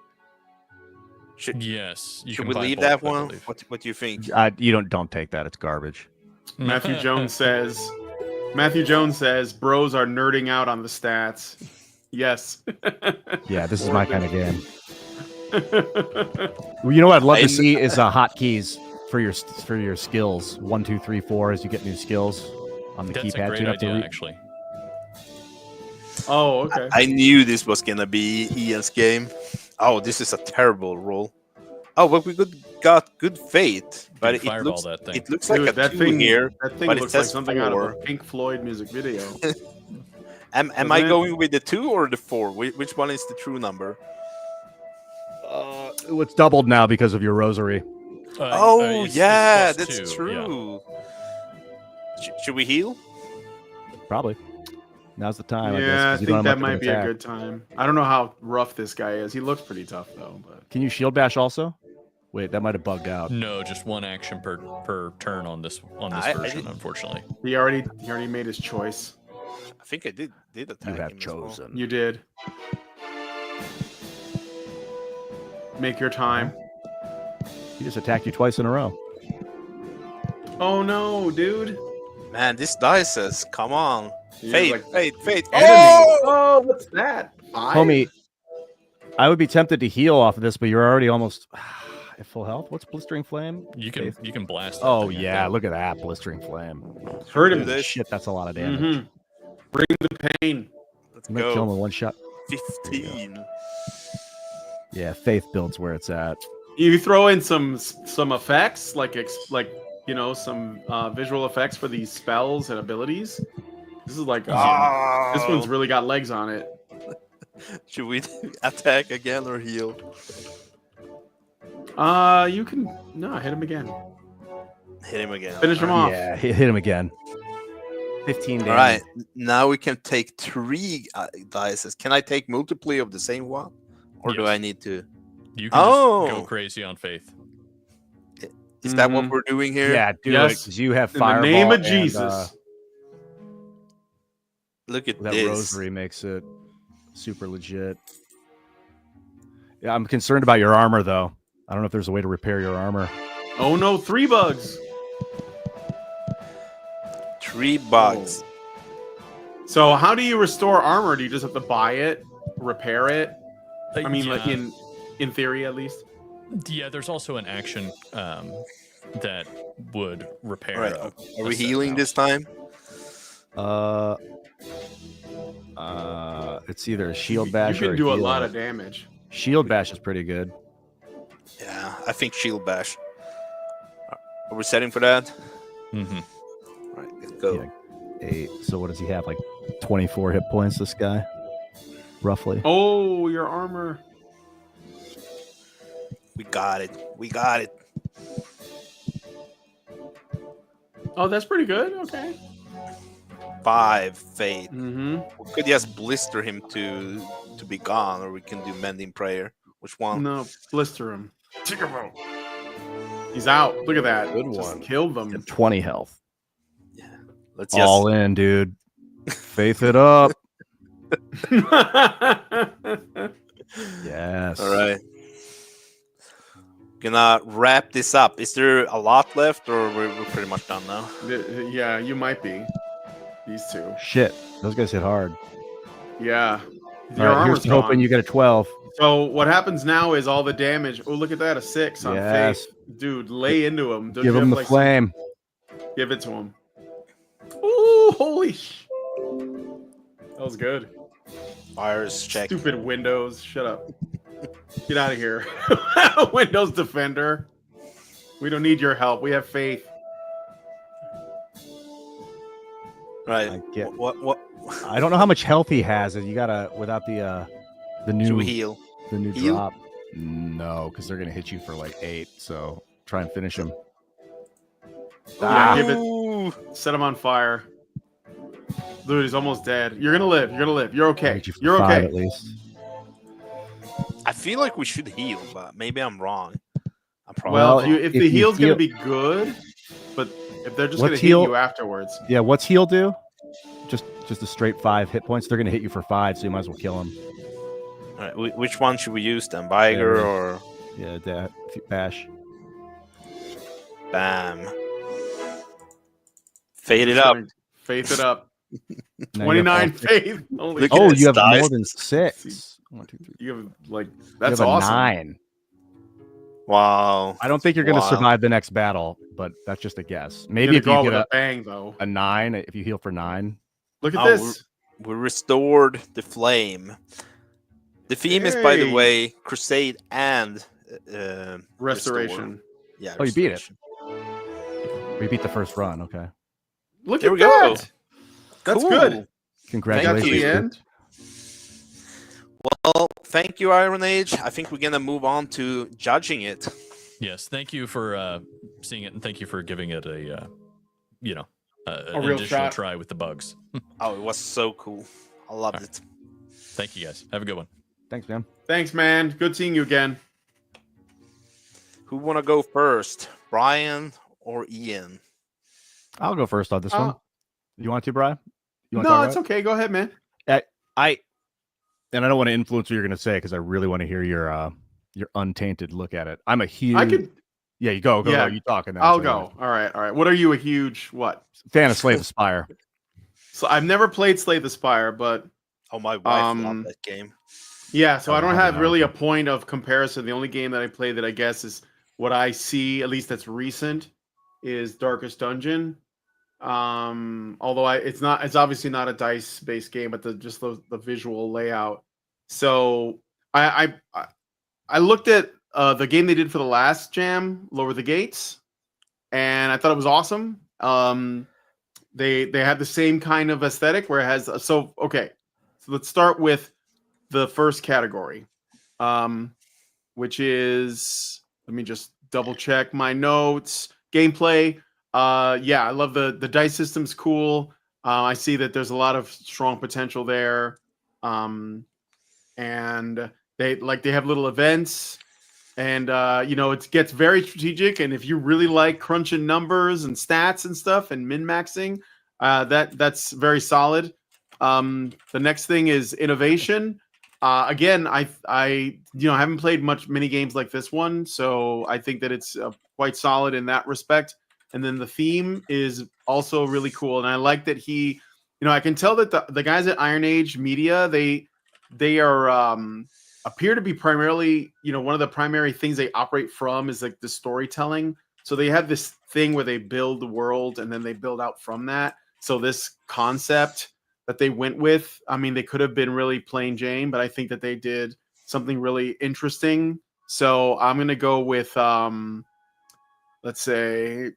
should
yes, you
should
can
we
buy
leave
both,
that
I
one?
believe.
What do you think?
You don't take that. It's garbage.
Matthew Jones says. Matthew Jones says, "Bros are nerding out on the stats." Yes.
Yeah, this is my kind of game. Well, you know what I'd love to see is hotkeys for your skills. 1, 2, 3, 4 as you get new skills on the
That's a
keypad.
great
You don't have to
idea,
re-
actually.
Oh, okay.
I knew this was gonna be Ian's game. Oh, this is a terrible roll. Oh, but we got good fate, but it
fireball
looks
that thing.
it looks
Dude,
like a
that
2
thing
here.
That thing
but it
looks like
says
something out of
4.
a Pink Floyd music video.
Am
Doesn't
I
it?
going with the 2 or the 4? Which one is the true number?
It's doubled now because of your rosary.
Oh
it's
yeah,
plus
that's
2, yeah.
true. Should we heal?
Probably. Now's the time. I guess,
Yeah, I
'cause you don't
think
have
that
much of
might
an
be a
attack.
good time. I don't know how rough this guy is. He looks pretty tough though. But
Can you shield bash also? Wait, that might have bugged out.
No, just one action per turn on this
I
version,
didn't-
unfortunately.
he already made his choice.
I think I did attack
You have
him as well.
chosen.
You did. Make your time.
He just attacked you twice in a row.
Oh no, dude.
Man, this dice says, come on.
You're
Fate,
like,
fate.
Enemy.
Oh!
Oh, what's that? 5?
Homie, I would be tempted to heal off of this, but you're already almost at full health. What's blistering flame?
You can blast. that
Oh
thing, I
yeah,
think.
look at that blistering flame.
Hurt him.
Holy shit, that's a lot of damage.
Mhm. Bring the pain.
Let's
You might kill him
go.
with one shot.
15.
Yeah, faith builds where it's at.
You throw in some effects, like some visual effects for these spells and abilities. This is like this one's really got legs on it.
Should we attack again or heal?
You can hit him again.
Hit him again.
Finish him off.
Yeah, hit him again. 15 damage.
All right, now we can take 3 dices. Can I take multiply of the same one, or do
Yes.
I need to?
You can just go crazy on faith.
Is that what we're doing here?
Yeah, do
Yes.
it 'cause you have
In the
fireball.
name of
and,
Jesus.
Look at
that
this.
rosary makes it super legit. Yeah, I'm concerned about your armor though. I don't know if there's a way to repair your armor.
Oh no, 3 bugs.
3 bugs.
So how do you restore armor? Do you just have to buy it, repair it? I mean, like
Yeah.
in theory at least.
Yeah, there's also an action that would repair.
All right. Are we healing this time?
It's either a shield bash
You
or
can do a
heal.
lot of damage.
Shield bash is pretty good.
Yeah, I think shield bash. Are we setting for that?
Mm-hmm.
All right, let's go.
Yeah, 8. So what does he have? Like 24 hit points. This guy, roughly.
Oh, your armor.
We got it. We got it.
Oh, that's pretty good. Okay.
5 fate.
Mm-hmm.
We could just blister him to be gone, or we can do mending prayer. Which one?
No, blister him. Tinkerbell. He's out. Look at that.
Good
Just
one.
killed them.
20 health.
Let's just
All in, dude. Faith it up. Yes.
All right. Gonna wrap this up. Is there a lot left, or we're pretty much done now?
Yeah, you might be. These two.
Shit. Those guys hit hard.
Yeah.
All right, here's to hoping you get a 12.
So what happens now is all the damage. Oh, look at that, a 6 on
Yes.
Faith. Dude, lay into him. Don't
Give
you
him
have,
the flame.
Give it to him. Ooh, holy that was good.
Fires check.
Stupid Windows. Shut up. Get out of here. Windows Defender. We don't need your help. We have faith.
Right.
I get.
What?
I don't know how much health he has. You gotta without the new
Should we heal?
The new
Heal?
drop. No, because they're gonna hit you for like 8. So try and finish him.
Yeah, give it. Set him on fire. Dude, he's almost dead. You're gonna live. You're gonna live. You're okay. You're
5
okay.
at least.
I feel like we should heal, but maybe I'm wrong. I'm probably
Well,
wrong.
if the heal's gonna be good, but if they're just gonna
What's
hit
heal?
you afterwards.
Yeah, what's heal do? Just a straight 5 hit points. They're gonna hit you for 5, so you might as well kill him.
All right, which one should we use then? Viger
Yeah.
or
Yeah, that bash.
Bam? Fade it up.
Faith it up.
Now you
29
have-
faith. Holy
Look at
Oh,
this
you have
dice.
more than 6. 1, 2, 3.
You have like
You
that's
have a
awesome.
9.
Wow.
I don't think you're gonna
Wow.
survive the next battle, but that's just a guess.
You're
Maybe
gonna
if
go
you
out
get
with
a,
a bang though.
a 9, if you heal for 9.
Look at
Oh,
this.
We restored the flame. The theme is, by the
Hey.
way, Crusade and
Restoration.
Restore. Yeah.
Oh, you beat it.
Restoration.
We beat the first run. Okay.
Look
There
at
we go.
that. That's
Cool.
good.
Got to
Congratulations.
the
you.
end.
Well, thank you, Iron Age. I think we're gonna move on to judging it.
Yes, thank you for seeing it, and thank you for giving it a an
real
additional
shot.
try with the bugs.
Oh, it was so cool. I loved it.
Thank you, guys. Have a good one.
Thanks, man.
Thanks, man. Good seeing you again.
Who wanna go first, Brian or Ian?
I'll go first on this one. You want to, Brian? You want to
No,
talk
it's
about
okay. Go ahead, man.
it? And I don't want to influence what you're going to say because I really want to hear your untainted look at it. I'm a huge.
I could.
Yeah, you go.
Yeah,
You talking?
I'll go. All right. All right. What are you a huge what?
Fan of Slay the Spire.
So I've never played Slay the Spire, but
Oh, my wife loved that game.
yeah. So I don't have
know.
really a point of comparison. The only game that I play that I guess is what I see, at least that's recent, is Darkest Dungeon. Although it's obviously not a dice based game, but just the visual layout. So I looked at the game they did for the last jam, Lower the Gates, and I thought it was awesome. They have the same kind of aesthetic where it has okay. So let's start with the first category, which is, let me just double check my notes. Gameplay. Yeah, I love the dice system's cool. I see that there's a lot of strong potential there. And they have little events, and it gets very strategic. And if you really like crunching numbers and stats and stuff and min-maxing, that's very solid. The next thing is innovation. Again, I haven't played many games like this one, so I think that it's quite solid in that respect. And then the theme is also really cool, and I like that I can tell that the guys at Iron Age Media, they are appear to be primarily, one of the primary things they operate from is like the storytelling. So they have this thing where they build the world and then they build out from that. So this concept that they went with, I mean, they could have been really plain Jane, but I think that they did something really interesting. So I'm going to go with, let's say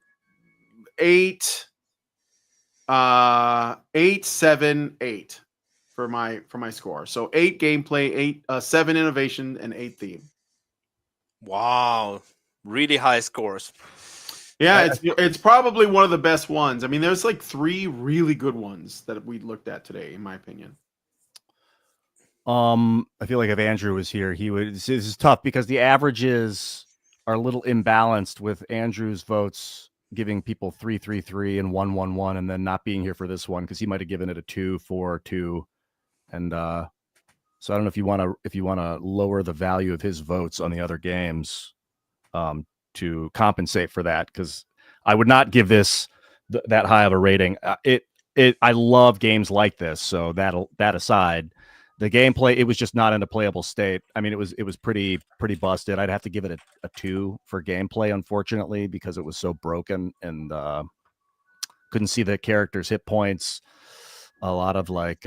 8, 7, 8 for my score. So 8 gameplay, 7 innovation, and 8 theme.
Wow, really high scores.
Yeah, it's probably one of the best ones. I mean, there's like 3 really good ones that we looked at today, in my opinion.
I feel like if Andrew was here, he would. This is tough because the averages are a little imbalanced with Andrew's votes giving people 3, 3, 3 and 1, 1, 1, and then not being here for this one because he might have given it a 2, 4, 2, and so I don't know if you want to lower the value of his votes on the other games to compensate for that, because I would not give this that high of a rating. I love games like this, so that aside. The gameplay, it was just not in a playable state. I mean, it was pretty busted. I'd have to give it a 2 for gameplay, unfortunately, because it was so broken and couldn't see the characters' hit points. A lot of like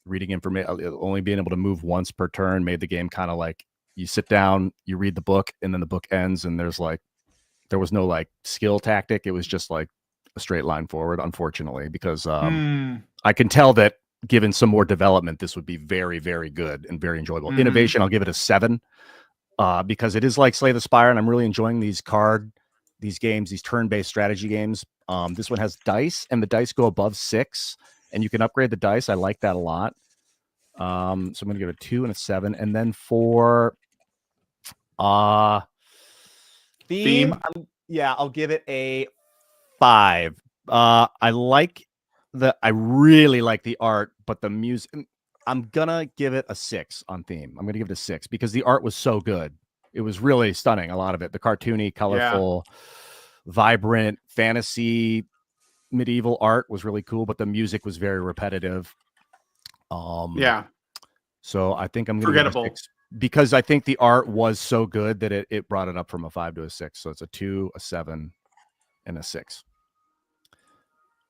reading information, only being able to move once per turn made the game kind of like you sit down, you read the book, and then the book ends, and there was no like skill tactic. It was just like a straight line forward, unfortunately, because I can tell that given some more development, this would be very, very good and very enjoyable. Innovation, I'll give it a 7 because it is like Slay the Spire, and I'm really enjoying these games, these turn-based strategy games. This one has dice, and the dice go above 6, and you can upgrade the dice. I like that a lot. So I'm going to give it a 2 and a 7. And then for theme? I'll give it a 5. I really like the art, but the music, I'm gonna give it a 6 on theme. I'm gonna give it a 6 because the art was so good. It was really stunning. A lot of it, the cartoony, colorful, vibrant fantasy medieval art was really cool, but the music was very repetitive. So I think I'm gonna give it a 6 because I think the art was so good that it brought it up from a 5 to a 6. So it's a 2, a 7, and a 6.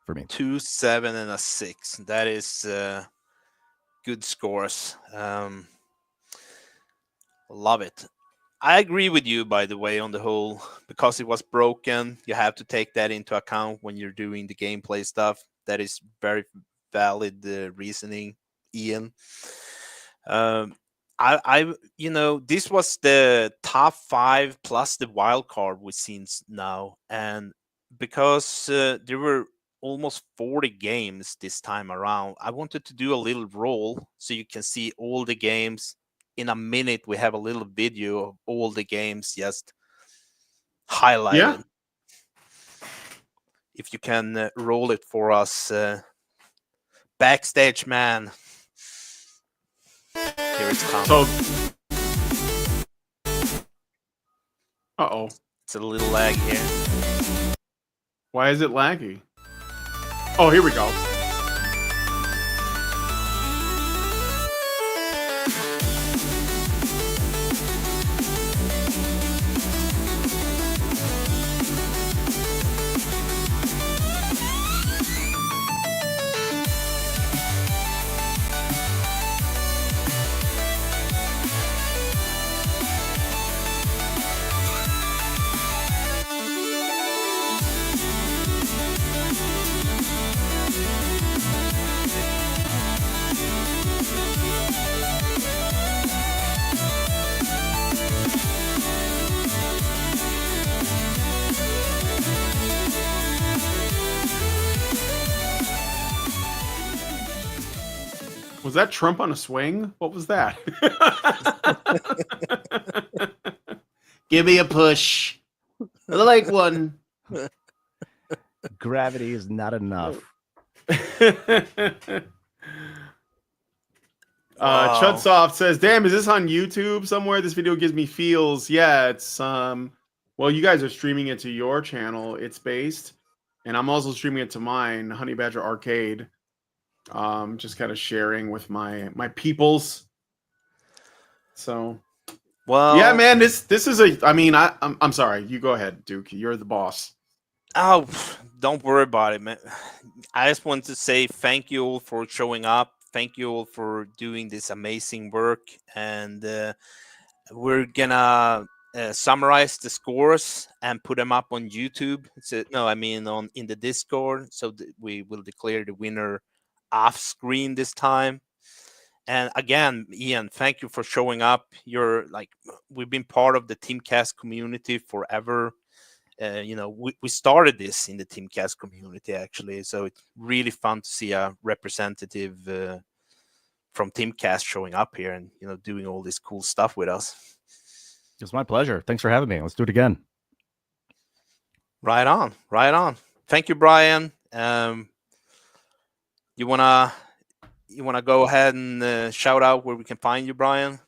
For me,
2, 7, and a 6. That is good scores. Love it. I agree with you, by the way, on the whole, because it was broken. You have to take that into account when you're doing the gameplay stuff. That is very valid reasoning, Ian. This was the top 5 plus the wild card we've seen now, and because there were almost 40 games this time around, I wanted to do a little roll so you can see all the games. In a minute, we have a little video of all the games just highlighted. Yeah. If you can roll it for us, backstage man. Here it's coming.
Uh-oh.
It's a little lag here.
Why is it laggy? Oh, here we go. Was that Trump on a swing? What was that? Give me a push. I like one.
Gravity is not enough.
Chudsoft says, "Damn, is this on YouTube somewhere? This video gives me feels." Yeah, it's well, you guys are streaming it to your channel. It's based, and I'm also streaming it to mine, Honey Badger Arcade. Just kind of sharing with my peoples. So,
Well,
yeah, man, this is a. I mean, I'm sorry. You go ahead, Duke. You're the boss.
Oh, don't worry about it, man. I just want to say thank you all for showing up. Thank you all for doing this amazing work. And we're gonna summarize the scores and put them up on YouTube. No, I mean in the Discord. So we will declare the winner off screen this time. And again, Ian, thank you for showing up. We've been part of the Teamcast community forever. We started this in the Teamcast community actually, so it's really fun to see a representative from Teamcast showing up here and doing all this cool stuff with us.
It's my pleasure. Thanks for having me. Let's do it again.
Right on. Thank you, Brian. You wanna go ahead and shout out where we can find you, Brian?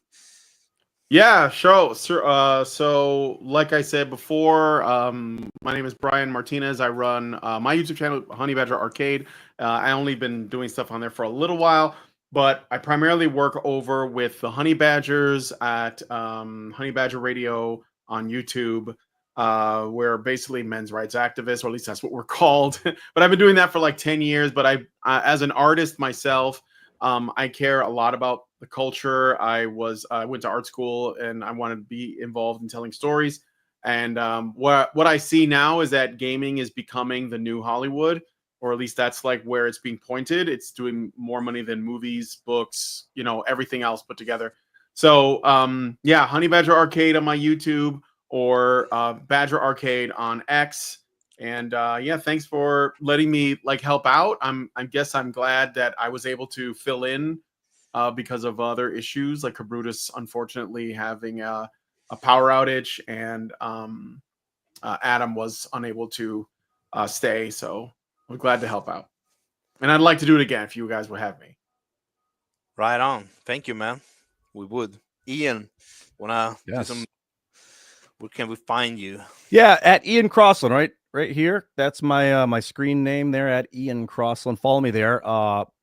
Yeah, sure. So, like I said before, my name is Brian Martinez. I run my YouTube channel, Honey Badger Arcade. I only been doing stuff on there for a little while, but I primarily work over with the Honey Badgers at Honey Badger Radio on YouTube. We're basically men's rights activists, or at least that's what we're called. But I've been doing that for like 10 years. But I as an artist myself, I care a lot about the culture. I went to art school and I want to be involved in telling stories. And what I see now is that gaming is becoming the new Hollywood, or at least that's like where it's being pointed. It's doing more money than movies, books, everything else put together. So yeah, Honey Badger Arcade on my YouTube, or Badger Arcade on X. And yeah, thanks for letting me help out. I guess I'm glad that I was able to fill in because of other issues, like Cabrutus unfortunately having a power outage, and Adam was unable to stay. So I'm glad to help out, and I'd like to do it again if you guys would have me.
Right on. Thank you, man. We would. Ian, wanna do
Yes.
where can we find you?
Yeah, at Ian Crossland, right here. That's my my screen name there, at Ian Crossland. Follow me there.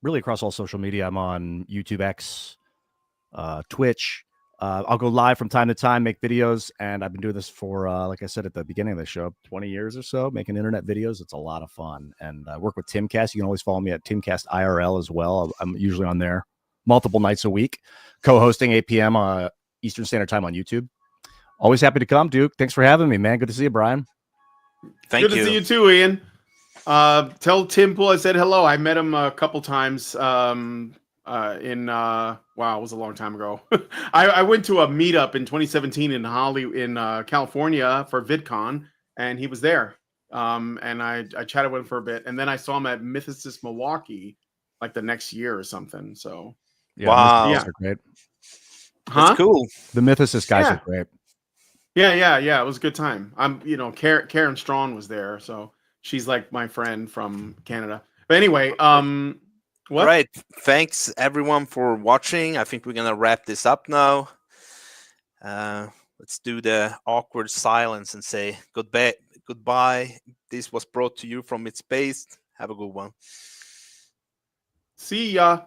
Really across all social media. I'm on YouTube, X, Twitch. I'll go live from time to time, make videos, and I've been doing this for, like I said at the beginning of the show, 20 years or so, making internet videos. It's a lot of fun, and I work with Timcast. You can always follow me at Timcast IRL as well. I'm usually on there multiple nights a week, co-hosting 8 p.m. Eastern Standard Time on YouTube. Always happy to come, Duke. Thanks for having me, man. Good to see you, Brian.
Thank
Good to see you too, Ian. Tell Tim Pool I said hello. I met him a couple times wow, it was a long time ago. I went to a meetup in 2017 in California for VidCon, and he was there. And I chatted with him for a bit, and then I saw him at Mythicist Milwaukee the next year or something. So
Yeah,
wow,
Mythicist are great.
That's cool.
The Mythicist guys
Yeah.
are great.
Yeah. It was a good time. Karen Strawn was there, so she's like my friend from Canada. But anyway, what?
All right. Thanks everyone for watching. I think we're gonna wrap this up now. Let's do the awkward silence and say goodbye. This was brought to you from its base. Have a good one.
See ya.